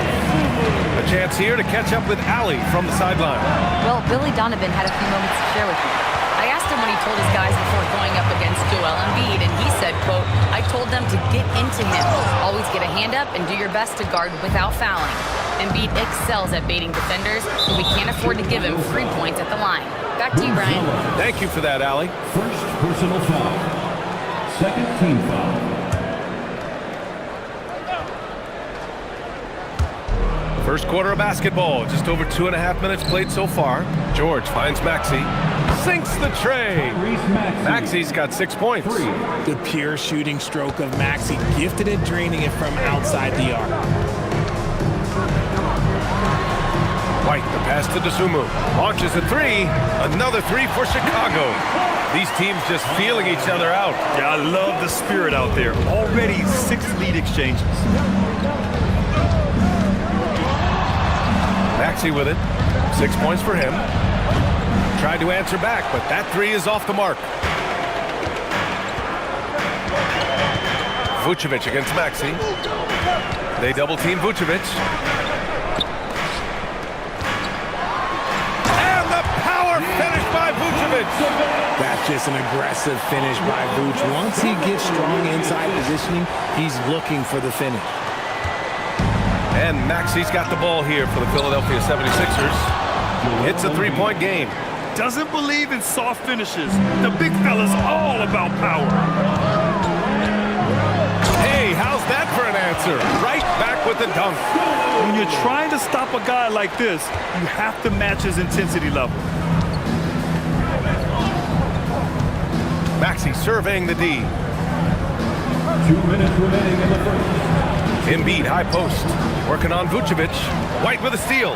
A chance here to catch up with Allie from the sideline. Well, Billy Donovan had a few moments to share with me. I asked him when he told his guys before going up against Joel Embiid, and he said, quote, I told them to get into him. Always get a hand up and do your best to guard without fouling. Embiid excels at baiting defenders, and we can't afford to give him free points at the line. Back to you, Brian. Thank you for that, Allie. First personal foul. Second team foul. First quarter of basketball, just over 2.5 minutes played so far. George finds Maxey, sinks the tray. Maxey's got 6 points. The pure shooting stroke of Maxey, gifted at draining it from outside the arc. White, the pass to Dosunmu, launches a three, another three for Chicago. These teams just feeling each other out. Yeah, I love the spirit out there. Already 6 lead exchanges. Maxey with it, 6 points for him. Tried to answer back, but that three is off the mark. Vucevic against Maxey. They double team Vucevic. And the power finish by Vucevic. That's just an aggressive finish by Vuce. Once he gets strong inside positioning, he's looking for the finish. And Maxey's got the ball here for the Philadelphia 76ers. It's a three-point game. Doesn't believe in soft finishes. The big fella's all about power. Hey, how's that for an answer? Right back with the dunk. When you're trying to stop a guy like this, you have to match his intensity level. Maxey surveying the D. 2 minutes remaining in the first. Embiid, high post. Working on Vucevic. White with a steal.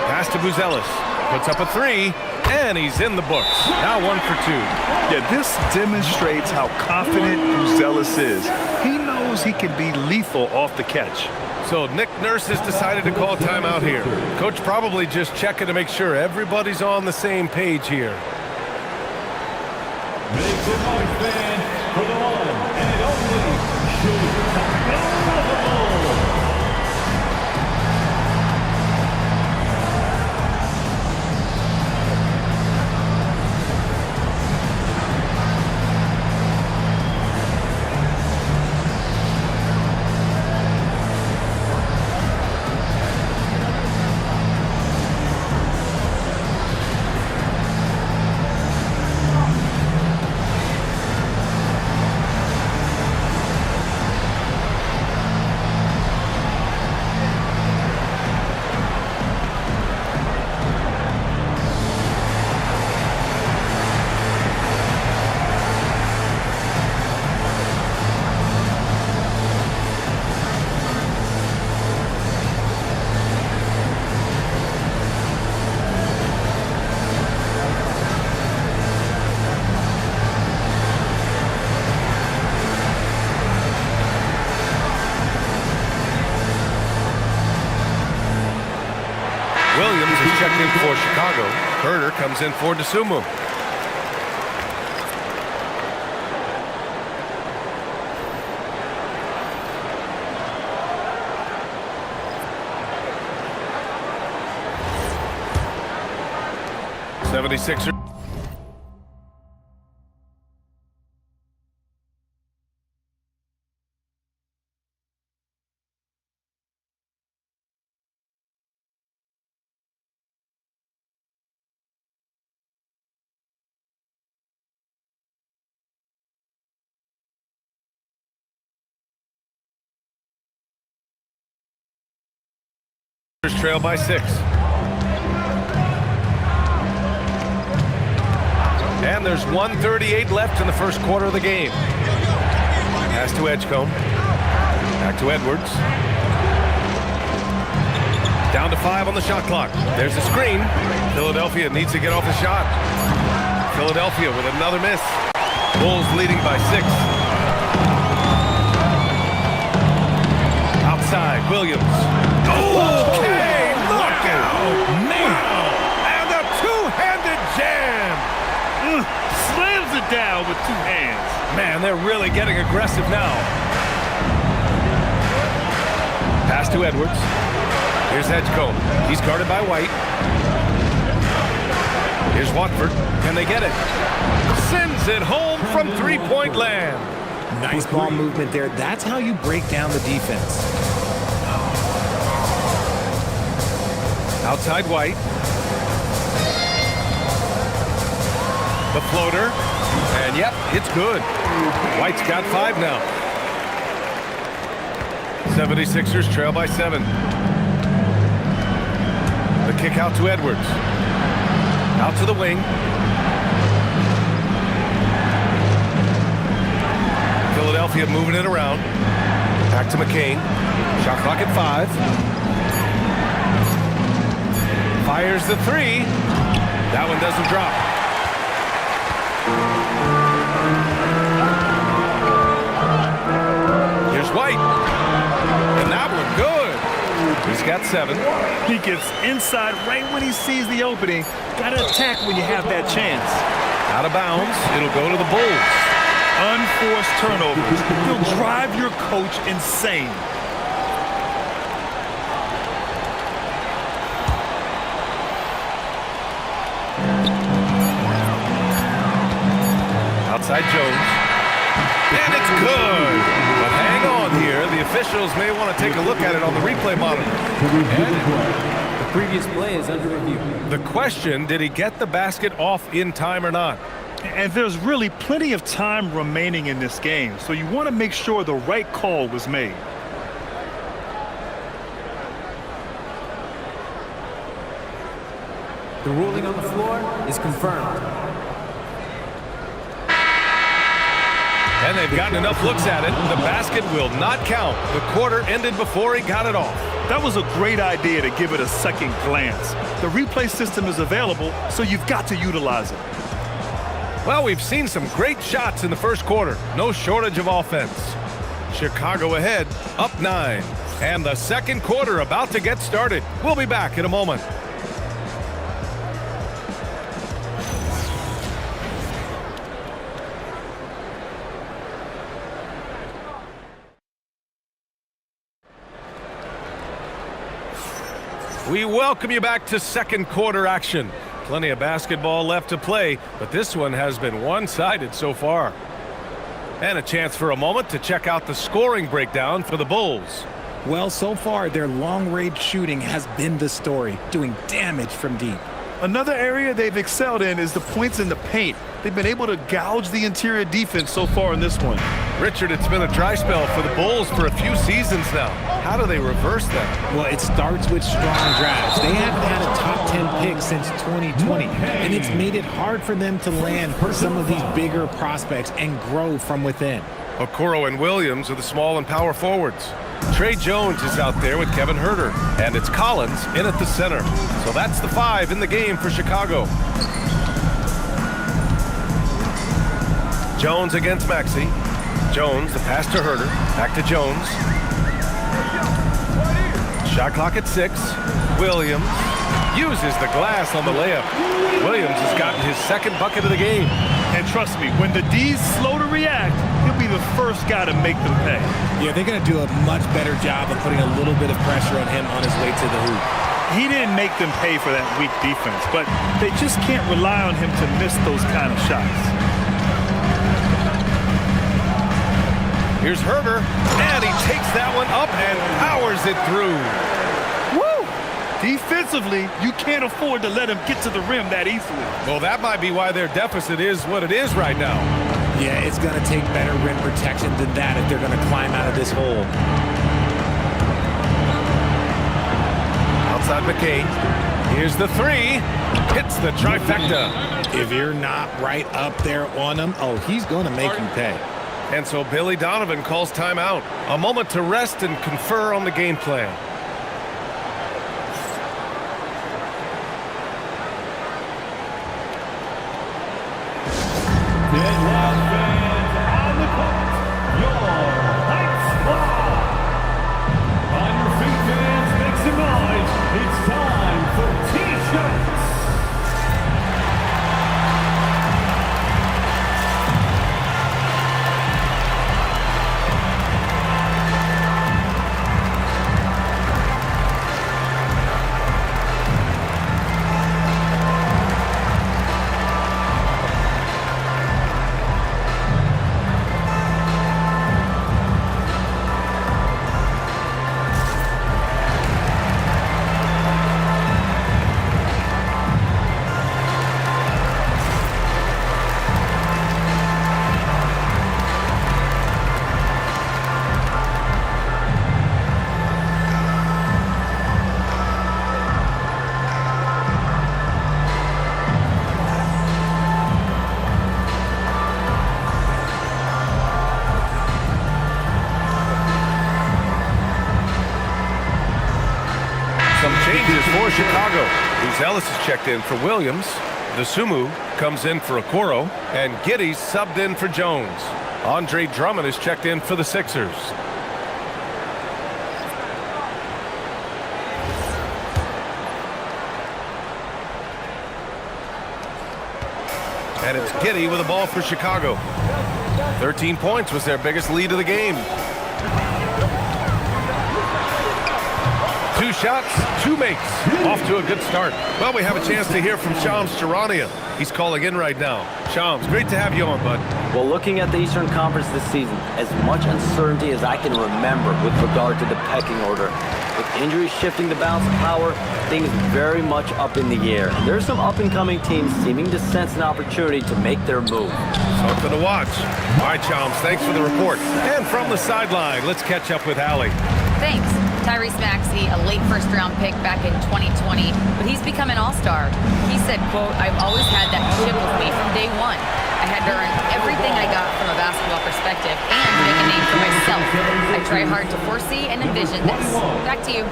Pass to Buzelis. Puts up a three, and he's in the books. Now 1 for 2. Yeah, this demonstrates how confident Buzelis is. He knows he can be lethal off the catch. So Nick Nurse has decided to call timeout here. Coach probably just checking to make sure everybody's on the same page here. Make some noise, fans, for the one and only Chicago Bulls. Williams is checked in for Chicago. Herter comes in for Dosunmu. '76ers. Trail by 6. And there's 1:38 left in the first quarter of the game. Pass to Edgecombe. Back to Edwards. Down to 5 on the shot clock. There's a screen. Philadelphia needs to get off the shot. Philadelphia with another miss. Bulls leading by 6. Outside, Williams. Okay, look out! Man! And a two-handed jam! Slams it down with 2 hands. Man, they're really getting aggressive now. Pass to Edwards. Here's Edgecombe. He's guarded by White. Here's Watford. Can they get it? Sends it home from three-point land. Nice ball movement there. That's how you break down the defense. Outside White. The floater. And yep, it's good. White's got 5 now. 76ers trail by 7. The kick out to Edwards. Out to the wing. Philadelphia moving it around. Back to McCain. Shot clock at 5. Fires the 3. That one doesn't drop. Here's White. And that one good. He's got 7. He gets inside right when he sees the opening. Got to attack when you have that chance. Out of bounds. It'll go to the Bulls. Unforced turnovers. They'll drive your coach insane. Outside Jones. And it's good. But hang on here. The officials may want to take a look at it on the replay monitor. The previous play is under review. The question, did he get the basket off in time or not? And there's really plenty of time remaining in this game, so you want to make sure the right call was made. The ruling on the floor is confirmed. And they've gotten enough looks at it. The basket will not count. The quarter ended before he got it off. That was a great idea to give it a second glance. The replay system is available, so you've got to utilize it. Well, we've seen some great shots in the first quarter. No shortage of offense. Chicago ahead, up 9. And the second quarter about to get started. We'll be back in a moment. We welcome you back to second quarter action. Plenty of basketball left to play, but this one has been one-sided so far. And a chance for a moment to check out the scoring breakdown for the Bulls. Well, so far, their long-range shooting has been the story, doing damage from deep. Another area they've excelled in is the points in the paint. They've been able to gouge the interior defense so far in this one. Richard, it's been a dry spell for the Bulls for a few seasons now. How do they reverse that? Well, it starts with strong drafts. They haven't had a top 10 pick since 2020, and it's made it hard for them to land some of these bigger prospects and grow from within. Okoro and Williams are the small and power forwards. Trey Jones is out there with Kevin Huerter, and it's Collins in at the center. So that's the 5 in the game for Chicago. Jones against Maxey. Jones, the pass to Huerter. Back to Jones. Shot clock at 6. Williams uses the glass on the layup. Williams has gotten his second bucket of the game. And trust me, when the D's slow to react, he'll be the first guy to make them pay. Yeah, they're going to do a much better job of putting a little bit of pressure on him on his way to the hoop. He didn't make them pay for that weak defense, but they just can't rely on him to miss those kind of shots. Here's Huerter, and he takes that one up and powers it through. Woo! Defensively, you can't afford to let him get to the rim that easily. Well, that might be why their deficit is what it is right now. Yeah, it's going to take better rim protection than that if they're going to climb out of this hole. Outside McCain. Here's the 3. Hits the trifecta. If you're not right up there on him, oh, he's going to make you pay. And so Billy Donovan calls timeout. A moment to rest and confer on the game plan. for Chicago. Buzelis is checked in for Williams. Sumu comes in for Okoro. And Giddey's subbed in for Jones. Andre Drummond is checked in for the Sixers. And it's Giddey with the ball for Chicago. 13 points was their biggest lead of the game. 2 shots, 2 makes. Off to a good start. Well, we have a chance to hear from Shams Charania. He's calling in right now. Shams, great to have you on, bud. Well, looking at the Eastern Conference this season, as much uncertainty as I can remember with regard to the pecking order. With injuries shifting the balance of power, things very much up in the air. And there's some up-and-coming teams seeming to sense an opportunity to make their move. Something to watch. All right, Shams, thanks for the report. And from the sideline, let's catch up with Allie. Thanks. Tyrese Maxey, a late first-round pick back in 2020, but he's become an all-star. He said, quote, "I've always had that chip with me from day one. I had to earn everything I got from a basketball perspective and make a name for myself. I try hard to foresee and envision this." Back to you.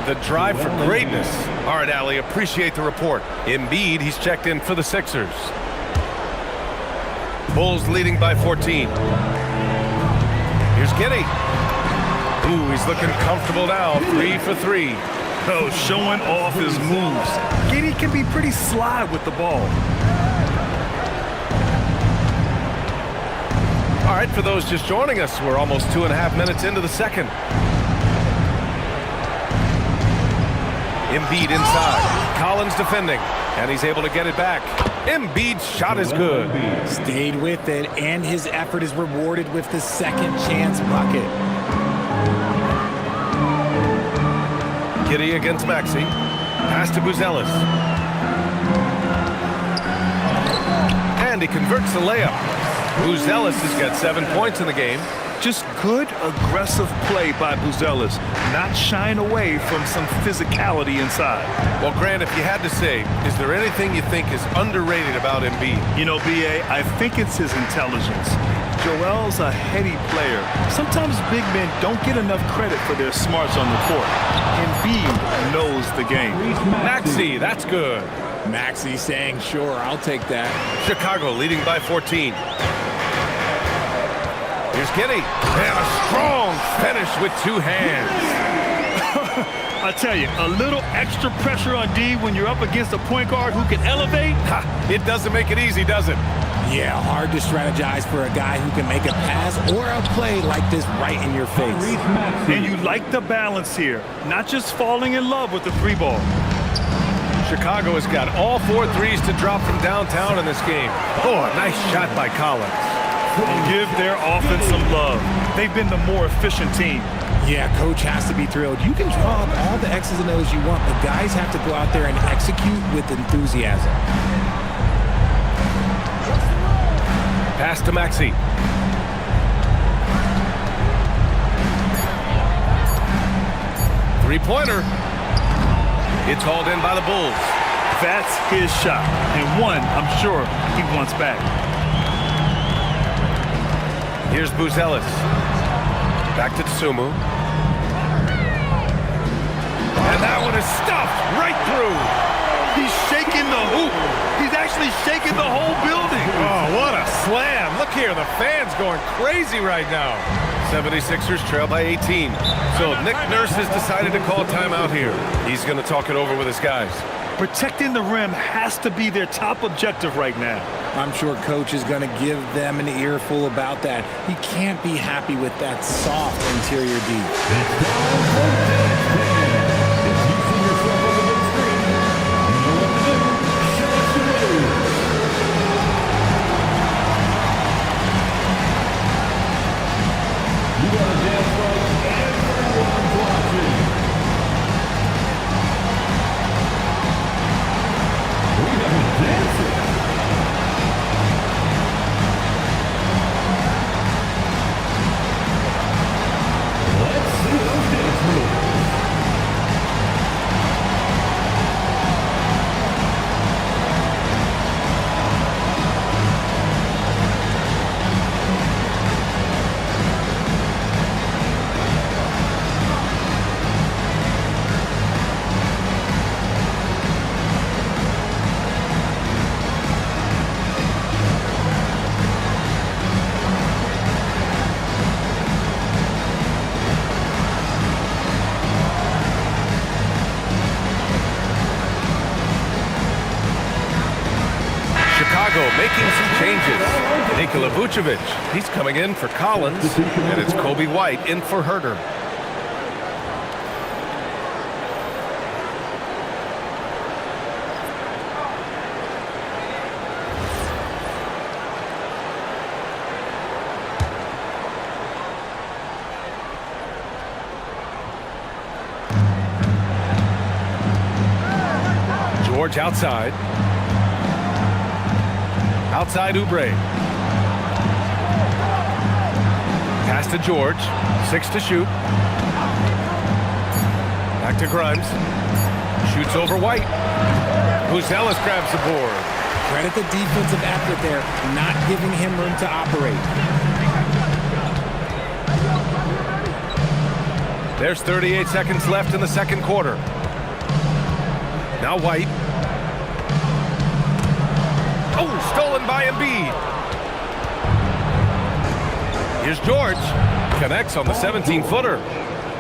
The drive for greatness. All right, Allie, appreciate the report. Embiid, he's checked in for the Sixers. Bulls leading by 14. Here's Giddey. Ooh, he's looking comfortable now. 3 for 3. Oh, showing off his moves. Giddey can be pretty sly with the ball. All right, for those just joining us, we're almost 2.5 minutes into the second. Embiid inside. Collins defending, and he's able to get it back. Embiid's shot is good. Stayed with it, and his effort is rewarded with the second chance bucket. Giddey against Maxey. Pass to Buzelis. And he converts the layup. Buzelis has got 7 points in the game. Just good, aggressive play by Buzelis. Not shying away from some physicality inside. Well, Grant, if you had to say, is there anything you think is underrated about Embiid? You know, B.A., I think it's his intelligence. Joel's a heady player. Sometimes big men don't get enough credit for their smarts on the court. Embiid knows the game. Maxey, that's good. Maxey saying, sure, I'll take that. Chicago leading by 14. Here's Giddey. And a strong finish with 2 hands. I tell you, a little extra pressure on D when you're up against a point guard who can elevate. It doesn't make it easy, does it? Yeah, hard to strategize for a guy who can make a pass or a play like this right in your face. And you like the balance here, not just falling in love with the 3-ball. Chicago has got all 4 threes to drop from downtown in this game. Oh, a nice shot by Collins. Give their offense some love. They've been the more efficient team. Yeah, coach has to be thrilled. You can draw up all the X's and O's you want, but guys have to go out there and execute with enthusiasm. Pass to Maxey. Three-pointer. It's hauled in by the Bulls. That's his shot, and one I'm sure he wants back. Here's Buzelis. Back to Sumu. And that one is stuffed right through. He's shaking the hoop. He's actually shaking the whole building. Oh, what a slam. Look here, the fans going crazy right now. 76ers trail by 18. So Nick Nurse has decided to call timeout here. He's going to talk it over with his guys. Protecting the rim has to be their top objective right now. I'm sure coach is going to give them an earful about that. He can't be happy with that soft interior D. Nikola Vucevic. He's coming in for Collins, and it's Kobe White in for Herter. George outside. Outside Oubre. Pass to George. 6 to shoot. Back to Grimes. Shoots over White. Buzelis grabs the board. Credit the defensive effort there, not giving him room to operate. There's 38 seconds left in the second quarter. Now White. Oh, stolen by Embiid. Here's George. Connects on the 17-footer.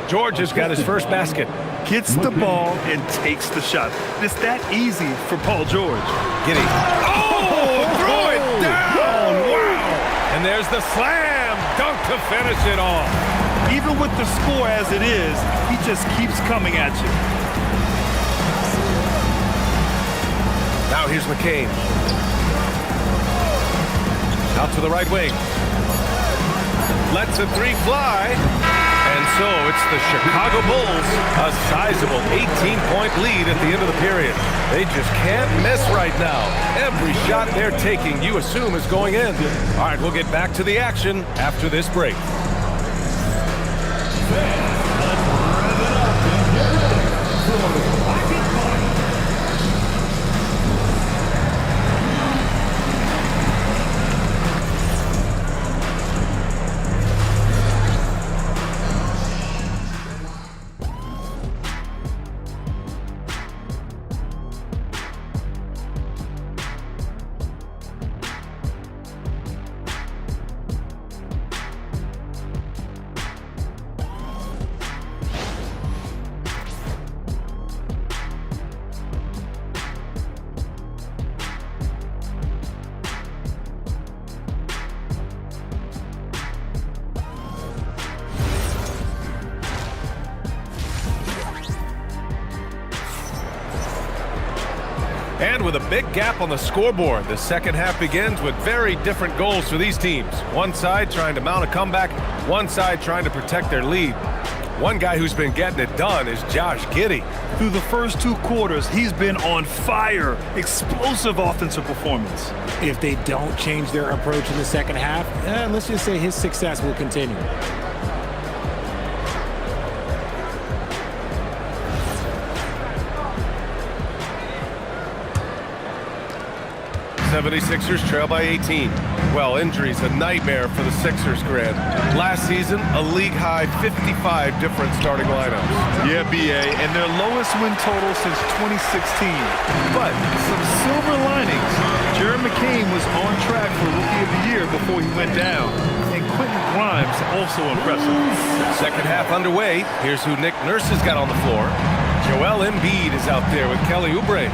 George has got his first basket. Gets the ball and takes the shot. It's that easy for Paul George. Giddey. Oh, throw it down. Wow. And there's the slam dunk to finish it off. Even with the score as it is, he just keeps coming at you. Now here's McCain. Out to the right wing. Lets a three fly. And so it's the Chicago Bulls, a sizable 18-point lead at the end of the period. They just can't miss right now. Every shot they're taking, you assume, is going in. All right, we'll get back to the action after this break. And with a big gap on the scoreboard, the second half begins with very different goals for these teams. One side trying to mount a comeback, one side trying to protect their lead. One guy who's been getting it done is Josh Giddey. Through the first two quarters, he's been on fire. Explosive offensive performance. If they don't change their approach in the second half, let's just say his success will continue. 76ers trail by 18. Well, injuries a nightmare for the Sixers, Grant. Last season, a league-high 55 different starting lineups. Yeah, BA, and their lowest win total since 2016. But some silver linings. Jared McCain was on track for Rookie of the Year before he went down. And Quentin Grimes also impressive. Second half underway. Here's who Nick Nurse has got on the floor. Joel Embiid is out there with Kelly Oubre.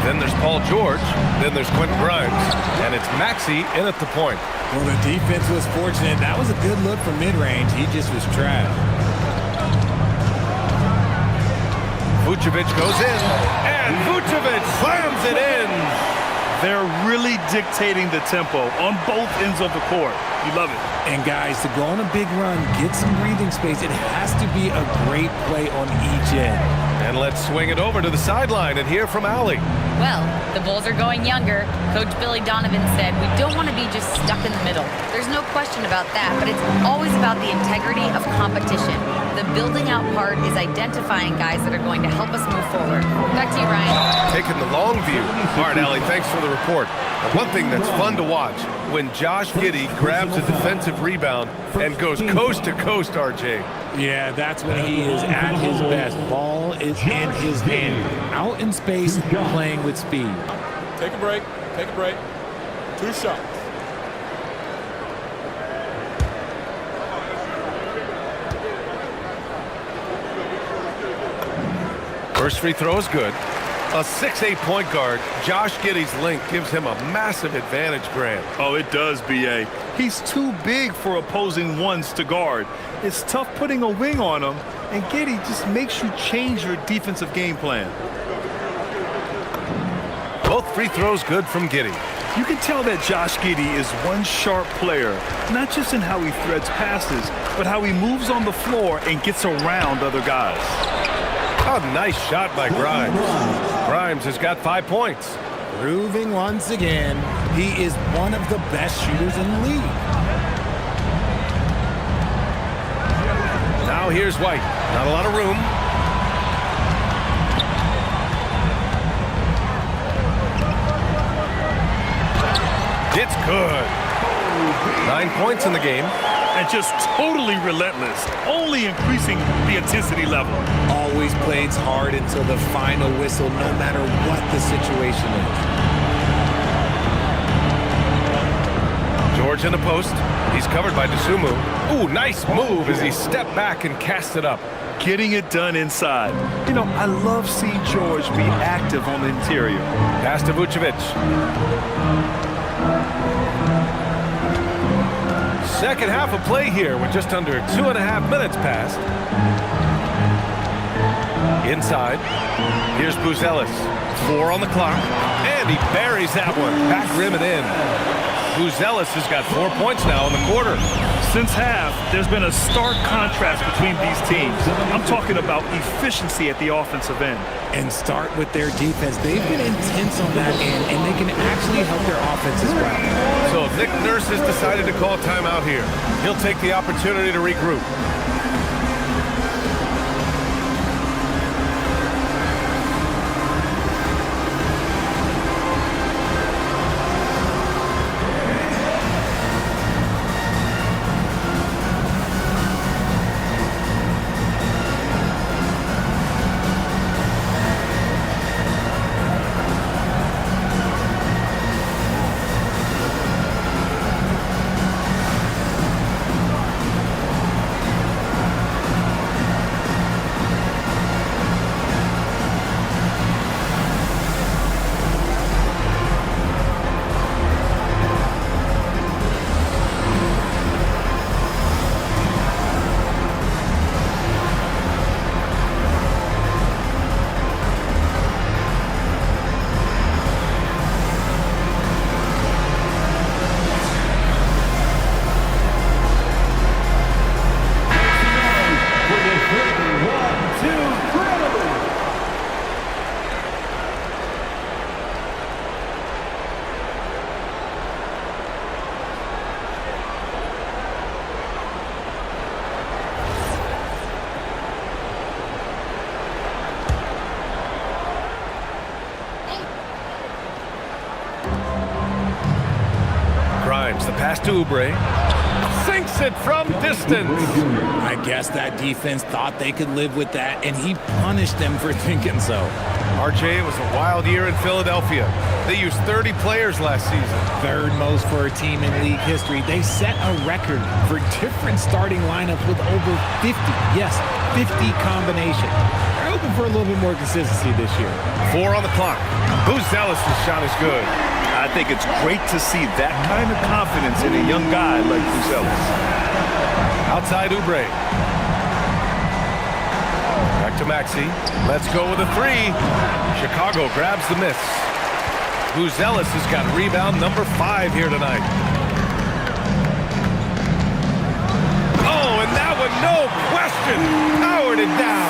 Then there's Paul George. Then there's Quentin Grimes. And it's Maxey in at the point. Well, the defense was fortunate. That was a good look from mid-range. He just was trapped. Vucevic goes in. And Vucevic slams it in. They're really dictating the tempo on both ends of the court. You love it. And guys, to go on a big run, get some breathing space, it has to be a great play on each end. And let's swing it over to the sideline and hear from Allie. Well, the Bulls are going younger. Coach Billy Donovan said, we don't want to be just stuck in the middle. There's no question about that, but it's always about the integrity of competition. The building out part is identifying guys that are going to help us move forward. Back to you, Ryan. Taking the long view. All right, Allie, thanks for the report. And one thing that's fun to watch, when Josh Giddey grabs a defensive rebound and goes coast to coast, RJ. Yeah, that's when he is at his best. Ball is in his hand. Out in space, playing with speed. Take a break. Take a break. 2 shots. First free throw is good. A 6'8" point guard, Josh Giddey's length gives him a massive advantage, Grant. Oh, it does, B.A. He's too big for opposing ones to guard. It's tough putting a wing on him, and Giddey just makes you change your defensive game plan. Both free throws good from Giddey. You can tell that Josh Giddey is one sharp player, not just in how he threads passes, but how he moves on the floor and gets around other guys. A nice shot by Grimes. Grimes has got 5 points. Proving once again, he is one of the best shooters in the league. Now here's White. Not a lot of room. It's good. 9 points in the game. And just totally relentless, only increasing the intensity level. Always plays hard until the final whistle, no matter what the situation is. George in the post. He's covered by Dosunmu. Ooh, nice move as he stepped back and cast it up. Getting it done inside. You know, I love seeing George be active on the interior. Pass to Vucevic. Second half of play here with just under 2.5 minutes passed. Inside. Here's Buzelis. 4 on the clock. And he buries that one. Back rim and in. Buzelis has got 4 points now in the quarter. Since half, there's been a stark contrast between these teams. I'm talking about efficiency at the offensive end. And start with their defense. They've been intense on that end, and they can actually help their offense as well. So Nick Nurse has decided to call timeout here. He'll take the opportunity to regroup. The pass to Oubre. Sinks it from distance. I guess that defense thought they could live with that, and he punished them for thinking so. RJ, it was a wild year in Philadelphia. They used 30 players last season. Third most for a team in league history. They set a record for different starting lineups with over 50. Yes, 50 combinations. They're hoping for a little bit more consistency this year. 4 on the clock. Buzelis' shot is good. I think it's great to see that kind of confidence in a young guy like Buzelis. Outside Oubre. Back to Maxey. Let's go with a 3. Chicago grabs the miss. Buzelis has got rebound number 5 here tonight. Oh, and that one, no question, powered it down.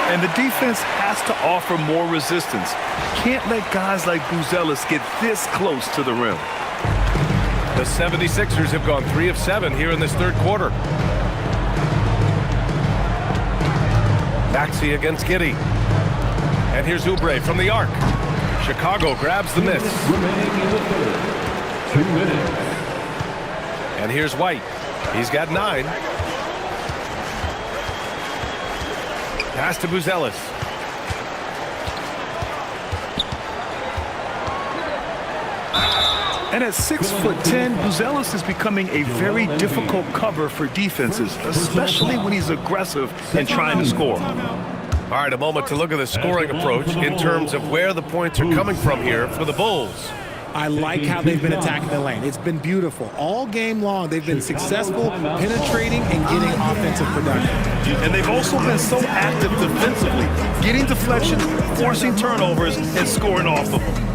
And the defense has to offer more resistance. Can't let guys like Buzelis get this close to the rim. The 76ers have gone 3 of 7 here in this third quarter. Maxey against Giddey. And here's Oubre from the arc. Chicago grabs the miss. 2 minutes. And here's White. He's got 9. Pass to Buzelis. And at 6'10", Buzelis is becoming a very difficult cover for defenses, especially when he's aggressive and trying to score. All right, a moment to look at the scoring approach in terms of where the points are coming from here for the Bulls. I like how they've been attacking the lane. It's been beautiful. All game long, they've been successful penetrating and getting offensive production. And they've also been so active defensively, getting deflections, forcing turnovers, and scoring off of them.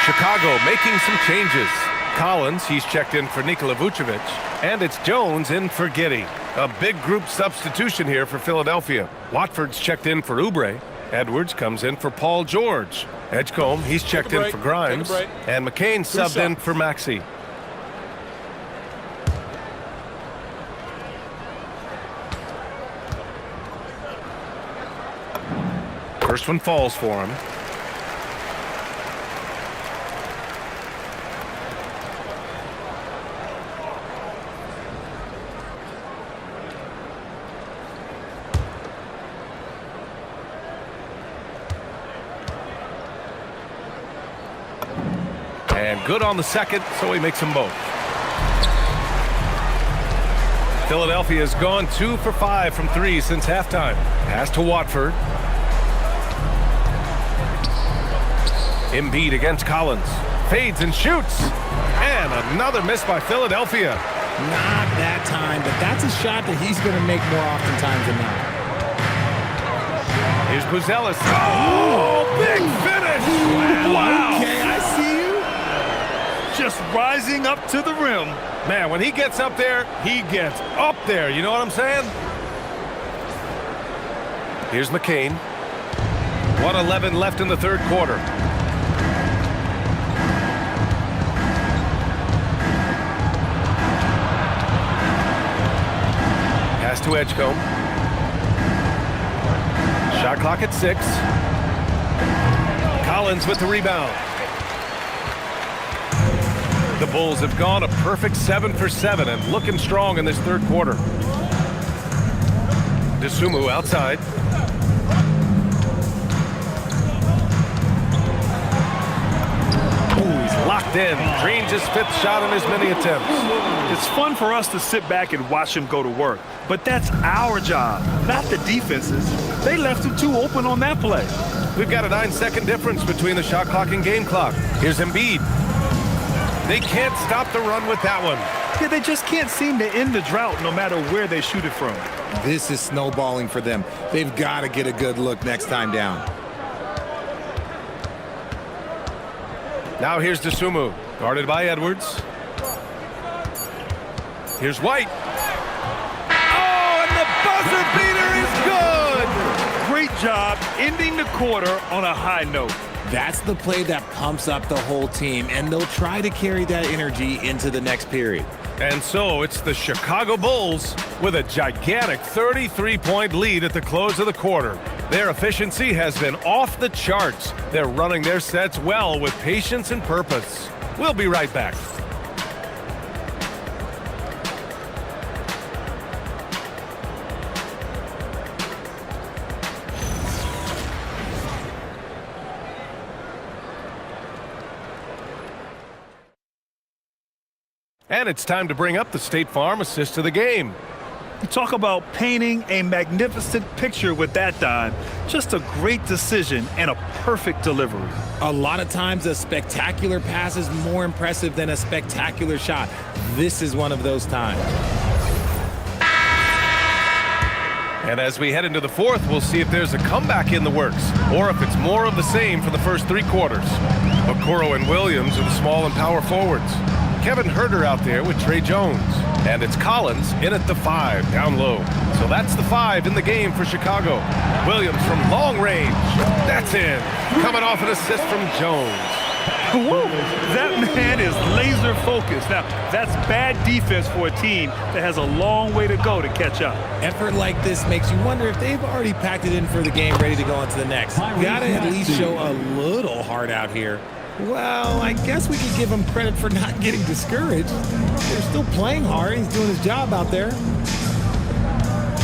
Chicago making some changes. Collins, he's checked in for Nikola Vucevic, and it's Jones in for Giddey. A big group substitution here for Philadelphia. Watford's checked in for Oubre. Edwards comes in for Paul George. Edgecombe, he's checked in for Grimes, and McCain subbed in for Maxey. First one falls for him. And good on the second, so he makes them both. Philadelphia has gone 2 for 5 from 3 since halftime. Pass to Watford. Embiid against Collins. Fades and shoots. And another miss by Philadelphia. Not that time, but that's a shot that he's going to make more oftentimes than not. Here's Buzelis. Oh, big finish! Wow! Okay, I see you. Just rising up to the rim. Man, when he gets up there, he gets up there. You know what I'm saying? Here's McCain. 1:11 left in the third quarter. Pass to Edgecombe. Shot clock at 6. Collins with the rebound. The Bulls have gone a perfect 7 for 7 and looking strong in this third quarter. DeSumo outside. Ooh, he's locked in. Drains his 5th shot in as many attempts. It's fun for us to sit back and watch him go to work, but that's our job, not the defense's. They left him too open on that play. We've got a 9-second difference between the shot clock and game clock. Here's Embiid. They can't stop the run with that one. Yeah, they just can't seem to end the drought no matter where they shoot it from. This is snowballing for them. They've got to get a good look next time down. Now here's DeSumo, guarded by Edwards. Here's White. Oh, and the buzzer beater is good! Great job ending the quarter on a high note. That's the play that pumps up the whole team, and they'll try to carry that energy into the next period. And so it's the Chicago Bulls with a gigantic 33-point lead at the close of the quarter. Their efficiency has been off the charts. They're running their sets well with patience and purpose. We'll be right back. And it's time to bring up the State Farm assist of the game. You talk about painting a magnificent picture with that dime. Just a great decision and a perfect delivery. A lot of times a spectacular pass is more impressive than a spectacular shot. This is one of those times. And as we head into the fourth, we'll see if there's a comeback in the works or if it's more of the same for the first 3 quarters. Okoro and Williams are the small and power forwards. Kevin Herter out there with Trey Jones. And it's Collins in at the 5, down low. So that's the 5 in the game for Chicago. Williams from long range. That's in. Coming off an assist from Jones. Whoa, that man is laser focused. Now, that's bad defense for a team that has a long way to go to catch up. Effort like this makes you wonder if they've already packed it in for the game, ready to go on to the next. Gotta at least show a little heart out here. Well, I guess we could give him credit for not getting discouraged. They're still playing hard. He's doing his job out there.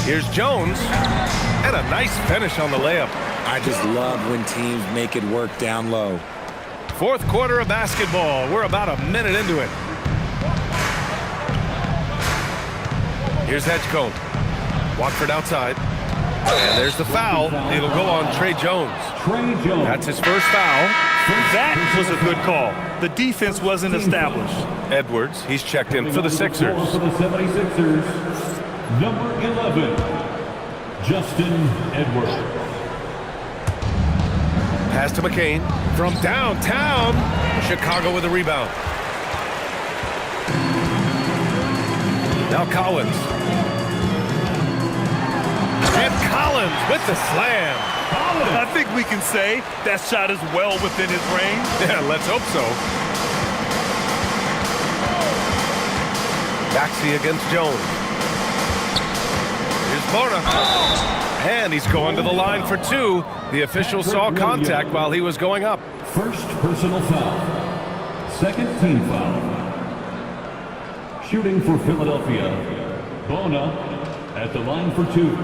Here's Jones, and a nice finish on the layup. I just love when teams make it work down low. Fourth quarter of basketball. We're about a minute into it. Here's Hedgecombe. Watford outside. And there's the foul. It'll go on Trey Jones. That's his first foul. That was a good call. The defense wasn't established. Edwards, he's checked in for the Sixers. For the 76ers, number 11, Justin Edwards. Pass to McCain from downtown. Chicago with a rebound. Now Collins. And Collins with the slam. I think we can say that shot is well within his range. Yeah, let's hope so. Maxey against Jones. Here's Bona. And he's going to the line for 2. The official saw contact while he was going up. First personal foul. Second team foul. Shooting for Philadelphia, Bona at the line for 2.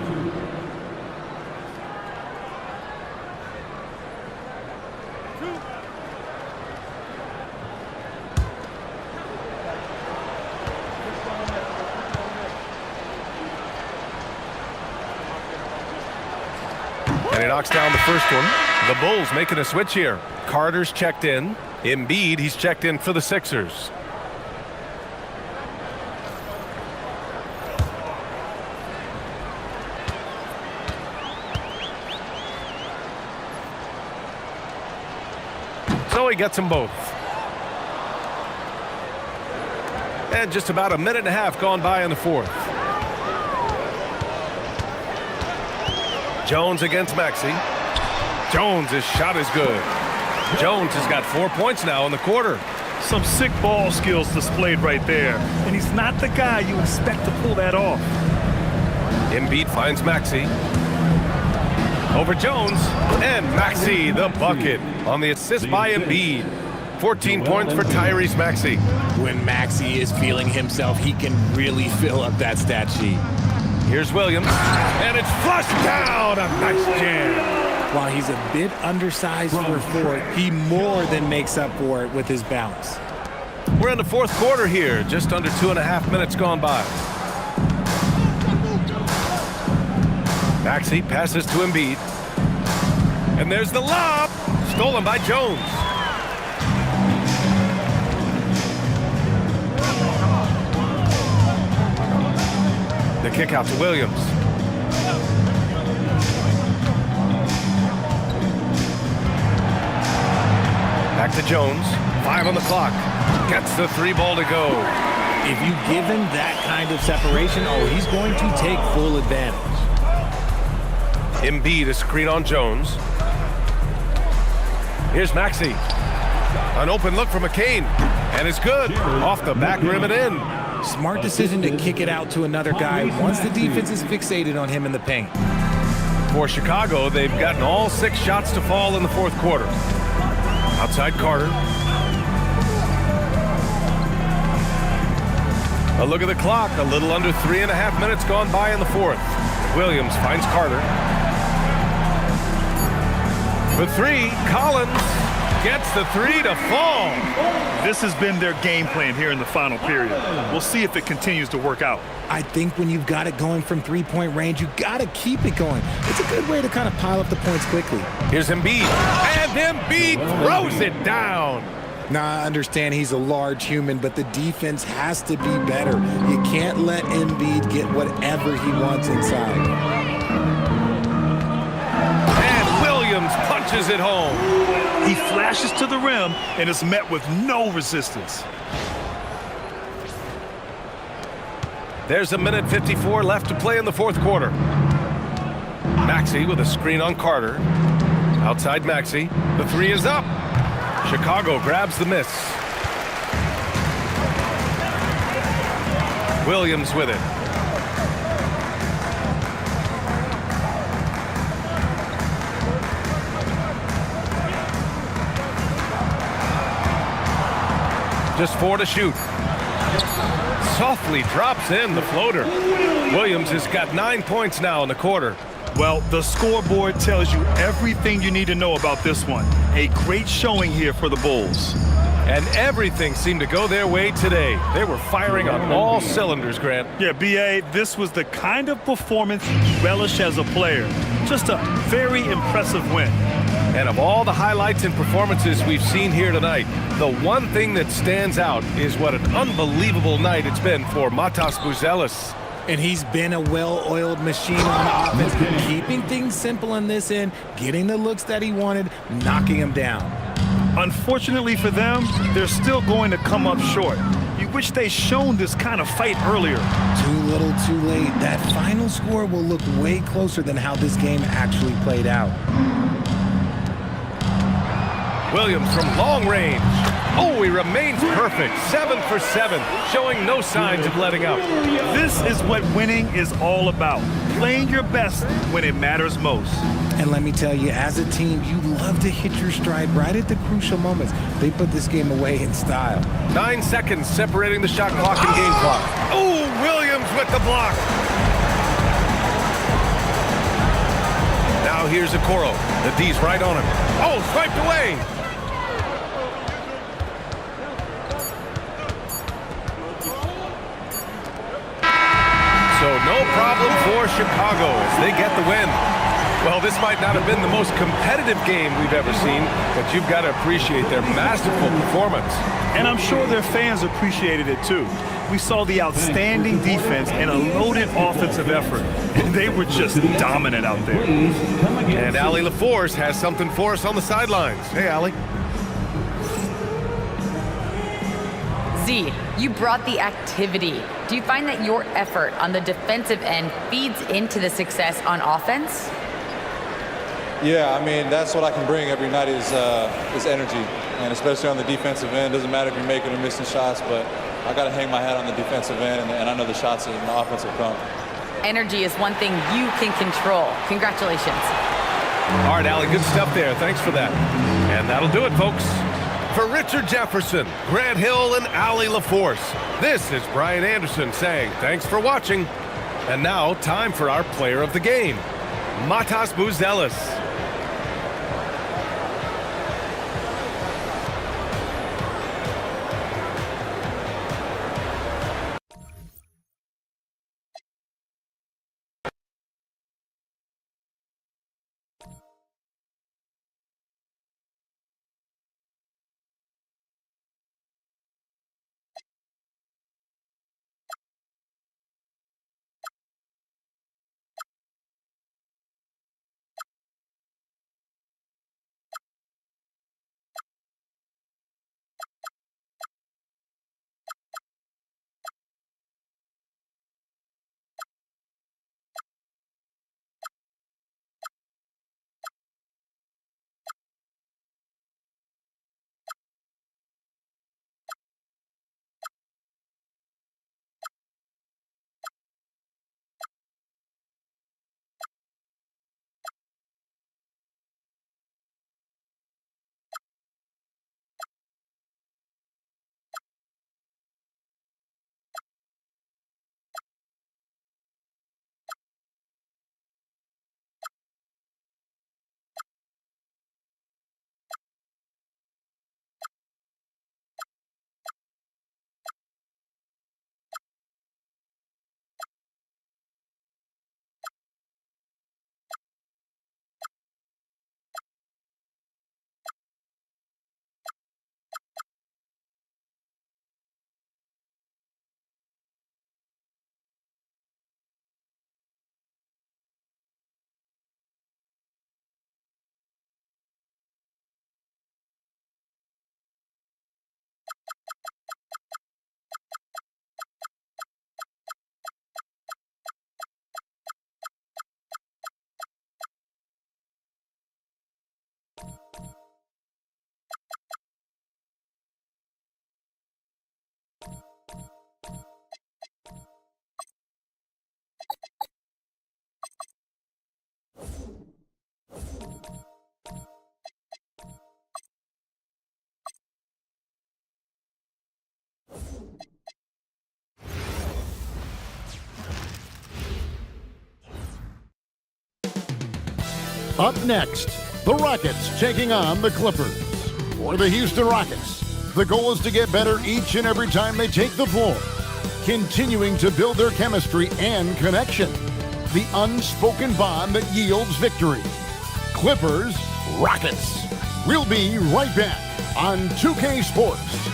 And he knocks down the first one. The Bulls making a switch here. Carter's checked in. Embiid, he's checked in for the Sixers. So he gets them both. And just about a minute and a half gone by in the fourth. Jones against Maxey. Jones' shot is good. Jones has got 4 points now in the quarter. Some sick ball skills displayed right there. And he's not the guy you expect to pull that off. Embiid finds Maxey. Over Jones. And Maxey, the bucket, on the assist by Embiid. 14 points for Tyrese Maxey. When Maxey is feeling himself, he can really fill up that stat sheet. Here's Williams, and it's flushed down. A nice jam. While he's a bit undersized for a forward, he more than makes up for it with his bounce. We're in the fourth quarter here, just under 2.5 minutes gone by. Maxey passes to Embiid. And there's the lob, stolen by Jones. The kick out to Williams. Back to Jones. 5 on the clock. Gets the 3 ball to go. If you give him that kind of separation, he's going to take full advantage. Embiid, a screen on Jones. Here's Maxey. An open look for McCain. And it's good. Off the back rim and in. Smart decision to kick it out to another guy once the defense is fixated on him in the paint. For Chicago, they've gotten all 6 shots to fall in the fourth quarter. Outside Carter. A look at the clock. A little under 3.5 minutes gone by in the fourth. Williams finds Carter. For 3, Collins gets the 3 to fall. This has been their game plan here in the final period. We'll see if it continues to work out. I think when you've got it going from 3-point range, you got to keep it going. It's a good way to kind of pile up the points quickly. Here's Embiid. And Embiid throws it down. Now, I understand he's a large human, but the defense has to be better. You can't let Embiid get whatever he wants inside. And Williams punches it home. He flashes to the rim and is met with no resistance. There's a minute 54 left to play in the fourth quarter. Maxey with a screen on Carter. Outside Maxey. The three is up. Chicago grabs the miss. Williams with it. Just 4 to shoot. Softly drops in the floater. Williams has got 9 points now in the quarter. Well, the scoreboard tells you everything you need to know about this one. A great showing here for the Bulls. And everything seemed to go their way today. They were firing on all cylinders, Grant. Yeah, B.A., this was the kind of performance you relish as a player. Just a very impressive win. And of all the highlights and performances we've seen here tonight, the one thing that stands out is what an unbelievable night it's been for Matas Buzelis. And he's been a well-oiled machine on offense, keeping things simple on this end, getting the looks that he wanted, knocking him down. Unfortunately for them, they're still going to come up short. You wish they'd shown this kind of fight earlier. Too little, too late. That final score will look way closer than how this game actually played out. Williams from long range. Oh, he remains perfect. 7 for 7, showing no signs of letting up. This is what winning is all about. Playing your best when it matters most. And let me tell you, as a team, you love to hit your stride right at the crucial moments. They put this game away in style. 9 seconds separating the shot clock and game clock. Oh, Williams with the block. Now here's Okoro. The D's right on him. Oh, swiped away. So no problem for Chicago as they get the win. Well, this might not have been the most competitive game we've ever seen, but you've got to appreciate their masterful performance. And I'm sure their fans appreciated it too. We saw the outstanding defense and a loaded offensive effort. And they were just dominant out there. And Allie LaForce has something for us on the sidelines. Hey, Allie. Z, you brought the activity. Do you find that your effort on the defensive end feeds into the success on offense? Yeah, I mean, that's what I can bring every night is energy, and especially on the defensive end. Doesn't matter if you're making or missing shots, but I got to hang my hat on the defensive end, and I know the shots in the offense will come. Energy is one thing you can control. Congratulations. All right, Allie, good stuff there. Thanks for that. And that'll do it, folks. For Richard Jefferson, Grant Hill, and Allie LaForce, this is Brian Anderson saying thanks for watching. And now, time for our player of the game, Matas Buzelis. Up next, the Rockets taking on the Clippers. For the Houston Rockets, the goal is to get better each and every time they take the floor, continuing to build their chemistry and connection, the unspoken bond that yields victory. Clippers, Rockets. We'll be right back on 2K Sports.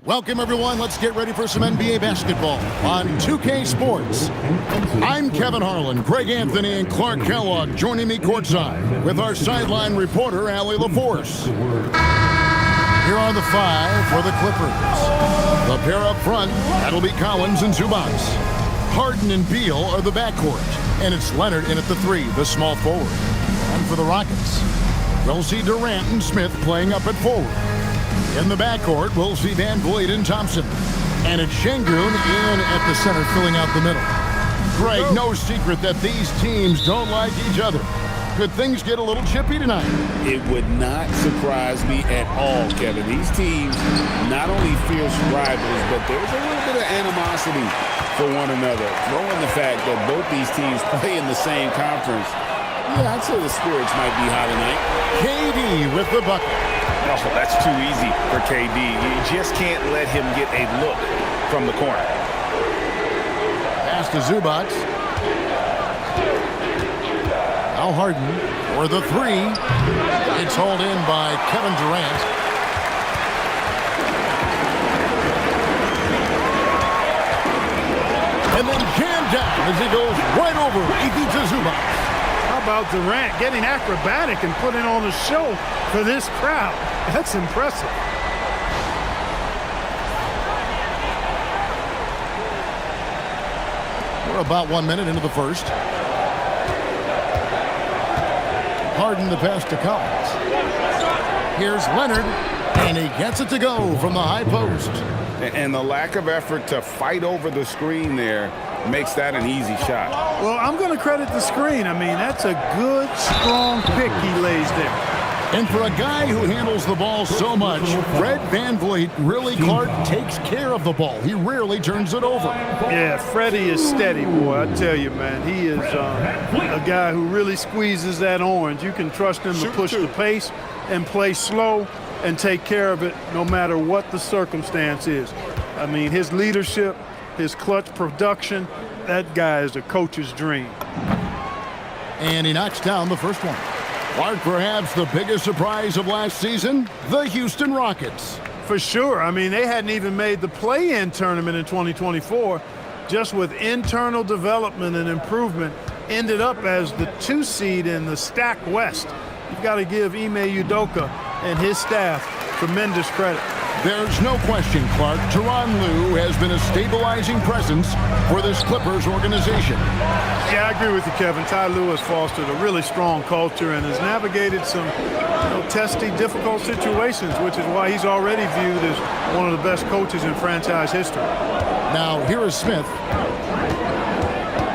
Welcome, everyone. Let's get ready for some NBA basketball on 2K Sports. I'm Kevin Harlan, Greg Anthony, and Clark Kellogg joining me courtside with our sideline reporter, Allie LaForce. Here are the five for the Clippers. The pair up front, that'll be Collins and Zubac. Harden and Beal are the backcourt, and it's Leonard in at the three, the small forward. And for the Rockets, we'll see Durant and Smith playing up at forward. In the backcourt, we'll see Van Vliet and Thompson. And it's Şengün in at the center, filling out the middle. Greg, no secret that these teams don't like each other. Could things get a little chippy tonight? It would not surprise me at all, Kevin. These teams not only fierce rivals, but there's a little bit of animosity for one another. Throw in the fact that both these teams play in the same conference. Yeah, I'd say the spirits might be high tonight. KD with the bucket. Oh, that's too easy for KD. You just can't let him get a look from the corner. Pass to Zubac. Now Harden for the three. It's hauled in by Kevin Durant. And then jammed down as he goes right over Ivica Zubac. How about Durant getting acrobatic and putting on a show for this crowd? That's impressive. We're about 1 minute into the first. Harden the pass to Collins. Here's Leonard, and he gets it to go from the high post. And the lack of effort to fight over the screen there makes that an easy shot. Well, I'm going to credit the screen. I mean, that's a good, strong pick he lays there. And for a guy who handles the ball so much, Fred VanVleet really, Clark, takes care of the ball. He rarely turns it over. Yeah, Freddie is steady, boy. I tell you, man, he is a guy who really squeezes that orange. You can trust him to push the pace and play slow and take care of it no matter what the circumstance is. I mean, his leadership, his clutch production, that guy is a coach's dream. And he knocks down the first one. Clark, perhaps the biggest surprise of last season, the Houston Rockets. For sure. I mean, they hadn't even made the play-in tournament in 2024. Just with internal development and improvement, ended up as the 2 seed in the stacked West. You've got to give Ime Udoka and his staff tremendous credit. There's no question, Clark, Tyronn Lue has been a stabilizing presence for this Clippers organization. Yeah, I agree with you, Kevin. Ty Lue has fostered a really strong culture and has navigated some testy, difficult situations, which is why he's already viewed as one of the best coaches in franchise history. Now, here is Smith.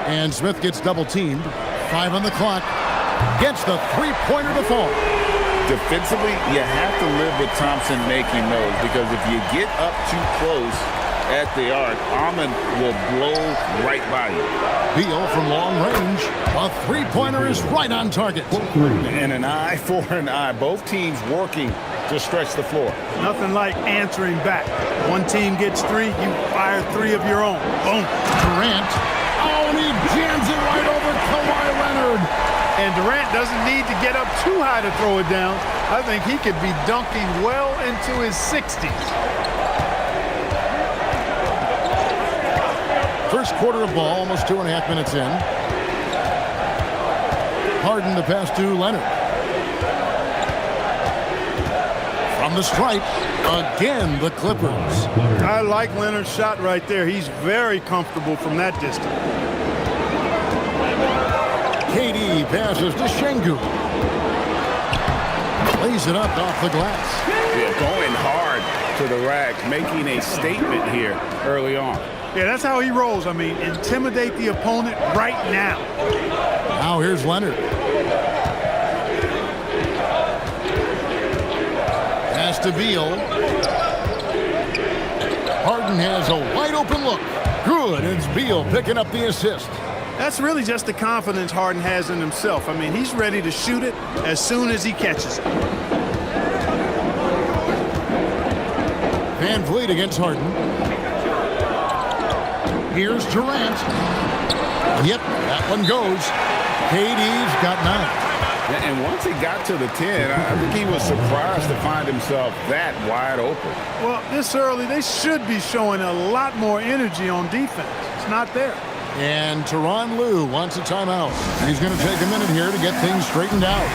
And Smith gets double-teamed. 5 on the clock. Gets the three-pointer to fall. Defensively, you have to live with Thompson making those, because if you get up too close at the arc, Ahmed will blow right by you. Beal from long range. A three-pointer is right on target. And an eye for an eye. Both teams working to stretch the floor. Nothing like answering back. One team gets 3, you fire 3 of your own. Boom. Durant. Oh, and he jams it right over Kawhi Leonard. And Durant doesn't need to get up too high to throw it down. I think he could be dunking well into his 60s. First quarter of ball, almost 2.5 minutes in. Harden the pass to Leonard. From the stripe, again the Clippers. I like Leonard's shot right there. He's very comfortable from that distance. KD passes to Şengün. Lays it up off the glass. Yeah, going hard to the rack, making a statement here early on. Yeah, that's how he rolls. I mean, intimidate the opponent right now. Now here's Leonard. Pass to Beal. Harden has a wide open look. Good, it's Beal picking up the assist. That's really just the confidence Harden has in himself. I mean, he's ready to shoot it as soon as he catches it. Van Vliet against Harden. Here's Durant. Yep, that one goes. KD's got 9. And once he got to the 10, I think he was surprised to find himself that wide open. Well, this early, they should be showing a lot more energy on defense. It's not there. And Tyronn Lue wants a timeout. He's going to take a minute here to get things straightened out.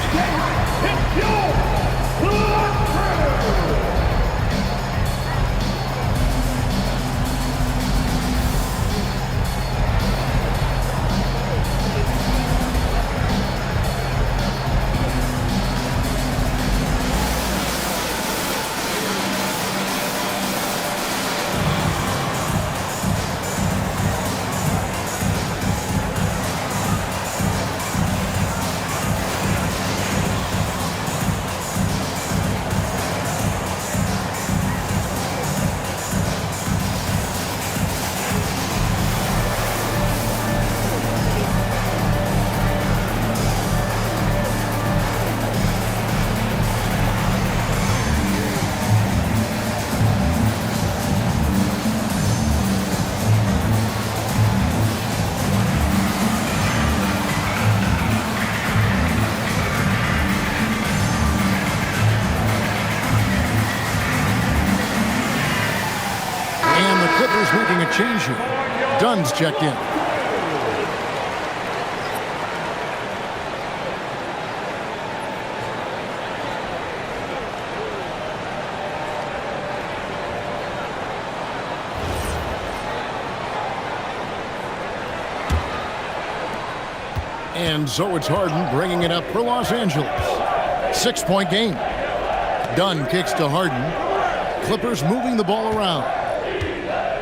Making a change here. Dunn's checked in. And so it's Harden bringing it up for Los Angeles. 6-point game. Dunn kicks to Harden. Clippers moving the ball around.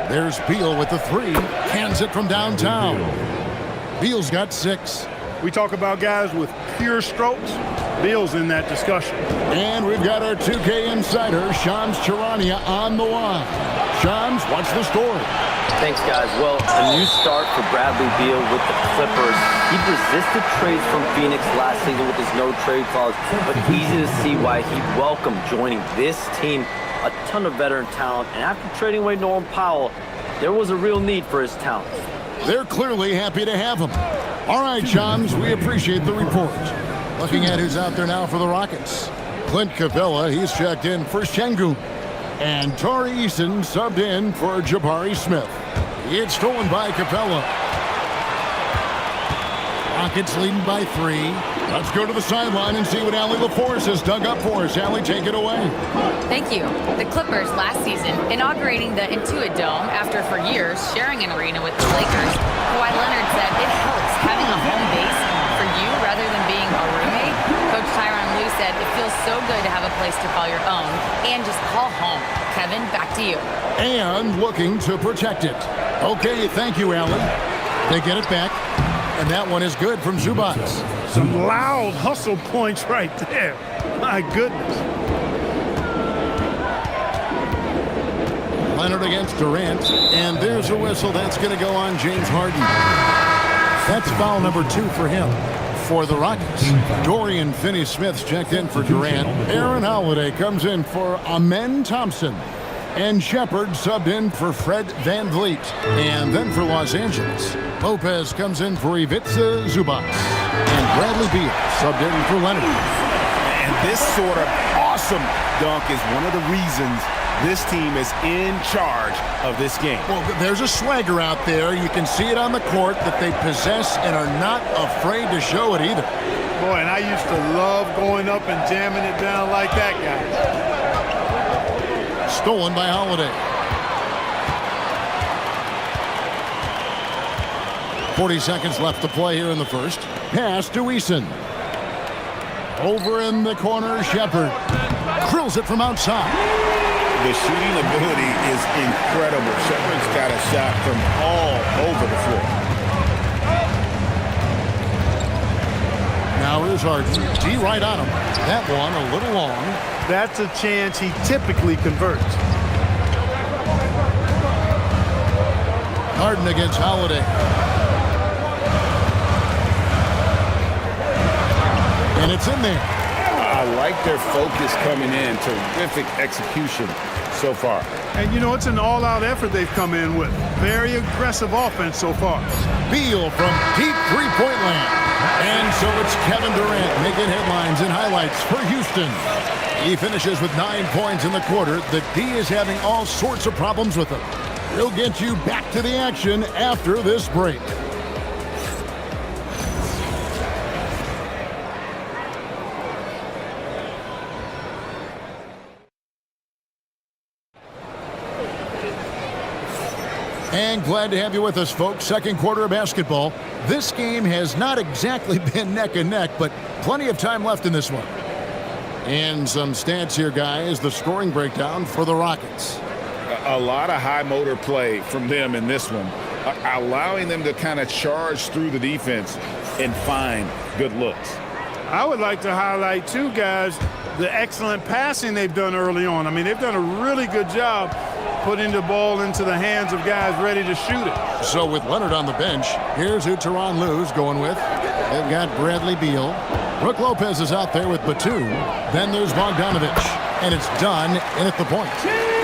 There's Beal with the 3. Cans it from downtown. Beal's got 6. We talk about guys with pure strokes. Beal's in that discussion. And we've got our 2K insider, Shams Charania, on the line. Shams, what's the story? Thanks, guys. Well, a new start for Bradley Beal with the Clippers. He resisted trades from Phoenix last season with his no-trade clause, but easy to see why he'd welcome joining this team. A ton of veteran talent, and after trading away Norman Powell, there was a real need for his talent. They're clearly happy to have him. All right, Shams, we appreciate the report. Looking at who's out there now for the Rockets. Clint Capella, he's checked in for Şengün. And Tari Eason subbed in for Jabari Smith. It's stolen by Capella. Rockets leading by 3. Let's go to the sideline and see what Allie LaForce has dug up for us. Allie, take it away. Thank you. The Clippers last season inaugurating the Intuit Dome after for years sharing an arena with the Lakers. Kawhi Leonard said it helps having a home base for you rather than being a roommate. Coach Tyronn Lue said it feels so good to have a place to call your own and just call home. Kevin, back to you. And looking to protect it. Okay, thank you, Allie. They get it back. And that one is good from Zubac. Some loud hustle points right there. My goodness. Leonard against Durant. And there's a whistle. That's going to go on James Harden. That's foul number 2 for him. For the Rockets, Dorian Finney-Smith's checked in for Durant. Aaron Holiday comes in for Amen Thompson. And Shepard subbed in for Fred Van Vliet. And then for Los Angeles, Lopez comes in for Ivica Zubac. And Bradley Beal subbed in for Leonard. And this sort of awesome dunk is one of the reasons this team is in charge of this game. Well, there's a swagger out there. You can see it on the court that they possess and are not afraid to show it either. Boy, and I used to love going up and jamming it down like that, guys. Stolen by Holiday. 40 seconds left to play here in the first. Pass to Eason. Over in the corner, Shepard. Drills it from outside. The shooting ability is incredible. Shepard's got a shot from all over the floor. Now here's Harden. D right on him. That one a little long. That's a chance he typically converts. Harden against Holiday. And it's in there. I like their focus coming in. Terrific execution so far. And, you know, it's an all-out effort they've come in with. Very aggressive offense so far. Beal from deep three-point land. And so it's Kevin Durant making headlines and highlights for Houston. He finishes with 9 points in the quarter. The D is having all sorts of problems with him. We'll get you back to the action after this break. And glad to have you with us, folks. Second quarter of basketball. This game has not exactly been neck and neck, but plenty of time left in this one. And some stats here, guys. The scoring breakdown for the Rockets. A lot of high motor play from them in this one, allowing them to kind of charge through the defense and find good looks. I would like to highlight, too, guys, the excellent passing they've done early on. I mean, they've done a really good job putting the ball into the hands of guys ready to shoot it. So with Leonard on the bench, here's who Tyronn Lue's going with. They've got Bradley Beal. Brook Lopez is out there with Batum. Then there's Bogdanovich. And it's done in at the point.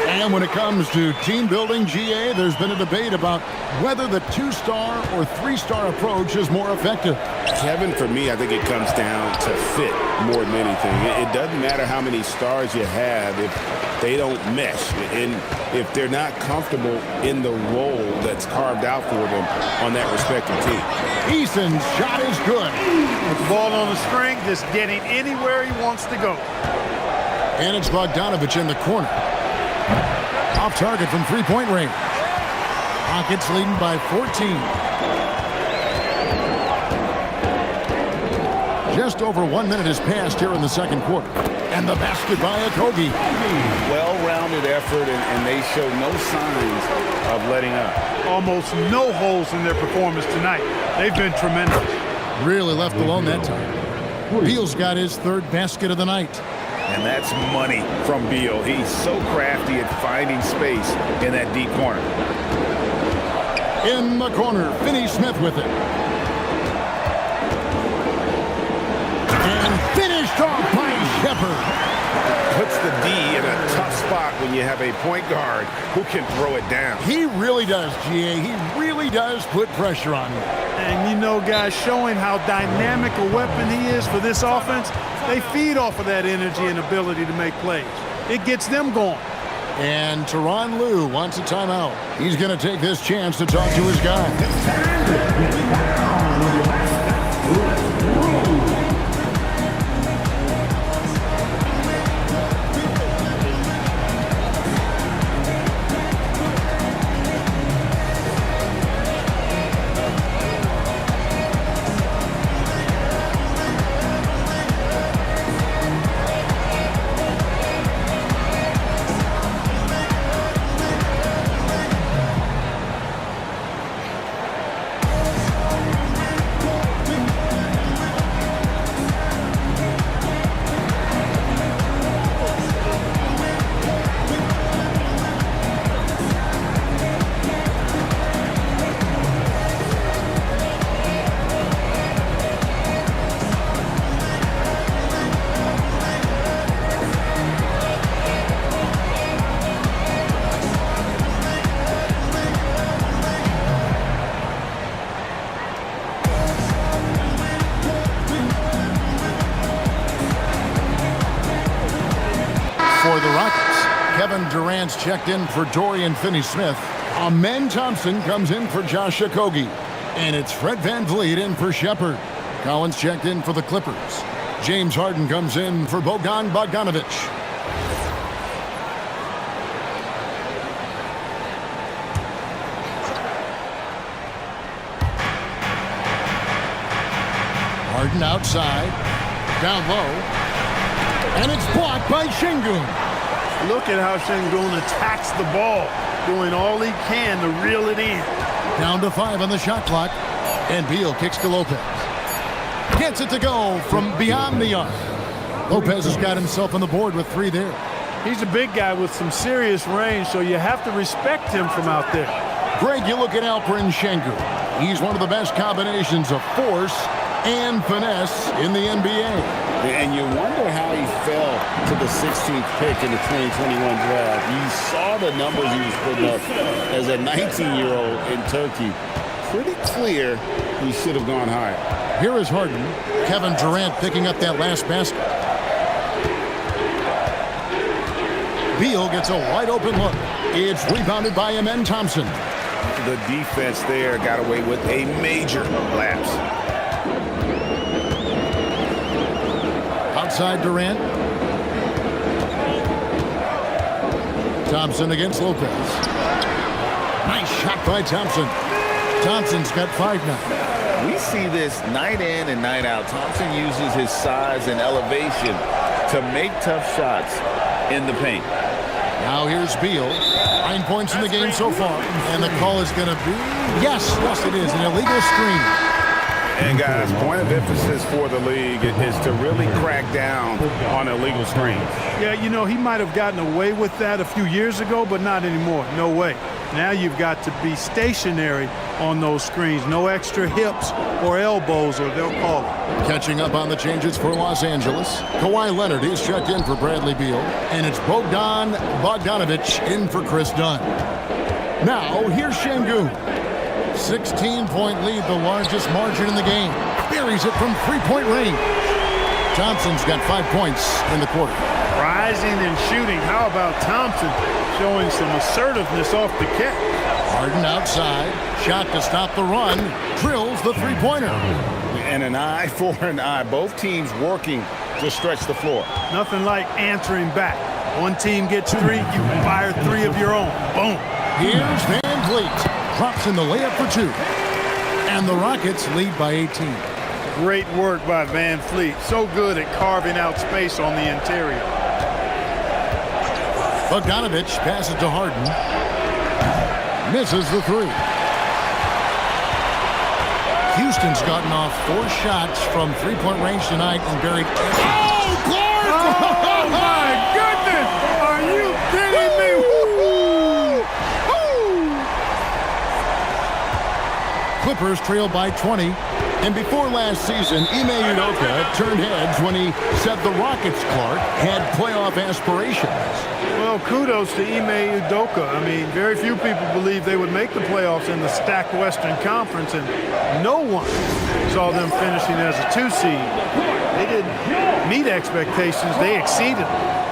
And when it comes to team building, GA, there's been a debate about whether the 2-star or 3-star approach is more effective. Kevin, for me, I think it comes down to fit more than anything. It doesn't matter how many stars you have if they don't mesh and if they're not comfortable in the role that's carved out for them on that respective team. Eason's shot is good. With the ball on the string, just getting anywhere he wants to go. And it's Bogdanovich in the corner. Off target from three-point range. Rockets leading by 14. Just over 1 minute has passed here in the second quarter. And the basket by Okogie. Well-rounded effort, and they show no signs of letting up. Almost no holes in their performance tonight. They've been tremendous. Really left alone that time. Beal's got his third basket of the night. And that's money from Beal. He's so crafty at finding space in that deep corner. In the corner, Finney-Smith with it. And finished off by Shepard. Puts the D in a tough spot when you have a point guard who can throw it down. He really does, GA. He really does put pressure on him. And you know, guys, showing how dynamic a weapon he is for this offense, they feed off of that energy and ability to make plays. It gets them going. And Tyronn Lue wants a timeout. He's going to take this chance to talk to his guy. For the Rockets, Kevin Durant's checked in for Dorian Finney-Smith. Amen Thompson comes in for Josh Okogie. And it's Fred VanVleet in for Shepard. Collins checked in for the Clippers. James Harden comes in for Bogdanovich. Harden outside. Down low. And it's blocked by Şengün. Look at how Şengün attacks the ball, doing all he can to reel it in. Down to 5 on the shot clock. And Beal kicks to Lopez. Gets it to go from beyond the arc. Lopez has got himself on the board with 3 there. He's a big guy with some serious range, so you have to respect him from out there. Greg, you look at Alperen Şengün. He's one of the best combinations of force and finesse in the NBA. And you wonder how he fell to the 16th pick in the 2021 draft. You saw the numbers he was putting up as a 19-year-old in Turkey. Pretty clear he should have gone higher. Here is Harden. Kevin Durant picking up that last basket. Beal gets a wide open look. It's rebounded by Amen Thompson. The defense there got away with a major lapse. Outside Durant. Thompson against Lopez. Nice shot by Thompson. Thompson's got 5 now. We see this night in and night out. Thompson uses his size and elevation to make tough shots in the paint. Now here's Beal. 9 points in the game so far. And the call is going to be, yes, it is, an illegal screen. And guys, point of emphasis for the league is to really crack down on illegal screens. Yeah, you know, he might have gotten away with that a few years ago, but not anymore. No way. Now you've got to be stationary on those screens. No extra hips or elbows, or they'll call it. Catching up on the changes for Los Angeles. Kawhi Leonard is checked in for Bradley Beal. And it's Bogdan Bogdanović in for Chris Dunn. Now, here's Şengün. 16-point lead, the largest margin in the game. Buries it from 3-point range. Thompson's got 5 points in the quarter. Rising and shooting. How about Thompson showing some assertiveness off the catch? Harden outside. Shot to stop the run. Drills the 3-pointer. And an eye for an eye. Both teams working to stretch the floor. Nothing like answering back. One team gets 3, you fire 3 of your own. Boom. Here's Van Vliet. Drops in the layup for 2. And the Rockets lead by 18. Great work by Van Vliet. So good at carving out space on the interior. Bogdanović passes to Harden. Misses the 3. Houston's gotten off 4 shots from 3-point range tonight and buried. Oh, Clark! Oh, my goodness! Are you kidding me? Clippers trailed by 20. And before last season, Ime Udoka turned heads when he said the Rockets, Clark, had playoff aspirations. Well, kudos to Ime Udoka. I mean, very few people believe they would make the playoffs in the stacked Western Conference, and no one saw them finishing as a 2 seed. They didn't meet expectations. They exceeded them.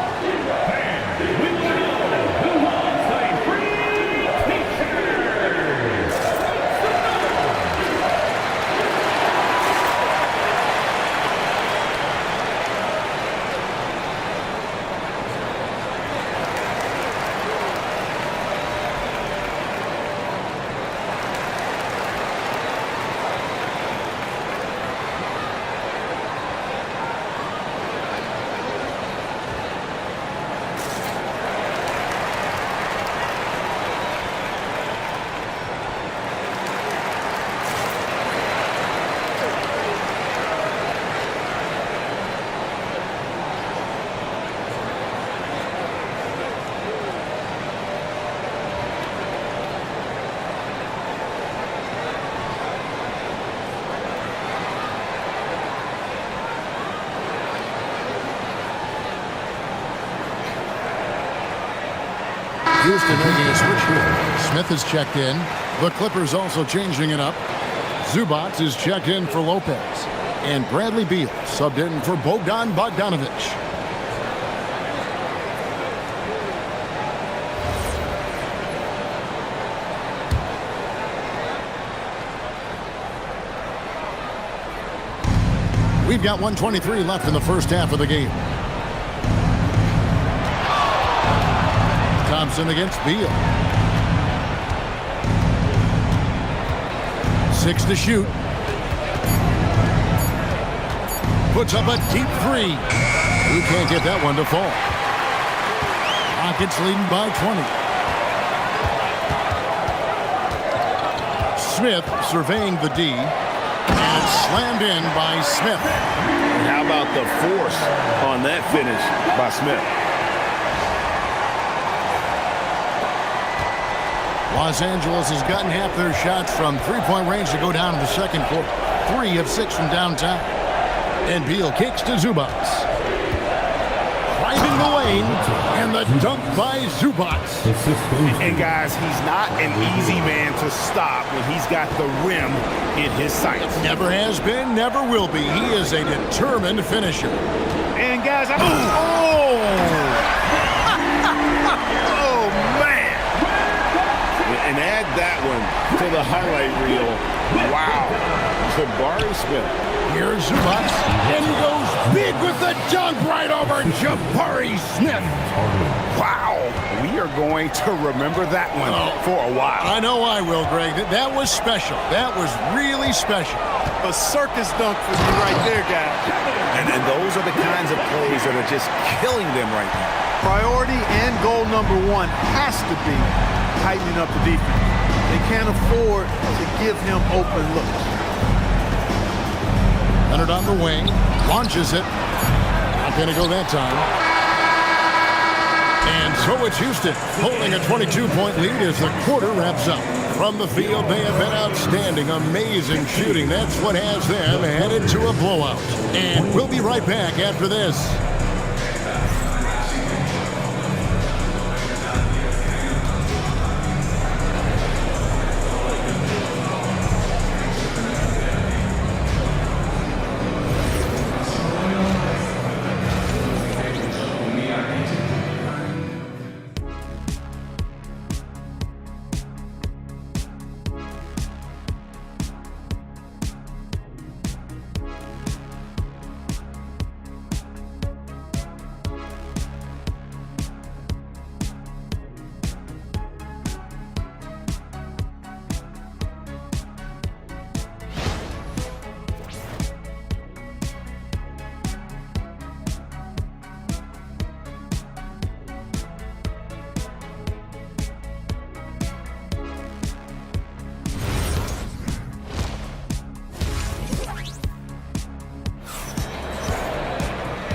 Houston making a switch here. Smith is checked in. The Clippers also changing it up. Zubac is checked in for Lopez. And Bradley Beal subbed in for Bogdan Bogdanović. We've got 1:23 left in the first half of the game. Thompson against Beal. 6 to shoot. puts up a deep three. He can't get that one to fall. Rockets leading by 20. Smith surveying the D. And slammed in by Smith. And how about the force on that finish by Smith? Los Angeles has gotten half their shots from three-point range to go down in the second quarter. 3 of 6 from downtown. And Beal kicks to Zubac. Driving the lane, and the dunk by Zubac. And guys, he's not an easy man to stop when he's got the rim in his sights. Never has been, never will be. He is a determined finisher. And guys, oh, man. And add that one to the highlight reel. Wow. Jabari Smith. Here's Zubac, and he goes big with the dunk right over Jabari Smith. Wow. We are going to remember that one for a while. I know I will, Greg. That was special. That was really special. A circus dunk for you right there, guys. And those are the kinds of plays that are just killing them right now. Priority and goal number 1 has to be tightening up the defense. They can't afford to give him open looks. Leonard on the wing, launches it. Not going to go that time. And so it's Houston holding a 22-point lead as the quarter wraps up. From the field, they have been outstanding, amazing shooting. That's what has them headed to a blowout. And we'll be right back after this.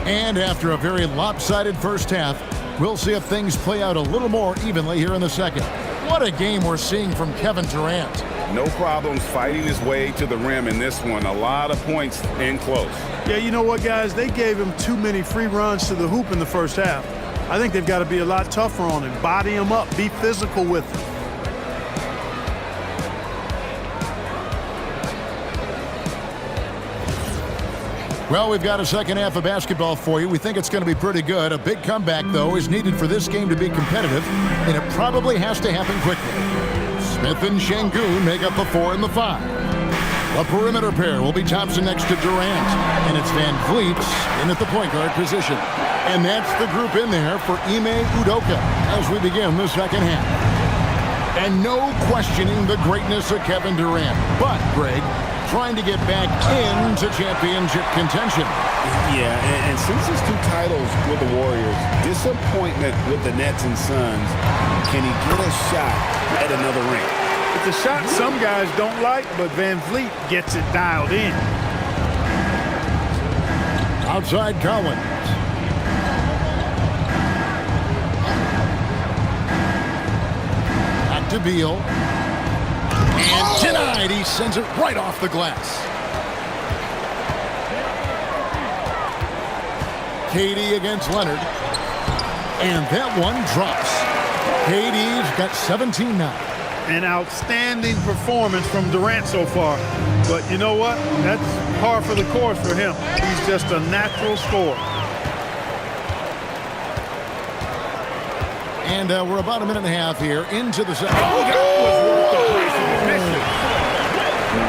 And after a very lopsided first half, we'll see if things play out a little more evenly here in the second. What a game we're seeing from Kevin Durant. No problems fighting his way to the rim in this one. A lot of points in close. Yeah, you know what, guys? They gave him too many free runs to the hoop in the first half. I think they've got to be a lot tougher on him. Body him up. Be physical with him. Well, we've got a second half of basketball for you. We think it's going to be pretty good. A big comeback, though, is needed for this game to be competitive, and it probably has to happen quickly. Smith and Şengün make up the 4 and the 5. The perimeter pair will be Thompson next to Durant, and it's Van Vliet in at the point guard position. And that's the group in there for Ime Udoka as we begin the second half. And no questioning the greatness of Kevin Durant, but, Greg, trying to get back into championship contention. Yeah, and since his 2 titles with the Warriors, disappointment with the Nets and Suns, can he get a shot at another ring? It's a shot some guys don't like, but Van Vliet gets it dialed in. Outside Collins. Back to Beal. And denied. He sends it right off the glass. KD against Leonard. And that one drops. KD's got 17 now. An outstanding performance from Durant so far. But you know what? That's par for the course for him. He's just a natural scorer. And we're about a minute and a half here into the second.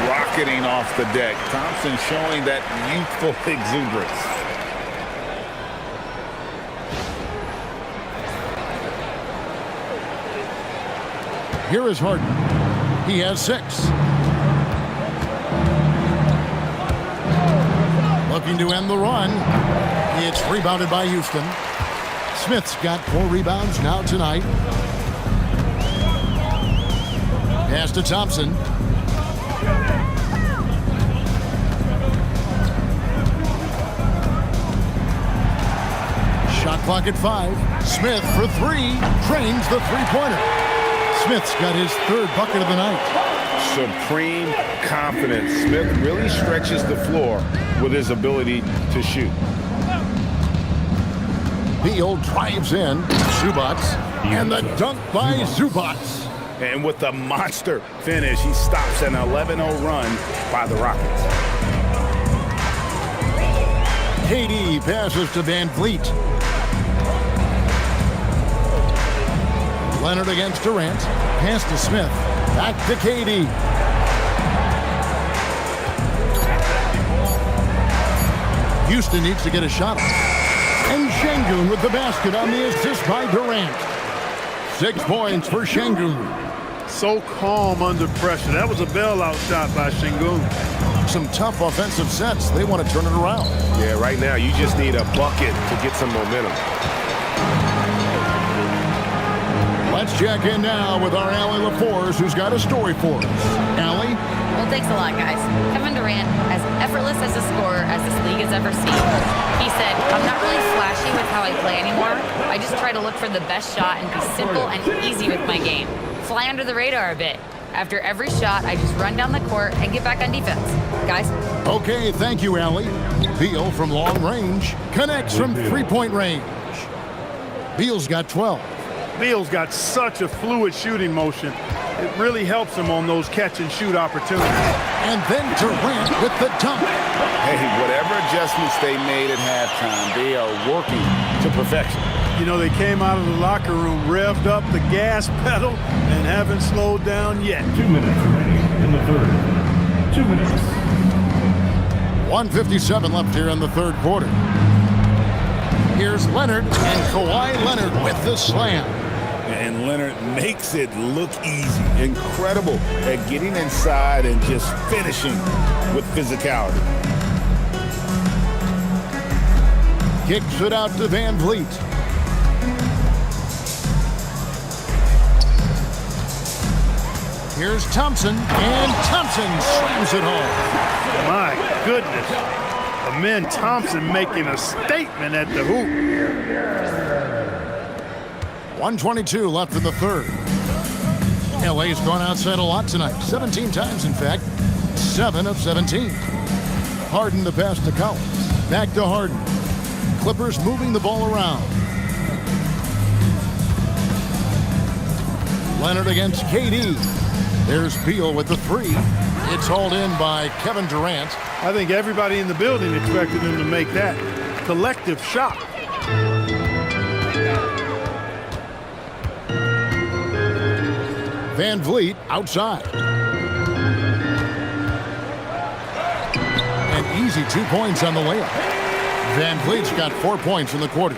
Rocketing off the deck. Thompson showing that youthful exuberance. Here is Harden. He has 6. looking to end the run. It's rebounded by Houston. Smith's got 4 rebounds now tonight. Pass to Thompson. Shot clock at 5. Smith for 3. Drains the three-pointer. Smith's got his 3rd bucket of the night. Supreme confidence. Smith really stretches the floor with his ability to shoot. Beal drives in. Zubats. And the dunk by Zubats. And with the monster finish, he stops an 11-0 run by the Rockets. KD passes to Van Vliet. Leonard against Durant. Pass to Smith. Back to KD. Houston needs to get a shot. And Şengün with the basket on the assist by Durant. 6 points for Şengün. So calm under pressure. That was a bailout shot by Şengün. Some tough offensive sets. They want to turn it around. Yeah, right now you just need a bucket to get some momentum. Let's check in now with our Allie LaForce, who's got a story for us. Allie? Well, thanks a lot, guys. Kevin Durant, as effortless as a scorer as this league has ever seen. He said, I'm not really flashy with how I play anymore. I just try to look for the best shot and be simple and easy with my game. Fly under the radar a bit. After every shot, I just run down the court and get back on defense. Guys? Okay, thank you, Allie. Beal from long range connects from three-point range. Beal's got 12. Beal's got such a fluid shooting motion. It really helps him on those catch-and-shoot opportunities. And then Durant with the dunk. Hey, whatever adjustments they made at halftime, they are working to perfection. You know, they came out of the locker room, revved up the gas pedal, and haven't slowed down yet. 2 minutes remaining in the third. 2 minutes. 1:57 left here in the third quarter. Here's Leonard, and Kawhi Leonard with the slam. And Leonard makes it look easy. Incredible at getting inside and just finishing with physicality. Kicks it out to Van Vliet. Here's Thompson, and Thompson slams it home. My goodness. Amen Thompson making a statement at the hoop. 1:22 left in the third. LA's gone outside a lot tonight. 17 times, in fact. 7 of 17. Harden the pass to Collins. Back to Harden. Clippers moving the ball around. Leonard against KD. There's Beal with the 3. It's hauled in by Kevin Durant. I think everybody in the building expected him to make that collective shot. Van Vliet outside. An easy 2 points on the layup. Van Vliet's got 4 points in the quarter.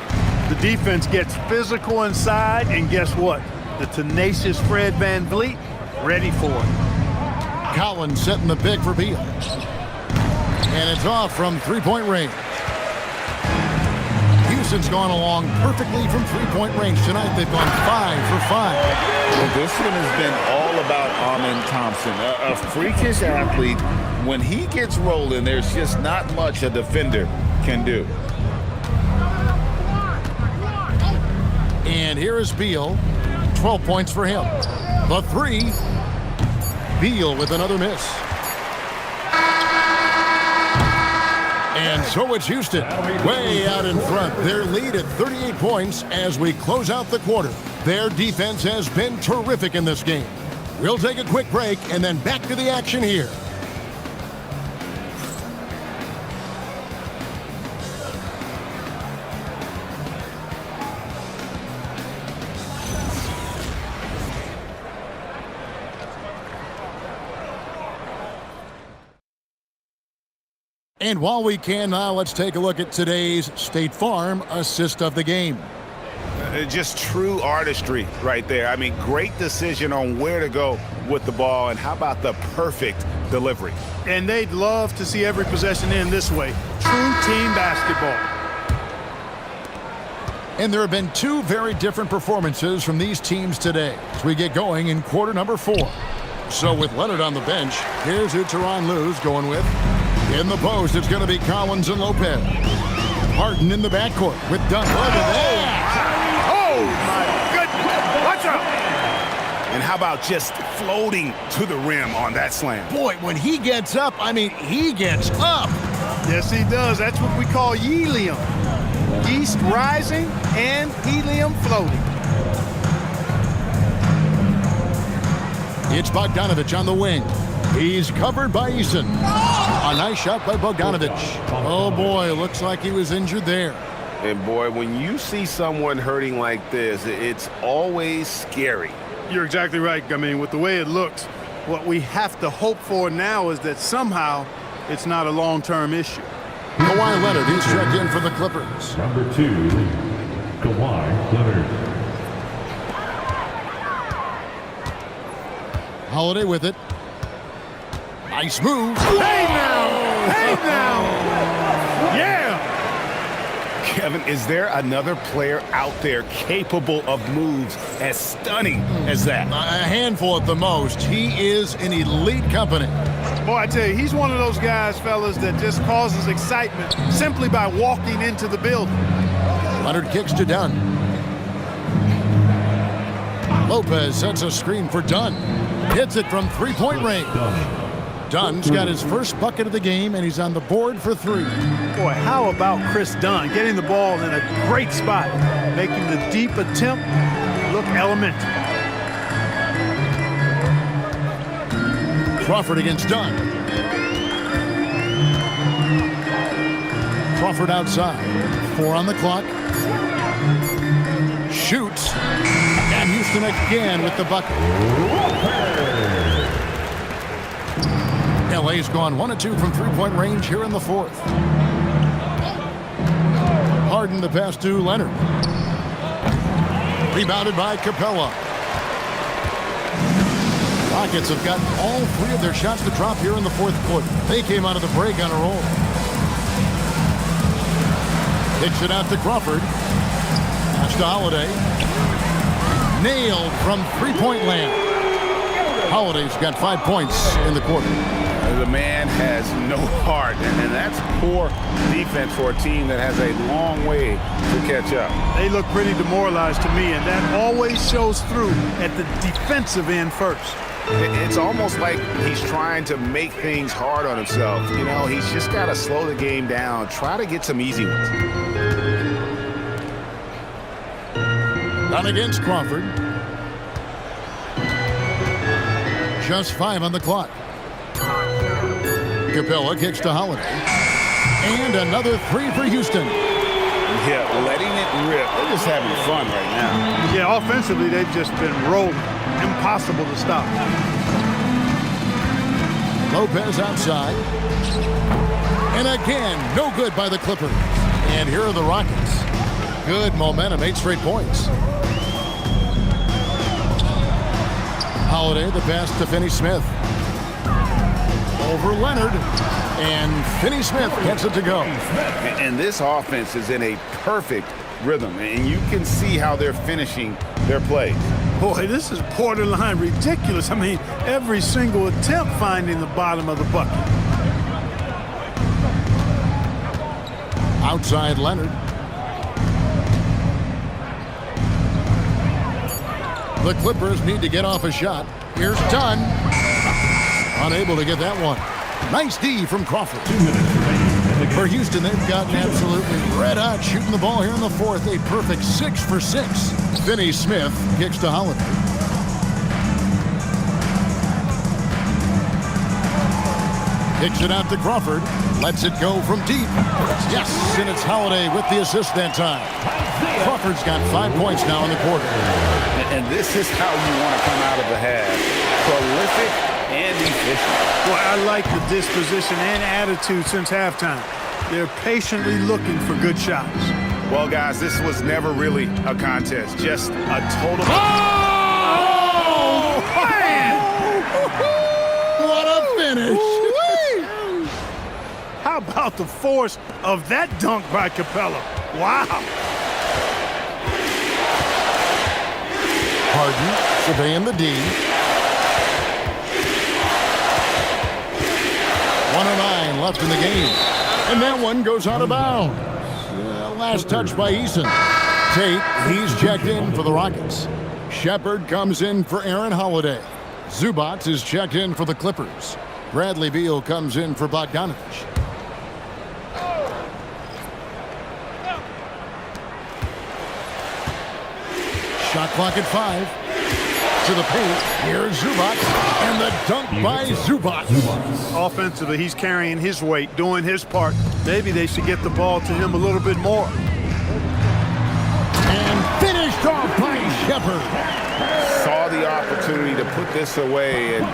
The defense gets physical inside, and guess what? The tenacious Fred Van Vliet ready for it. Collins setting the pick for Beal. And it's off from three-point range. Houston's gone along perfectly from three-point range tonight. They've gone 5 for 5. Well, this one has been all about Amen Thompson, a freakish athlete. When he gets rolling, there's just not much a defender can do. And here is Beal. 12 points for him. The 3. Beal with another miss. And so it's Houston way out in front. Their lead at 38 points as we close out the quarter. Their defense has been terrific in this game. We'll take a quick break and then back to the action here. And while we can now, let's take a look at today's State Farm assist of the game. Just true artistry right there. I mean, great decision on where to go with the ball, and how about the perfect delivery? And they'd love to see every possession end this way. True team basketball. And there have been two very different performances from these teams today as we get going in quarter number 4. So with Leonard on the bench, here's who Tyronn Lue's going with. In the post, it's going to be Collins and Lopez. Harden in the backcourt with Dunn. Look at that. Oh, my goodness. Watch out. And how about just floating to the rim on that slam? Boy, when he gets up, I mean, he gets up. Yes, he does. That's what we call helium. East rising and helium floating. It's Bogdanovich on the wing. He's covered by Eason. A nice shot by Bogdanovich. Oh, boy, looks like he was injured there. And, boy, when you see someone hurting like this, it's always scary. You're exactly right. I mean, with the way it looks, what we have to hope for now is that somehow it's not a long-term issue. Kawhi Leonard, he's checked in for the Clippers. Number 2, Kawhi Leonard. Holiday with it. Nice move. Hey now! Hey now! Yeah! Kevin, is there another player out there capable of moves as stunning as that? A handful at the most. He is an elite company. Boy, I tell you, he's one of those guys, fellas, that just causes excitement simply by walking into the building. Leonard kicks to Dunn. Lopez sets a screen for Dunn. Hits it from three-point range. Dunn's got his first bucket of the game, and he's on the board for 3. Boy, how about Chris Dunn getting the ball in a great spot, making the deep attempt look elementary. Crawford against Dunn. Crawford outside. 4 on the clock. Shoots. And Houston again with the bucket. LA's gone 1 of 2 from three-point range here in the 4th. Harden the pass to Leonard. Rebounded by Capella. Rockets have got all 3 of their shots to drop here in the 4th quarter. They came out of the break on a roll. Kicks it out to Crawford. Pass to Holiday. Nailed from three-point land. Holiday's got 5 points in the quarter. The man has no heart, and that's poor defense for a team that has a long way to catch up. They look pretty demoralized to me, and that always shows through at the defensive end first. It's almost like he's trying to make things hard on himself. You know, he's just got to slow the game down, try to get some easy ones. Not against Crawford. Just 5 on the clock. Capella kicks to Holiday. And another 3 for Houston. Yeah, letting it rip. They're just having fun right now. Yeah, offensively, they've just been rolling. Impossible to stop. Lopez outside. And again, no good by the Clippers. And here are the Rockets. Good momentum, 8 straight points. Holiday, the pass to Finney-Smith. Over Leonard, and Finney-Smith gets it to go. And this offense is in a perfect rhythm, and you can see how they're finishing their plays. Boy, this is borderline ridiculous. I mean, every single attempt finding the bottom of the bucket. Outside Leonard. The Clippers need to get off a shot. Here's Dunn. Unable to get that one. Nice D from Crawford. 2 minutes remaining. For Houston, they've gotten absolutely red hot shooting the ball here in the 4th. A perfect 6 for 6. Finney-Smith kicks to Holiday. Kicks it out to Crawford. Lets it go from deep. Yes, and it's Holiday with the assist that time. Crawford's got 5 points now in the quarter. And this is how you want to come out of the half. Prolific and efficient. Boy, I like the disposition and attitude since halftime. They're patiently looking for good shots. Well, guys, this was never really a contest, just a total... Oh, man! What a finish! How about the force of that dunk by Capella? Wow! Harden surveying the D. 1:09 left in the game. And that one goes out of bounds. Last touch by Eason. Tate, he's checked in for the Rockets. Shepard comes in for Aaron Holiday. Zubac is checked in for the Clippers. Bradley Beal comes in for Bogdanovich. Shot clock at 5. To the paint. Here's Zubac. And the dunk by Zubac. Offensively, he's carrying his weight, doing his part. Maybe they should get the ball to him a little bit more. And finished off by Shepard. Saw the opportunity to put this away and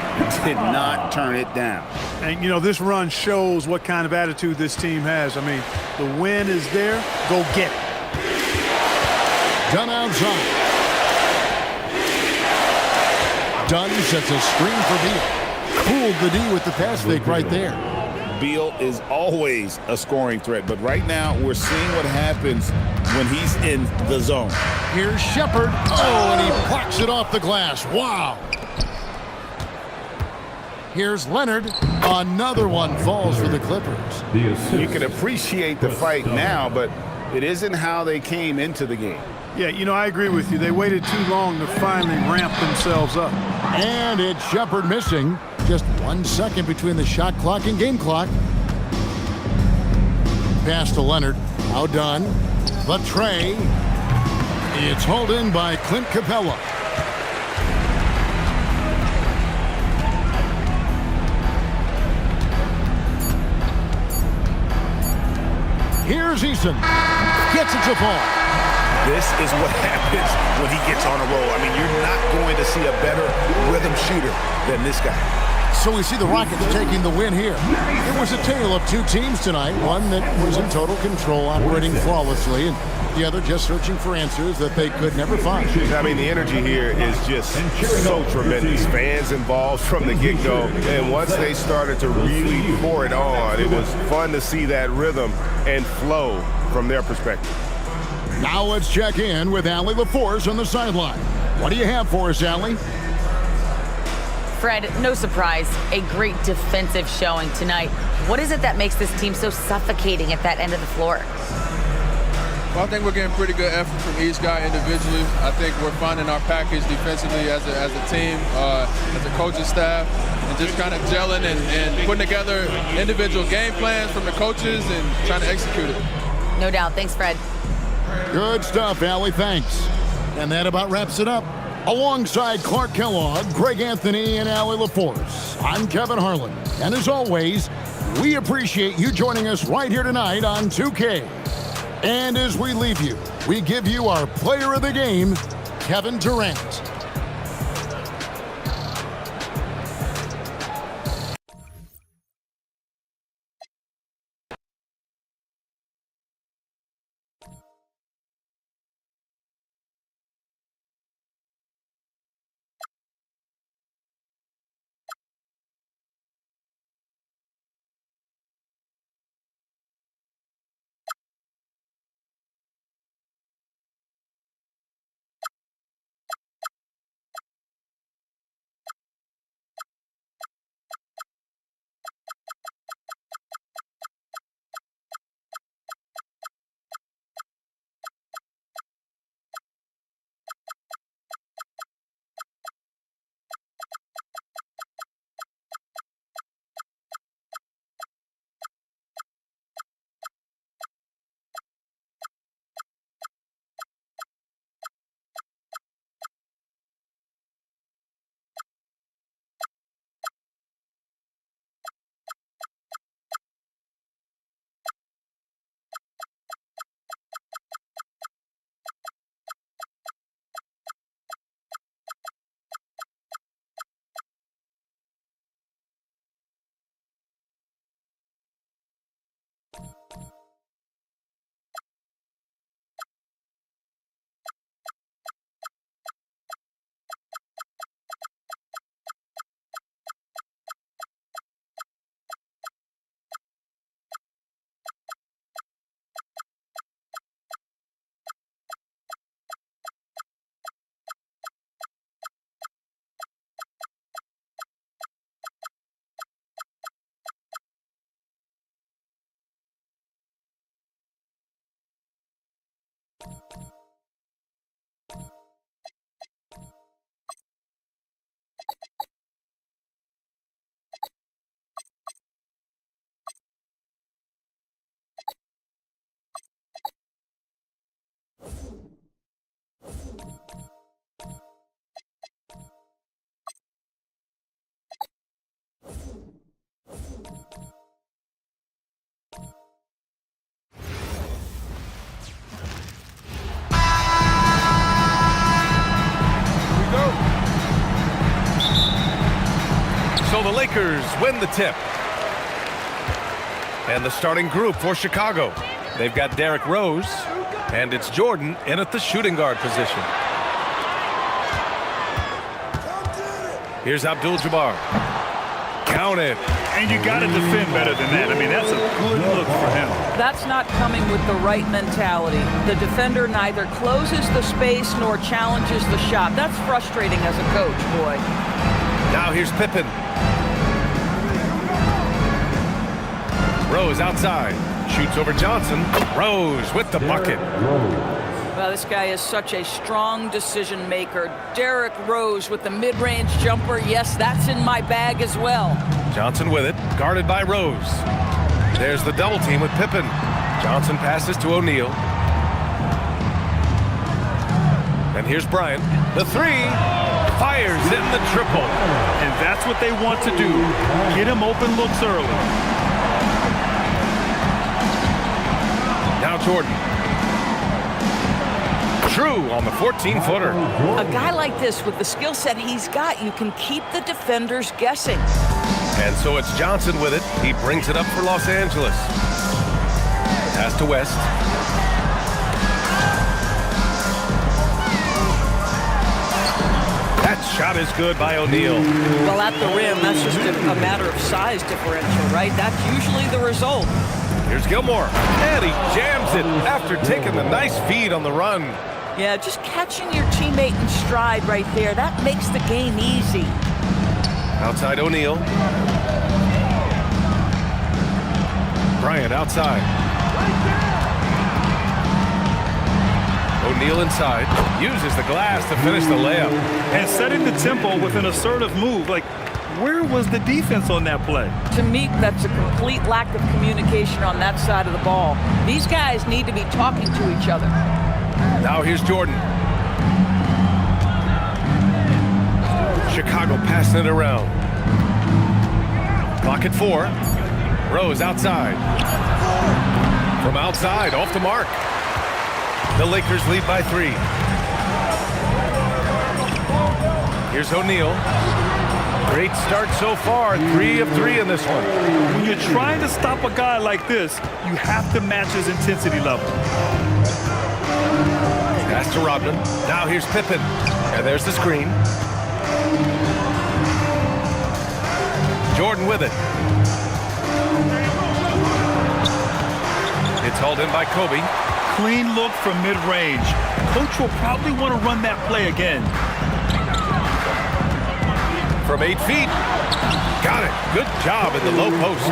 did not turn it down. And, you know, this run shows what kind of attitude this team has. I mean, the win is there. Go get it. Dunn outside. Dunn sets a screen for Beal. Cooled the D with the pass fake right there. Beal is always a scoring threat, but right now we're seeing what happens when he's in the zone. Here's Shepard. Oh, and he plucks it off the glass. Wow. Here's Leonard. Another one falls for the Clippers. You can appreciate the fight now, but it isn't how they came into the game. Yeah, you know, I agree with you. They waited too long to finally ramp themselves up. And it's Shepard missing. Just 1 second between the shot clock and game clock. Pass to Leonard. Now done. The tray. It's hauled in by Clint Capella. Here's Eason. Gets it to fall. This is what happens when he gets on a roll. I mean, you're not going to see a better rhythm shooter than this guy. So we see the Rockets taking the win here. It was a tale of two teams tonight. One that was in total control, operating flawlessly, and the other just searching for answers that they could never find. I mean, the energy here is just so tremendous. Fans involved from the get-go, and once they started to really pour it on, it was fun to see that rhythm and flow from their perspective. Now let's check in with Allie LaForce on the sideline. What do you have for us, Allie? Fred, no surprise, a great defensive showing tonight. What is it that makes this team so suffocating at that end of the floor? Well, I think we're getting pretty good effort from each guy individually. I think we're finding our package defensively as a team, as a coaching staff, and just kind of gelling and putting together individual game plans from the coaches and trying to execute it. No doubt. Thanks, Fred. Good stuff, Allie. Thanks. And that about wraps it up. Alongside Clark Kellogg, Greg Anthony, and Allie LaForce, I'm Kevin Harlan. And as always, we appreciate you joining us right here tonight on 2K. And as we leave you, we give you our player of the game, Kevin Durant. the Lakers win the tip. And the starting group for Chicago. They've got Derrick Rose, and it's Jordan in at the shooting guard position. Here's Abdul-Jabbar. Count it. And you got to defend better than that. I mean, that's a good look for him. That's not coming with the right mentality. The defender neither closes the space nor challenges the shot. That's frustrating as a coach, boy. Now here's Pippen. Rose outside. Shoots over Johnson. Rose with the bucket. Well, this guy is such a strong decision maker. Derrick Rose with the mid-range jumper. Yes, that's in my bag as well. Johnson with it, guarded by Rose. There's the double team with Pippen. Johnson passes to O'Neal. And here's Bryant. The three. Fires in the triple. And that's what they want to do. Get him open looks early. Now Jordan. True on the 14-footer. A guy like this with the skill set he's got, you can keep the defenders guessing. And so it's Johnson with it. He brings it up for Los Angeles. Pass to West. That shot is good by O'Neal. Well, at the rim, that's just a matter of size differential, right? That's usually the result. Here's Gilmore. And he jams it after taking the nice feed on the run. Yeah, just catching your teammate in stride right there. That makes the game easy. Outside O'Neal. Bryant outside. O'Neal inside. Uses the glass to finish the layup. And setting the tempo with an assertive move. Like, where was the defense on that play? To me, that's a complete lack of communication on that side of the ball. These guys need to be talking to each other. Now here's Jordan. Chicago passing it around. Clock at 4. Rose outside. From outside, off the mark. The Lakers lead by 3. Here's O'Neal. Great start so far. 3 of 3 in this one. When you're trying to stop a guy like this, you have to match his intensity level. Pass to Rodman. Now here's Pippen. And there's the screen. Jordan with it. It's hauled in by Kobe. Clean look from mid-range. Coach will probably want to run that play again. From 8 feet. Got it. Good job in the low post.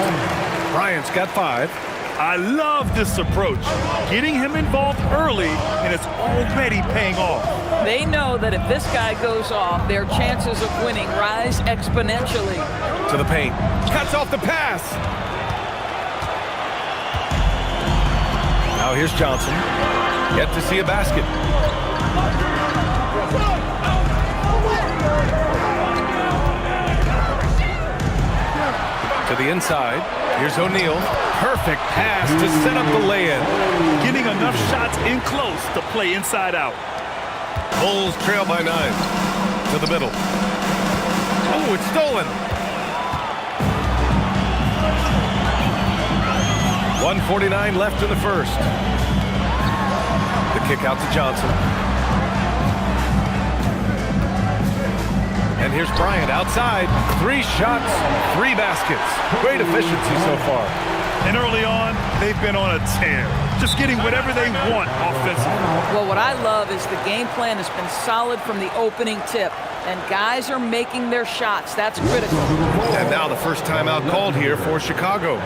Bryant's got 5. I love this approach. Getting him involved early, and it's already paying off. They know that if this guy goes off, their chances of winning rise exponentially. To the paint. Cuts off the pass. Now here's Johnson. Yet to see a basket. To the inside. Here's O'Neal. Perfect pass to set up the lay-in. Getting enough shots in close to play inside out. Bulls trail by 9. To the middle. Oh, it's stolen. 1:49 left in the first. The kick out to Johnson. And here's Bryant outside. 3 shots, 3 baskets. Great efficiency so far. And early on, they've been on a tear. Just getting whatever they want offensively. Well, what I love is the game plan has been solid from the opening tip. And guys are making their shots. That's critical. And now the first timeout called here for Chicago.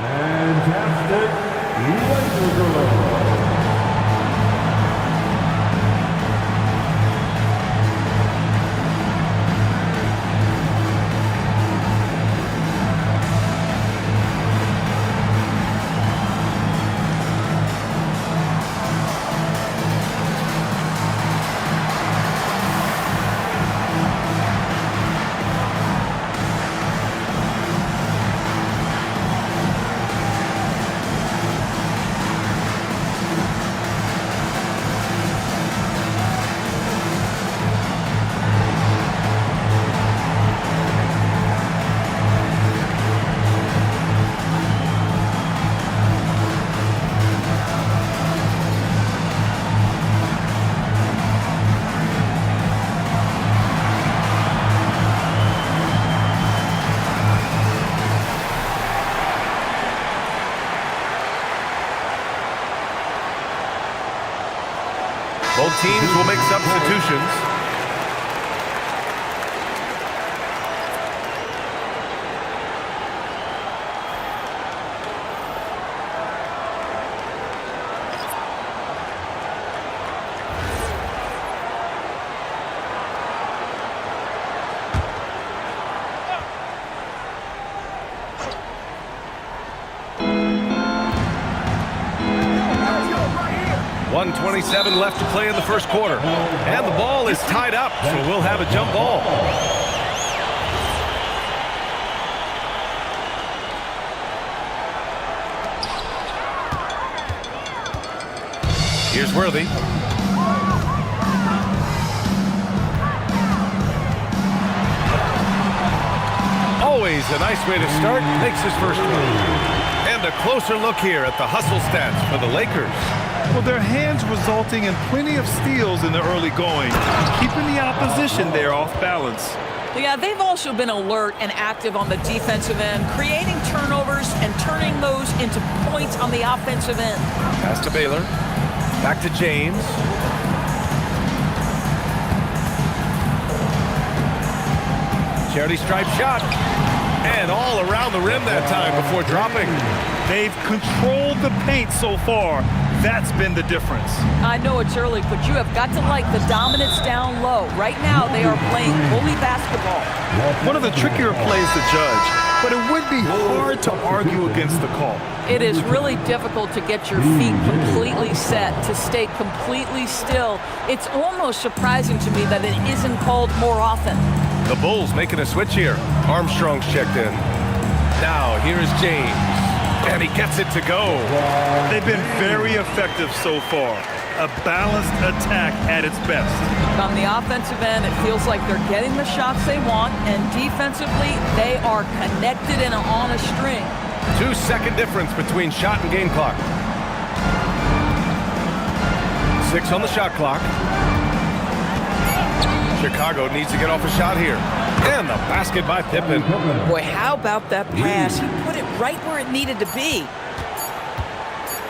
teams will make substitutions. .127 left to play in the first quarter. And the ball is tied up, so we'll have a jump ball. Here's Worthy. Always a nice way to start. Makes his first one. And a closer look here at the hustle stats for the Lakers. Well, their hands resulting in plenty of steals in the early going, keeping the opposition there off balance. Yeah, they've also been alert and active on the defensive end, creating turnovers and turning those into points on the offensive end. Pass to Baylor. Back to James. Charity stripe shot. And all around the rim that time before dropping. They've controlled the paint so far. That's been the difference. I know it's early, but you have got to like the dominance down low. Right now, they are playing bully basketball. One of the trickier plays to judge, but it would be hard to argue against the call. It is really difficult to get your feet completely set, to stay completely still. It's almost surprising to me that it isn't called more often. The Bulls making a switch here. Armstrong's checked in. Now, here is James. And he gets it to go. They've been very effective so far. A balanced attack at its best. On the offensive end, it feels like they're getting the shots they want, and defensively, they are connected and on a string. 2-second difference between shot and game clock. 6 on the shot clock. Chicago needs to get off a shot here. And the basket by Pippen. Boy, how about that pass? He put it right where it needed to be.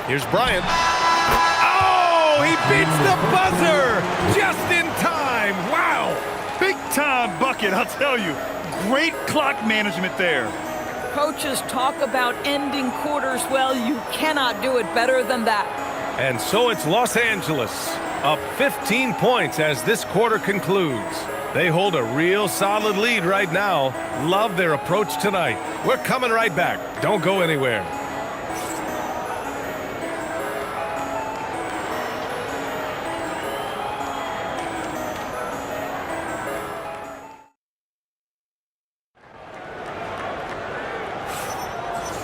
Here's Bryant. Oh, he beats the buzzer just in time. Wow. Big time bucket, I'll tell you. Great clock management there. Coaches talk about ending quarters. Well, you cannot do it better than that. And so it's Los Angeles, up 15 points as this quarter concludes. They hold a real solid lead right now. Love their approach tonight. We're coming right back. Don't go anywhere.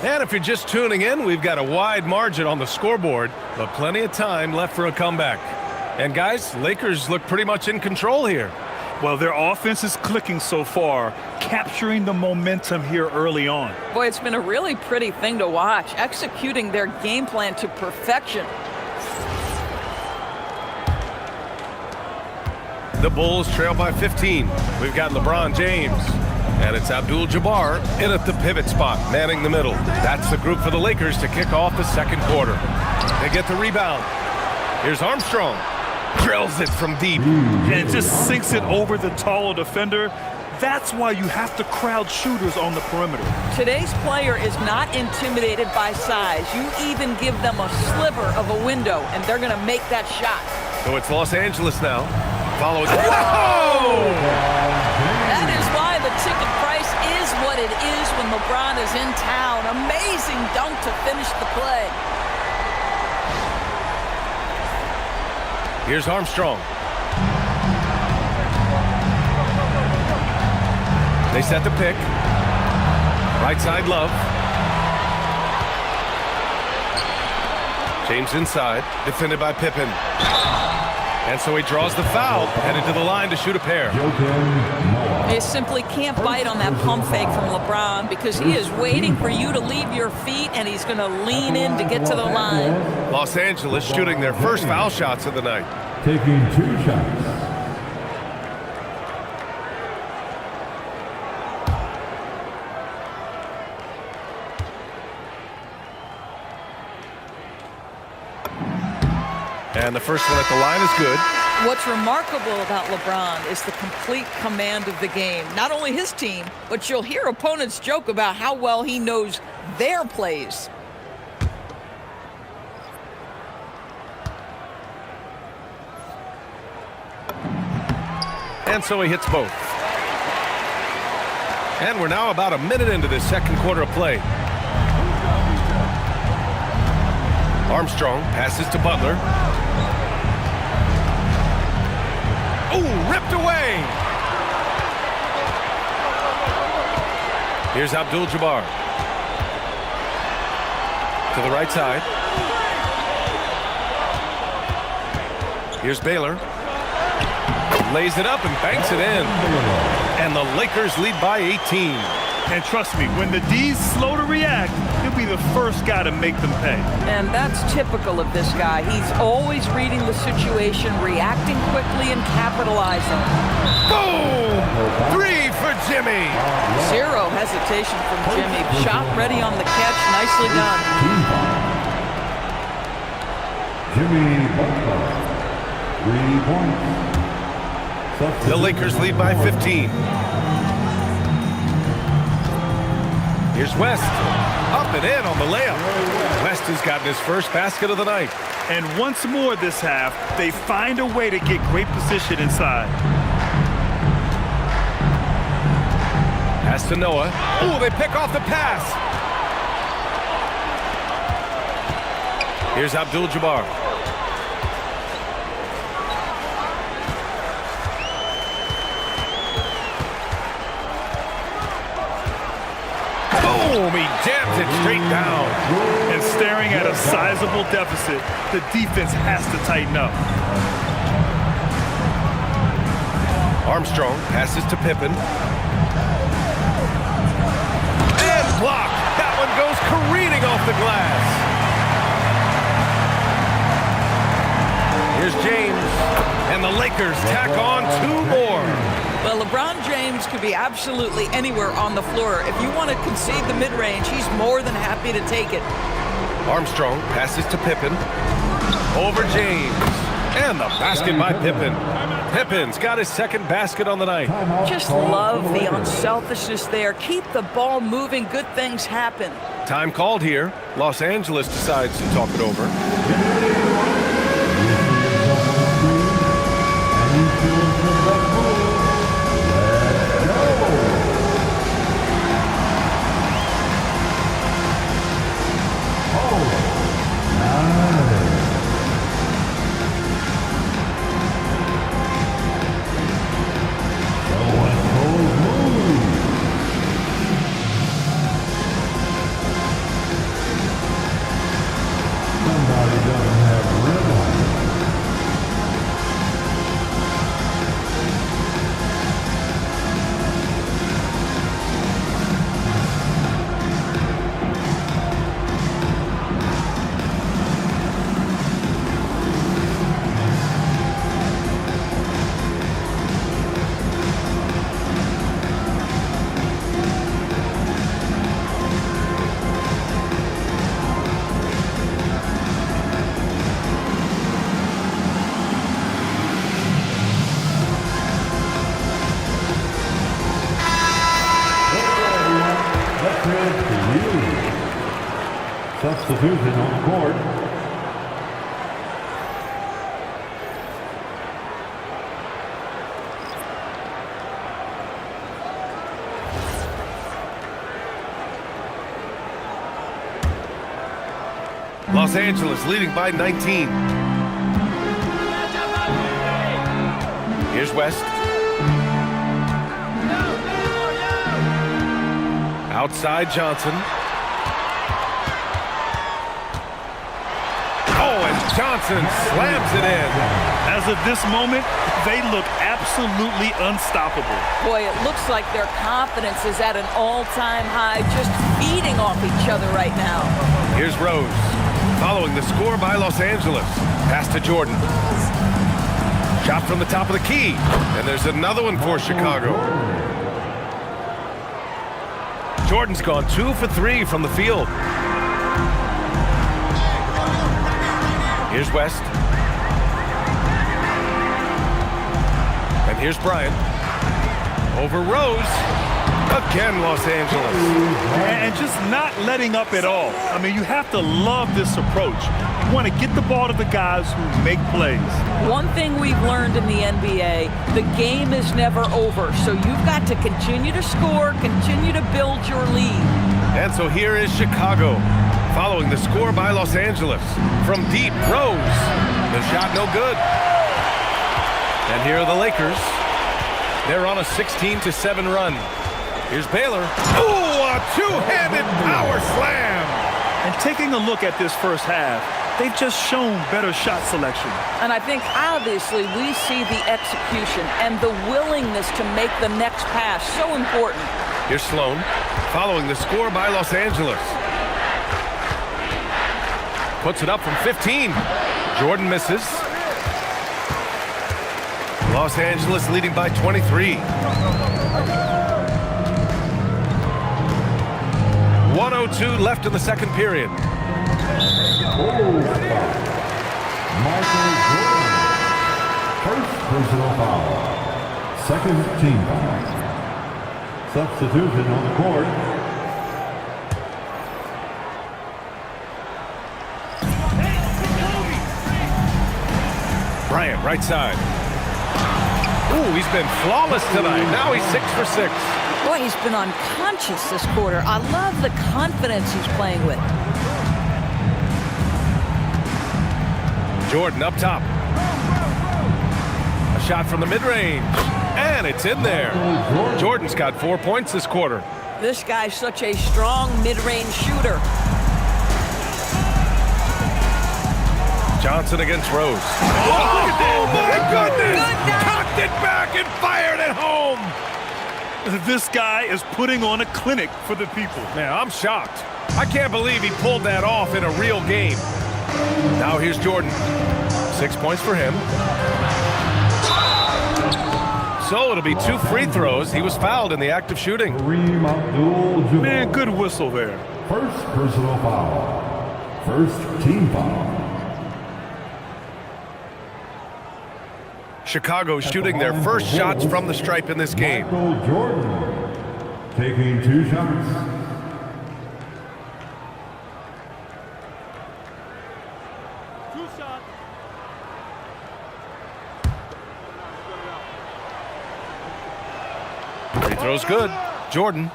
And if you're just tuning in, we've got a wide margin on the scoreboard, but plenty of time left for a comeback. And guys, Lakers look pretty much in control here. Well, their offense is clicking so far, capturing the momentum here early on. Boy, it's been a really pretty thing to watch, executing their game plan to perfection. The Bulls trail by 15. We've got LeBron James. And it's Abdul-Jabbar in at the pivot spot, manning the middle. That's the group for the Lakers to kick off the second quarter. They get the rebound. Here's Armstrong. Drills it from deep. And just sinks it over the taller defender. That's why you have to crowd shooters on the perimeter. Today's player is not intimidated by size. You even give them a sliver of a window, and they're going to make that shot. So it's Los Angeles now. Followed. Whoa! That is why the ticket price is what it is when LeBron is in town. Amazing dunk to finish the play. Here's Armstrong. They set the pick. Right side, Love. James inside, defended by Pippen. And so he draws the foul, headed to the line to shoot a pair. They simply can't bite on that pump fake from LeBron because he is waiting for you to leave your feet, and he's going to lean in to get to the line. Los Angeles shooting their first foul shots of the night. Taking 2 shots. And the first one at the line is good. What's remarkable about LeBron is the complete command of the game. Not only his team, but you'll hear opponents joke about how well he knows their plays. And so he hits both. And we're now about a minute into this second quarter of play. Armstrong passes to Butler. Oh, ripped away. Here's Abdul-Jabbar. To the right side. Here's Baylor. Lays it up and banks it in. And the Lakers lead by 18. And trust me, when the D's slow to react, he'll be the first guy to make them pay. And that's typical of this guy. He's always reading the situation, reacting quickly, and capitalizing. Boom! 3 for Jimmy. Zero hesitation from Jimmy. Shot ready on the catch. Nicely done. Jimmy Butler, 3 points. The Lakers lead by 15. Here's West. Up and in on the layup. West has gotten his first basket of the night. And once more this half, they find a way to get great position inside. Pass to Noah. Oh, they pick off the pass. Here's Abdul-Jabbar. Boom, he jams it straight down. And staring at a sizable deficit, the defense has to tighten up. Armstrong passes to Pippen. And blocked. That one goes careening off the glass. Here's James. And the Lakers tack on 2 more. Well, LeBron James could be absolutely anywhere on the floor. If you want to concede the mid-range, he's more than happy to take it. Armstrong passes to Pippen. Over James. And the basket by Pippen. Pippen's got his second basket on the night. Just love the unselfishness there. Keep the ball moving. Good things happen. Time called here. Los Angeles decides to talk it over. Substitution on the court. Los Angeles leading by 19. Here's West. Outside Johnson. Oh, and Johnson slams it in. As of this moment, they look absolutely unstoppable. Boy, it looks like their confidence is at an all-time high, just feeding off each other right now. Here's Rose. Following the score by Los Angeles. Pass to Jordan. Shot from the top of the key. And there's another one for Chicago. Jordan's gone 2 for 3 from the field. Here's West. here's Bryant. Over Rose. Again, Los Angeles. And just not letting up at all. I mean, you have to love this approach. You want to get the ball to the guys who make plays. One thing we've learned in the NBA, the game is never over. So you've got to continue to score, continue to build your lead. And so here is Chicago, following the score by Los Angeles. From deep, Rose. The shot no good. And here are the Lakers. They're on a 16-7 run. Here's Baylor. Ooh, a two-handed power slam. And taking a look at this first half, they've just shown better shot selection. And I think obviously we see the execution and the willingness to make the next pass so important. Here's Sloan, following the score by Los Angeles. Puts it up from 15. Jordan misses. Los Angeles leading by 23. 1:02 left in the second period. Michael Jordan. First personal foul. Second team foul. Substitution on the court. Bryant, right side. Ooh, he's been flawless tonight. Now he's 6 for 6. Boy, he's been unconscious this quarter. I love the confidence he's playing with. Jordan up top. A shot from the mid-range. And it's in there. Jordan's got 4 points this quarter. This guy's such a strong mid-range shooter. Johnson against Rose. Oh, my goodness! Cocked it back and fired it home! This guy is putting on a clinic for the people. Man, I'm shocked. I can't believe he pulled that off in a real game. Now here's Jordan. 6 points for him. So it'll be 2 free throws. He was fouled in the act of shooting. Man, good whistle there. First personal foul. First team foul. Chicago shooting their first shots from the stripe in this game. Michael Jordan taking 2 shots. Free throw's good. Jordan.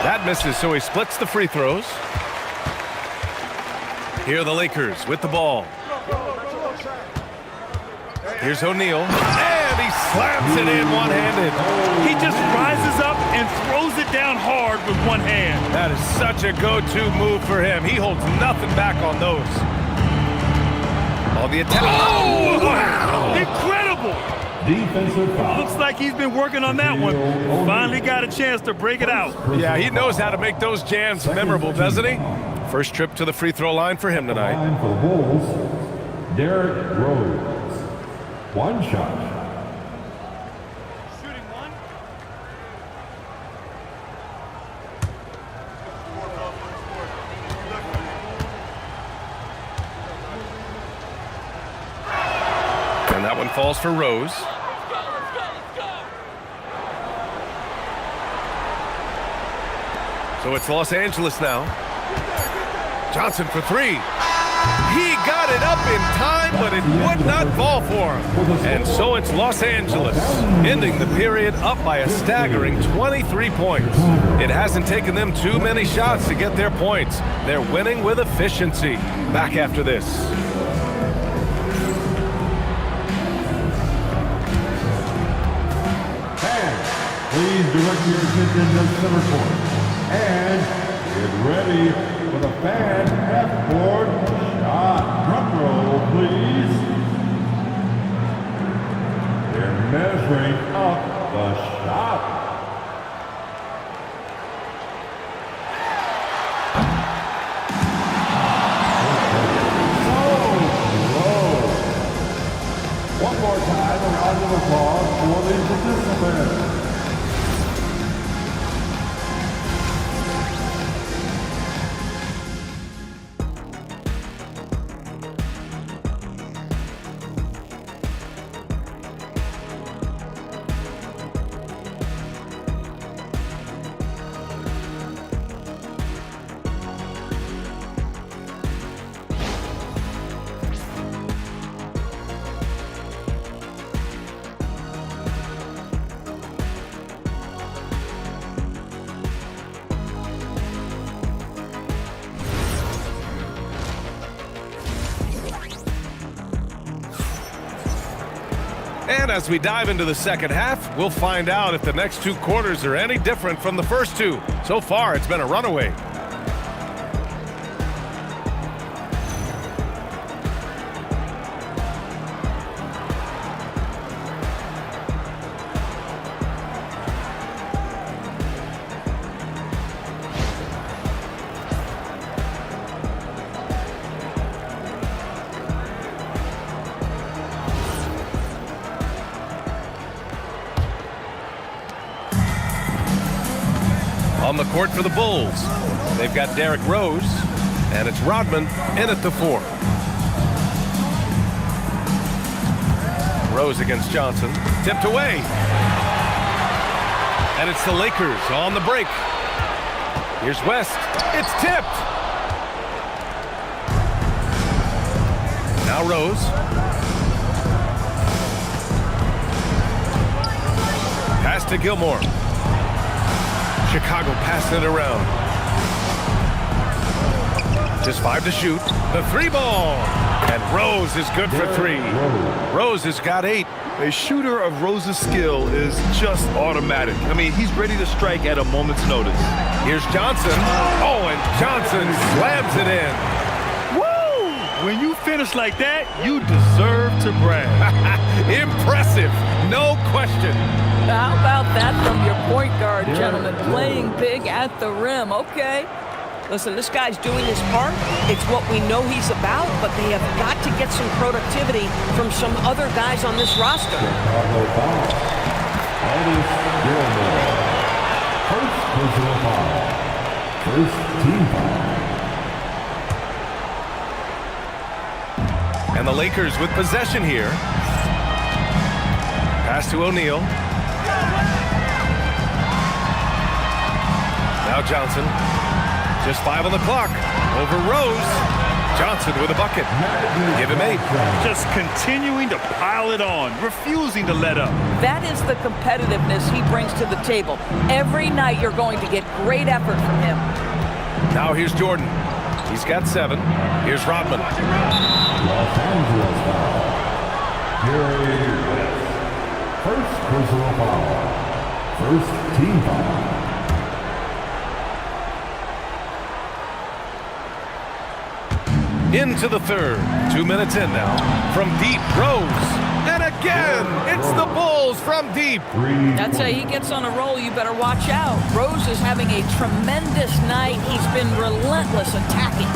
That misses, so he splits the free throws. Here are the Lakers with the ball. Here's O'Neal, and he slams it in one-handed. He just rises up and throws it down hard with one hand. That is such a go-to move for him. He holds nothing back on those. On the attack. Oh, wow! Incredible! Defensive foul. Looks like he's been working on that one. Finally got a chance to break it out. Yeah, he knows how to make those jams memorable, doesn't he? First trip to the free throw line for him tonight. Line for the Bulls, Derrick Rose. 1 shot. And that one falls for Rose. So it's Los Angeles now. Johnson for 3. He got it up in time, but it would not fall for him. And so it's Los Angeles, ending the period up by a staggering 23 points. It hasn't taken them too many shots to get their points. They're winning with efficiency. Back after this. Please direct your attention to center court. And get ready for the fan half-court shot. Drum roll, please. They're measuring up the shot. So applause for the participants. And as we dive into the second half, we'll find out if the next 2 quarters are any different from the first 2. So far, it's been a runaway. On the court for the Bulls, they've got Derrick Rose, and it's Rodman in at the 4. Rose against Johnson, tipped away. And it's the Lakers on the break. Here's West, it's tipped. Now Rose. Pass to Gilmore. Chicago passing it around. Just 5 to shoot. The 3 ball. And Rose is good for 3. Rose has got 8. A shooter of Rose's skill is just automatic. I mean, he's ready to strike at a moment's notice. Here's Johnson. Oh, and Johnson slams it in. Woo! When you finish like that, you deserve to brag. Impressive. No question. How about that from your point guard, gentlemen? Playing big at the rim. Okay. Listen, this guy's doing his part. It's what we know he's about, but they have got to get some productivity from some other guys on this roster. First personal foul. First team foul. And the Lakers with possession here. Pass to O'Neal. Now Johnson. Just 5 on the clock. Over Rose. Johnson with a bucket. Give him 8. Just continuing to pile it on, refusing to let up. That is the competitiveness he brings to the table. Every night you're going to get great effort from him. Now here's Jordan. He's got 7. Here's Rodman. Los Angeles foul. First personal foul. First team foul. Into the third. 2 minutes in now. From deep, Rose. And again, it's the Bulls from deep. That's how he gets on a roll. You better watch out. Rose is having a tremendous night. He's been relentless attacking.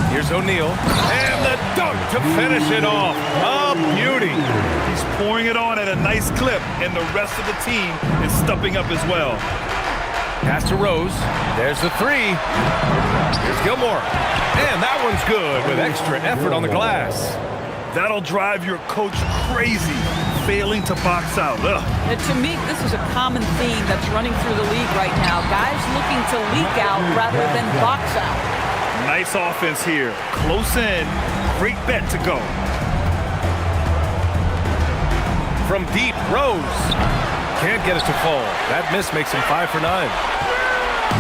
Here's O'Neal. And the dunk to finish it off. A beauty. He's pouring it on at a nice clip, and the rest of the team is stepping up as well. Pass to Rose. There's the 3. Here's Gilmore. And that one's good with extra effort on the glass. That'll drive your coach crazy, failing to box out. To me, this is a common theme that's running through the league right now. Guys looking to leak out rather than box out. Nice offense here. Close in. Great bet to go. From deep, Rose. Can't get it to fall. That miss makes him 5 for 9.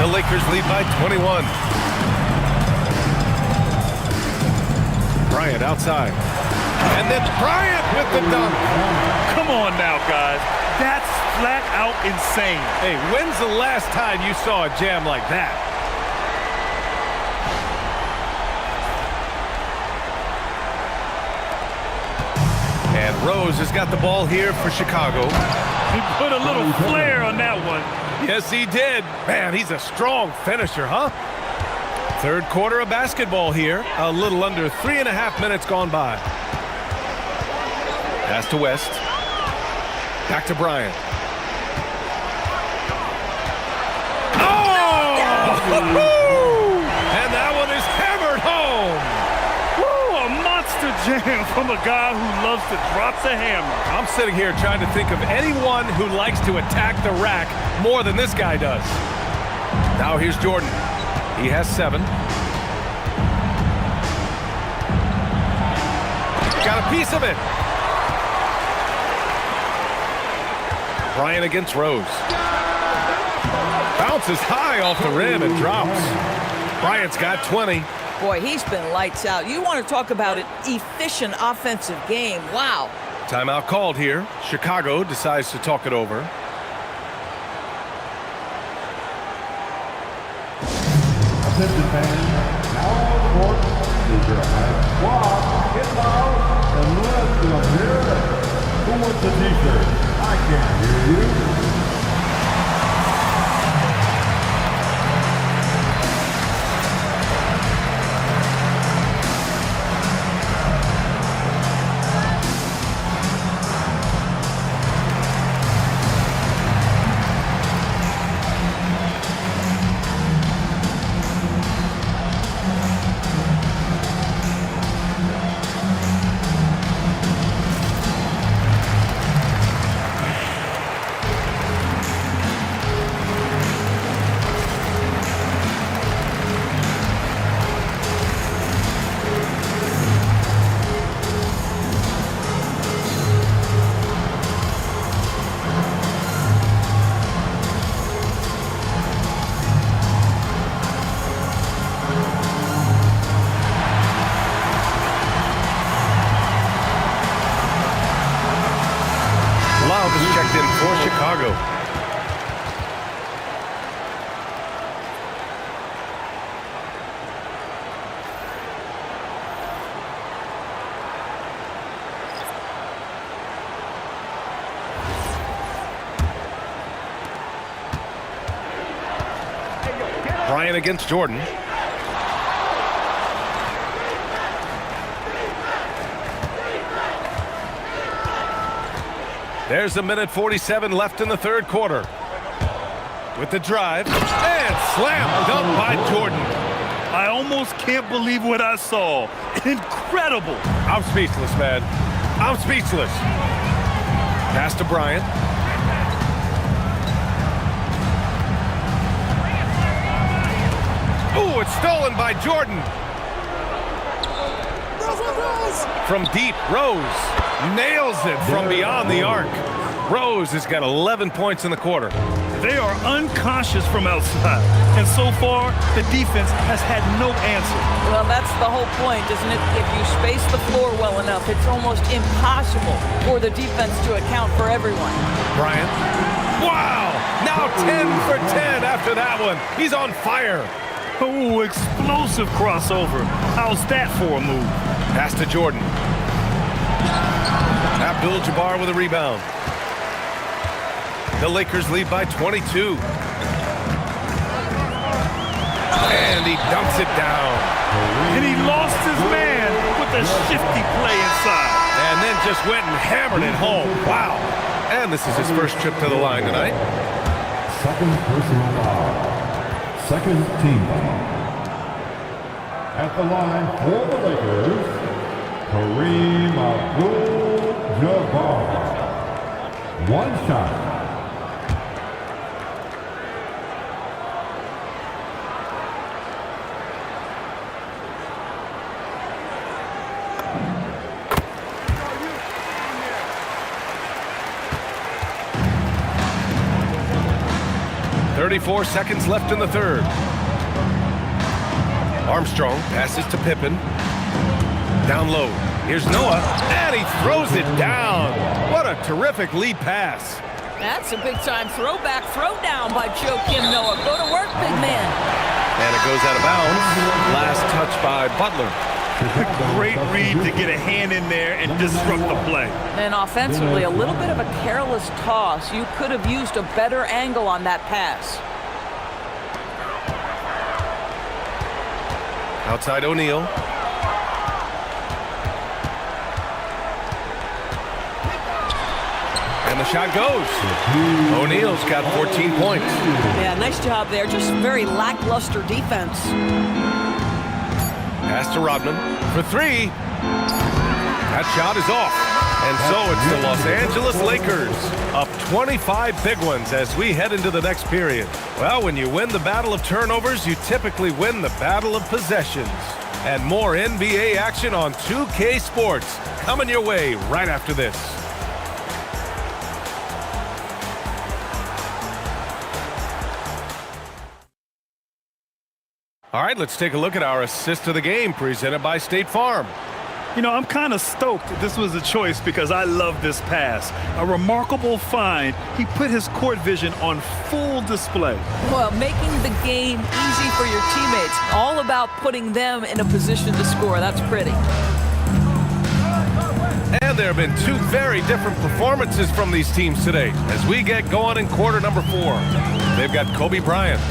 The Lakers lead by 21. Bryant outside. And then Bryant with the dunk. Come on now, guys. That's flat out insane. Hey, when's the last time you saw a jam like that? And Rose has got the ball here for Chicago. He put a little flair on that one. Yes, he did. Man, he's a strong finisher, huh? Third quarter of basketball here. A little under 3.5 minutes gone by. Pass to West. Back to Bryant. Oh! And that one is hammered home. Woo, a monster jam from a guy who loves to drop the hammer. I'm sitting here trying to think of anyone who likes to attack the rack more than this guy does. Now here's Jordan. He has 7. Got a piece of it. Bryant against Rose. Bounces high off the rim and drops. Bryant's got 20. Boy, he's been lights out. You want to talk about an efficient offensive game. Wow. Timeout called here. Chicago decides to talk it over. Attention fans, now on the court, Luka has squad, inbound, and let's hear it. Who wants the t-shirt? I can't hear you. Checked in for Chicago. Bryant against Jordan. There's a minute 47 left in the third quarter. With the drive, and slam dunk by Jordan. I almost can't believe what I saw. Incredible. I'm speechless, man. I'm speechless. Pass to Bryant. Ooh, it's stolen by Jordan. From deep, Rose nails it from beyond the arc. Rose has got 11 points in the quarter. They are unconscious from outside, and so far, the defense has had no answer. Well, that's the whole point, isn't it? If you space the floor well enough, it's almost impossible for the defense to account for everyone. Bryant. Wow! Now 10 for 10 after that one. He's on fire. Oh, explosive crossover. How's that for a move? Pass to Jordan. Abdul-Jabbar with a rebound. The Lakers lead by 22. And he dunks it down. And he lost his man with a shifty play inside. And then just went and hammered it home. Wow. And this is his first trip to the line tonight. Second personal foul. Second team foul. At the line for the Lakers, Kareem Abdul-Jabbar. One shot. .34 seconds left in the third. Armstrong passes to Pippen. Down low. Here's Noah, and he throws it down. What a terrific lead pass. That's a big-time throwback throwdown by Joakim Noah. Go to work, big man. And it goes out of bounds. Last touch by Butler. Great read to get a hand in there and disrupt the play. And offensively, a little bit of a careless toss. You could have used a better angle on that pass. Outside O'Neal. And And the shot goes. O'Neal's got 14 points. Yeah, nice job there. Just very lackluster defense. Pass to Rodman for three. That shot is off. And so it's the Los Angeles Lakers up 25 big ones as we head into the next period. Well, when you win the battle of turnovers, you typically win the battle of possessions. And more NBA action on 2K Sports coming your way right after this. All right, let's take a look at our assist of the game presented by State Farm. You know, I'm kind of stoked this was a choice because I love this pass. A remarkable find. He put his court vision on full display. Well, making the game easy for your teammates. All about putting them in a position to score. That's pretty. And there have been two very different performances from these teams today as we get going in quarter number 4. They've got Kobe Bryant,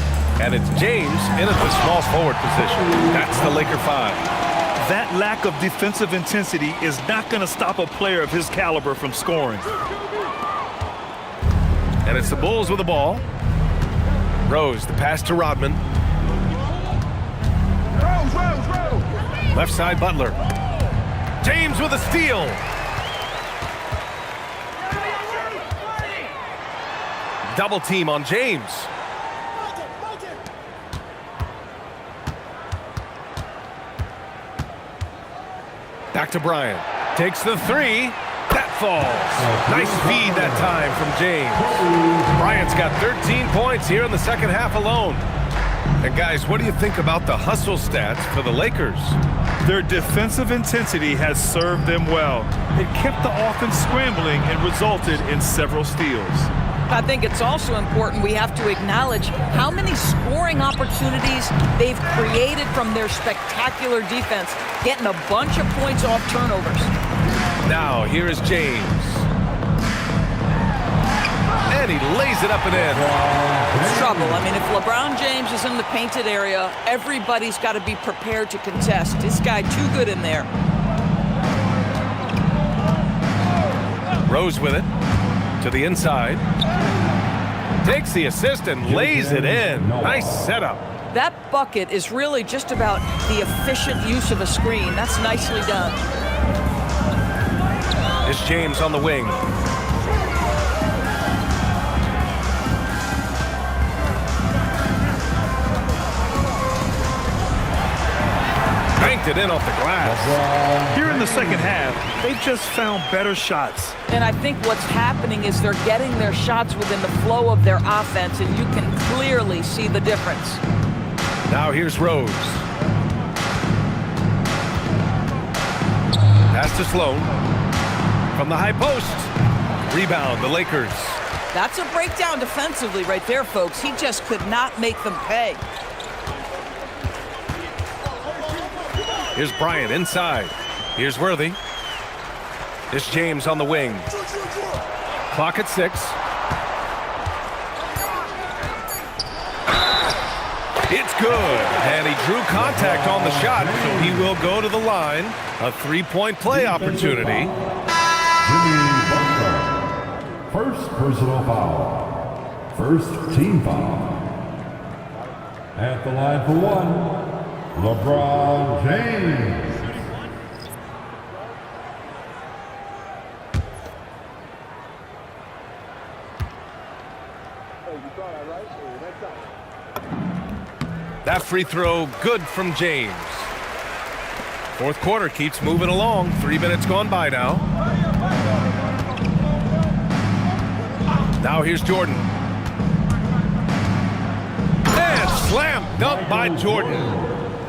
and it's James in at the small forward position. That's the Laker 5. That lack of defensive intensity is not going to stop a player of his caliber from scoring. And it's the Bulls with the ball. Rose, the pass to Rodman. Left side, Butler. James with a steal. Double team on James. Back to Bryant. Takes the three. That falls. Nice feed that time from James. Bryant's got 13 points here in the second half alone. And guys, what do you think about the hustle stats for the Lakers? Their defensive intensity has served them well. It kept the offense scrambling and resulted in several steals. I think it's also important we have to acknowledge how many scoring opportunities they've created from their spectacular defense, getting a bunch of points off turnovers. Now, here is James. And he lays it up and in. It's trouble. I mean, if LeBron James is in the painted area, everybody's got to be prepared to contest. This guy too good in there. Rose with it. To the inside. Takes the assist and lays it in. Nice setup. That bucket is really just about the efficient use of a screen. That's nicely done. It's James on the wing. Banked it in off the glass. Here in the second half, they've just found better shots. And I think what's happening is they're getting their shots within the flow of their offense, and you can clearly see the difference. Now here's Rose. Pass to Sloan. From the high post. Rebound, the Lakers. That's a breakdown defensively right there, folks. He just could not make them pay. Here's Bryant inside. Here's Worthy. It's James on the wing. Clock at 6. It's good. And he drew contact on the shot, so he will go to the line. A 3-point play opportunity. Jimmy Butler. First personal foul. First team foul. At the line for one, LeBron James. That free throw good from James. Fourth quarter keeps moving along. 3 minutes gone by now. Now here's Jordan. And slam dunk by Jordan.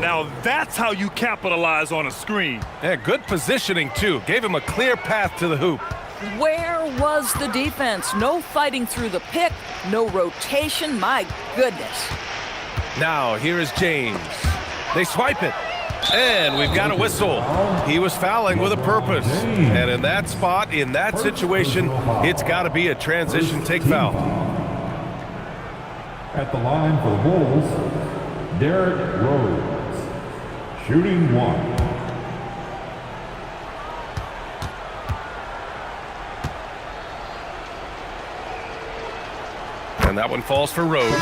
Now that's how you capitalize on a screen. Yeah, good positioning too. Gave him a clear path to the hoop. Where was the defense? No fighting through the pick, no rotation. My goodness. Now here is James. They swipe it. And we've got a whistle. He was fouling with a purpose. And in that spot, in that situation, it's got to be a transition take foul. At the line for the Bulls, Derrick Rose. Shooting one. And that one falls for Rose.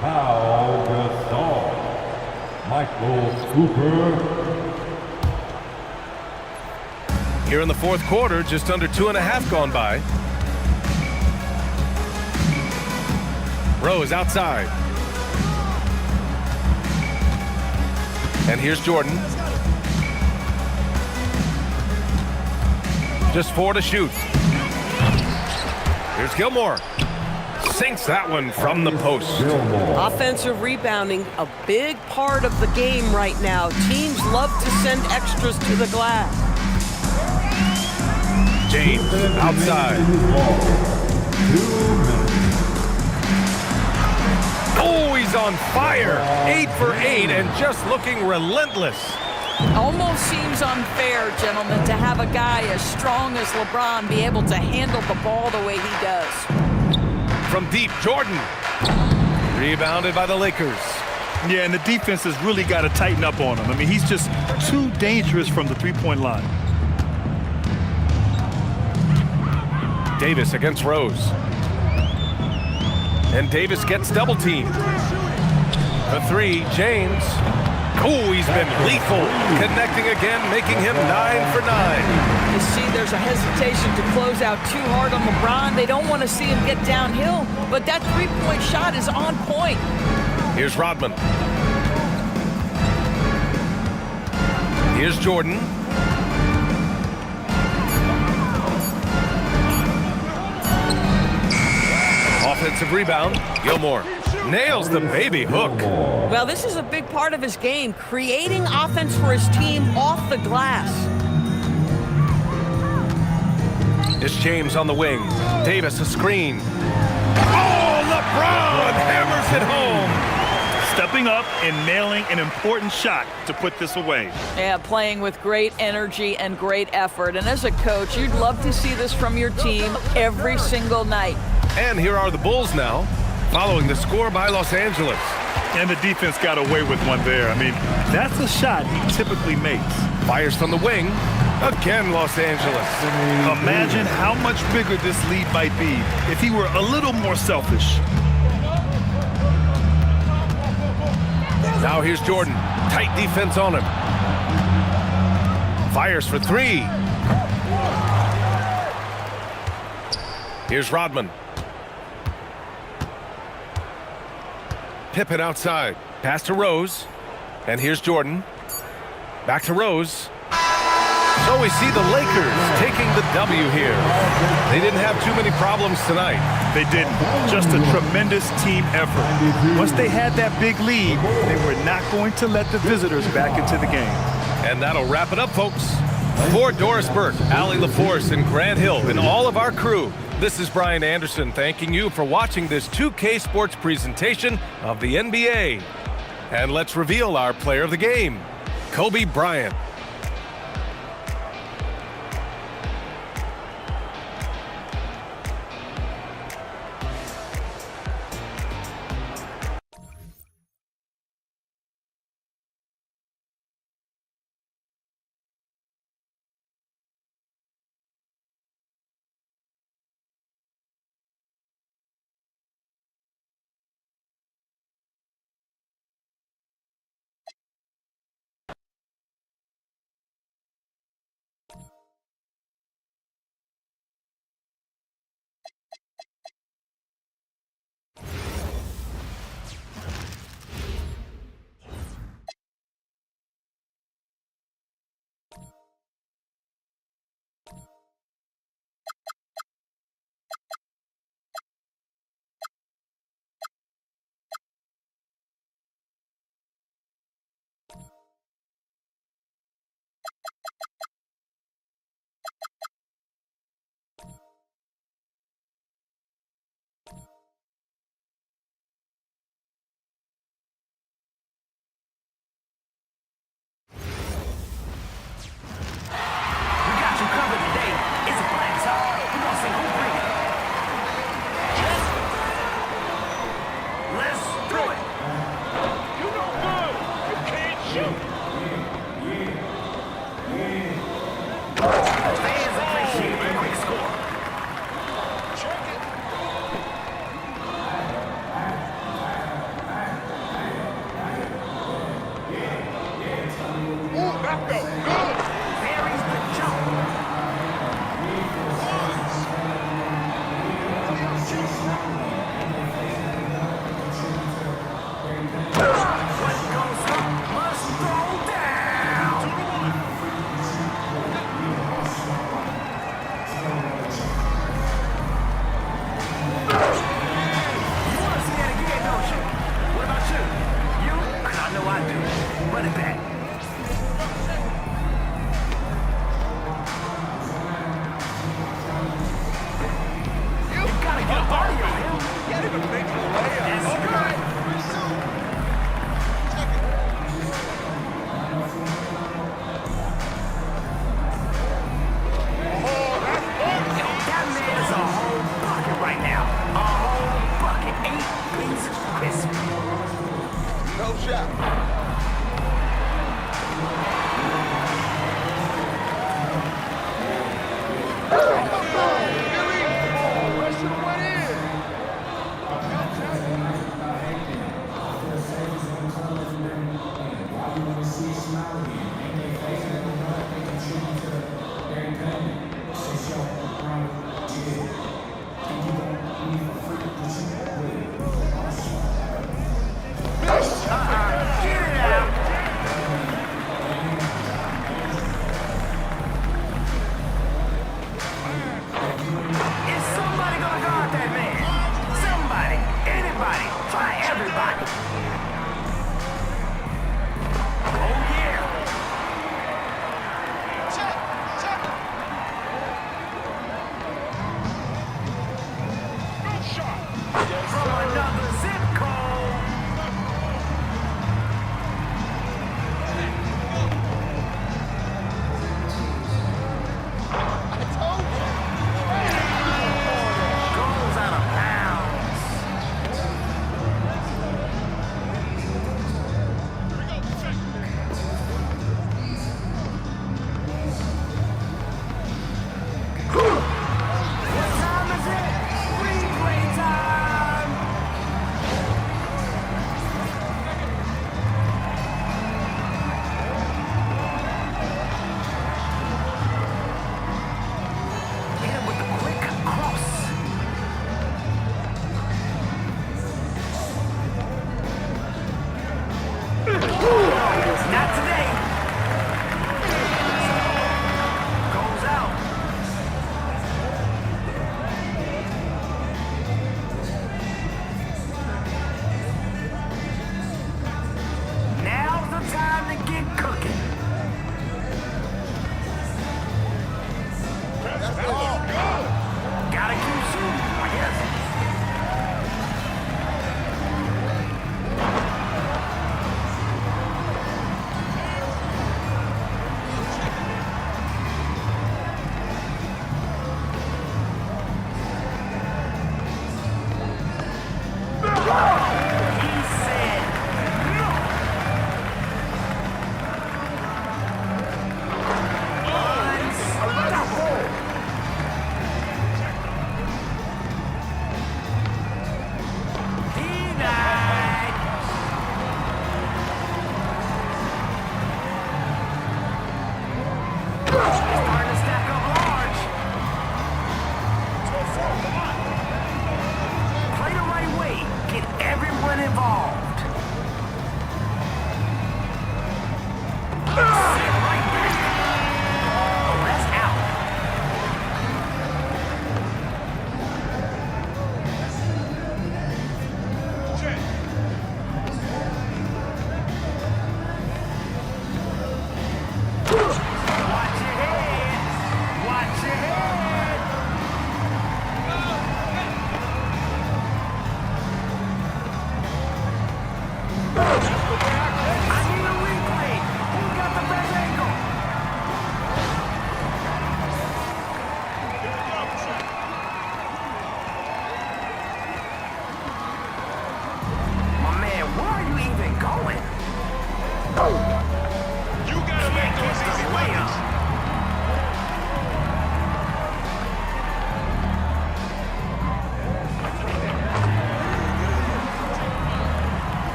Pau Gasol. Michael Cooper. Here in the fourth quarter, just under 2.5 gone by. Rose outside. And here's Jordan. Just 4 to shoot. Here's Gilmore. Sinks that one from the post. Offensive rebounding, a big part of the game right now. Teams love to send extras to the glass. James outside. Oh, he's on fire. 8 for 8 and just looking relentless. Almost seems unfair, gentlemen, to have a guy as strong as LeBron be able to handle the ball the way he does. From deep, Jordan. Rebounded by the Lakers. Yeah, and the defense has really got to tighten up on him. I mean, he's just too dangerous from the three-point line. Davis against Rose. And Davis gets double teamed. The 3, James. Oh, he's been lethal. Connecting again, making him 9 for 9. You see, there's a hesitation to close out too hard on LeBron. They don't want to see him get downhill, but that three-point shot is on point. Here's Rodman. Here's Jordan. Offensive rebound. Gilmore nails the baby hook. Well, this is a big part of his game, creating offense for his team off the glass. It's James on the wing. Davis a screen. Oh, LeBron hammers it home. Stepping up and nailing an important shot to put this away. Yeah, playing with great energy and great effort. And as a coach, you'd love to see this from your team every single night. And here are the Bulls now, following the score by Los Angeles. And the defense got away with one there. I mean, that's a shot he typically makes. Fires from the wing. Again, Los Angeles. Imagine how much bigger this lead might be if he were a little more selfish. Now here's Jordan. Tight defense on him. Fires for 3. Here's Rodman. Pippen outside. Pass to Rose. And here's Jordan. Back to Rose. So we see the Lakers taking the W here. They didn't have too many problems tonight. They didn't. Just a tremendous team effort. Once they had that big lead, they were not going to let the visitors back into the game. And that'll wrap it up, folks. For Doris Burke, Allie LaForce, and Grant Hill, and all of our crew, this is Brian Anderson thanking you for watching this 2K Sports presentation of the NBA. And let's reveal our player of the game, Kobe Bryant.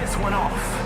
this one off.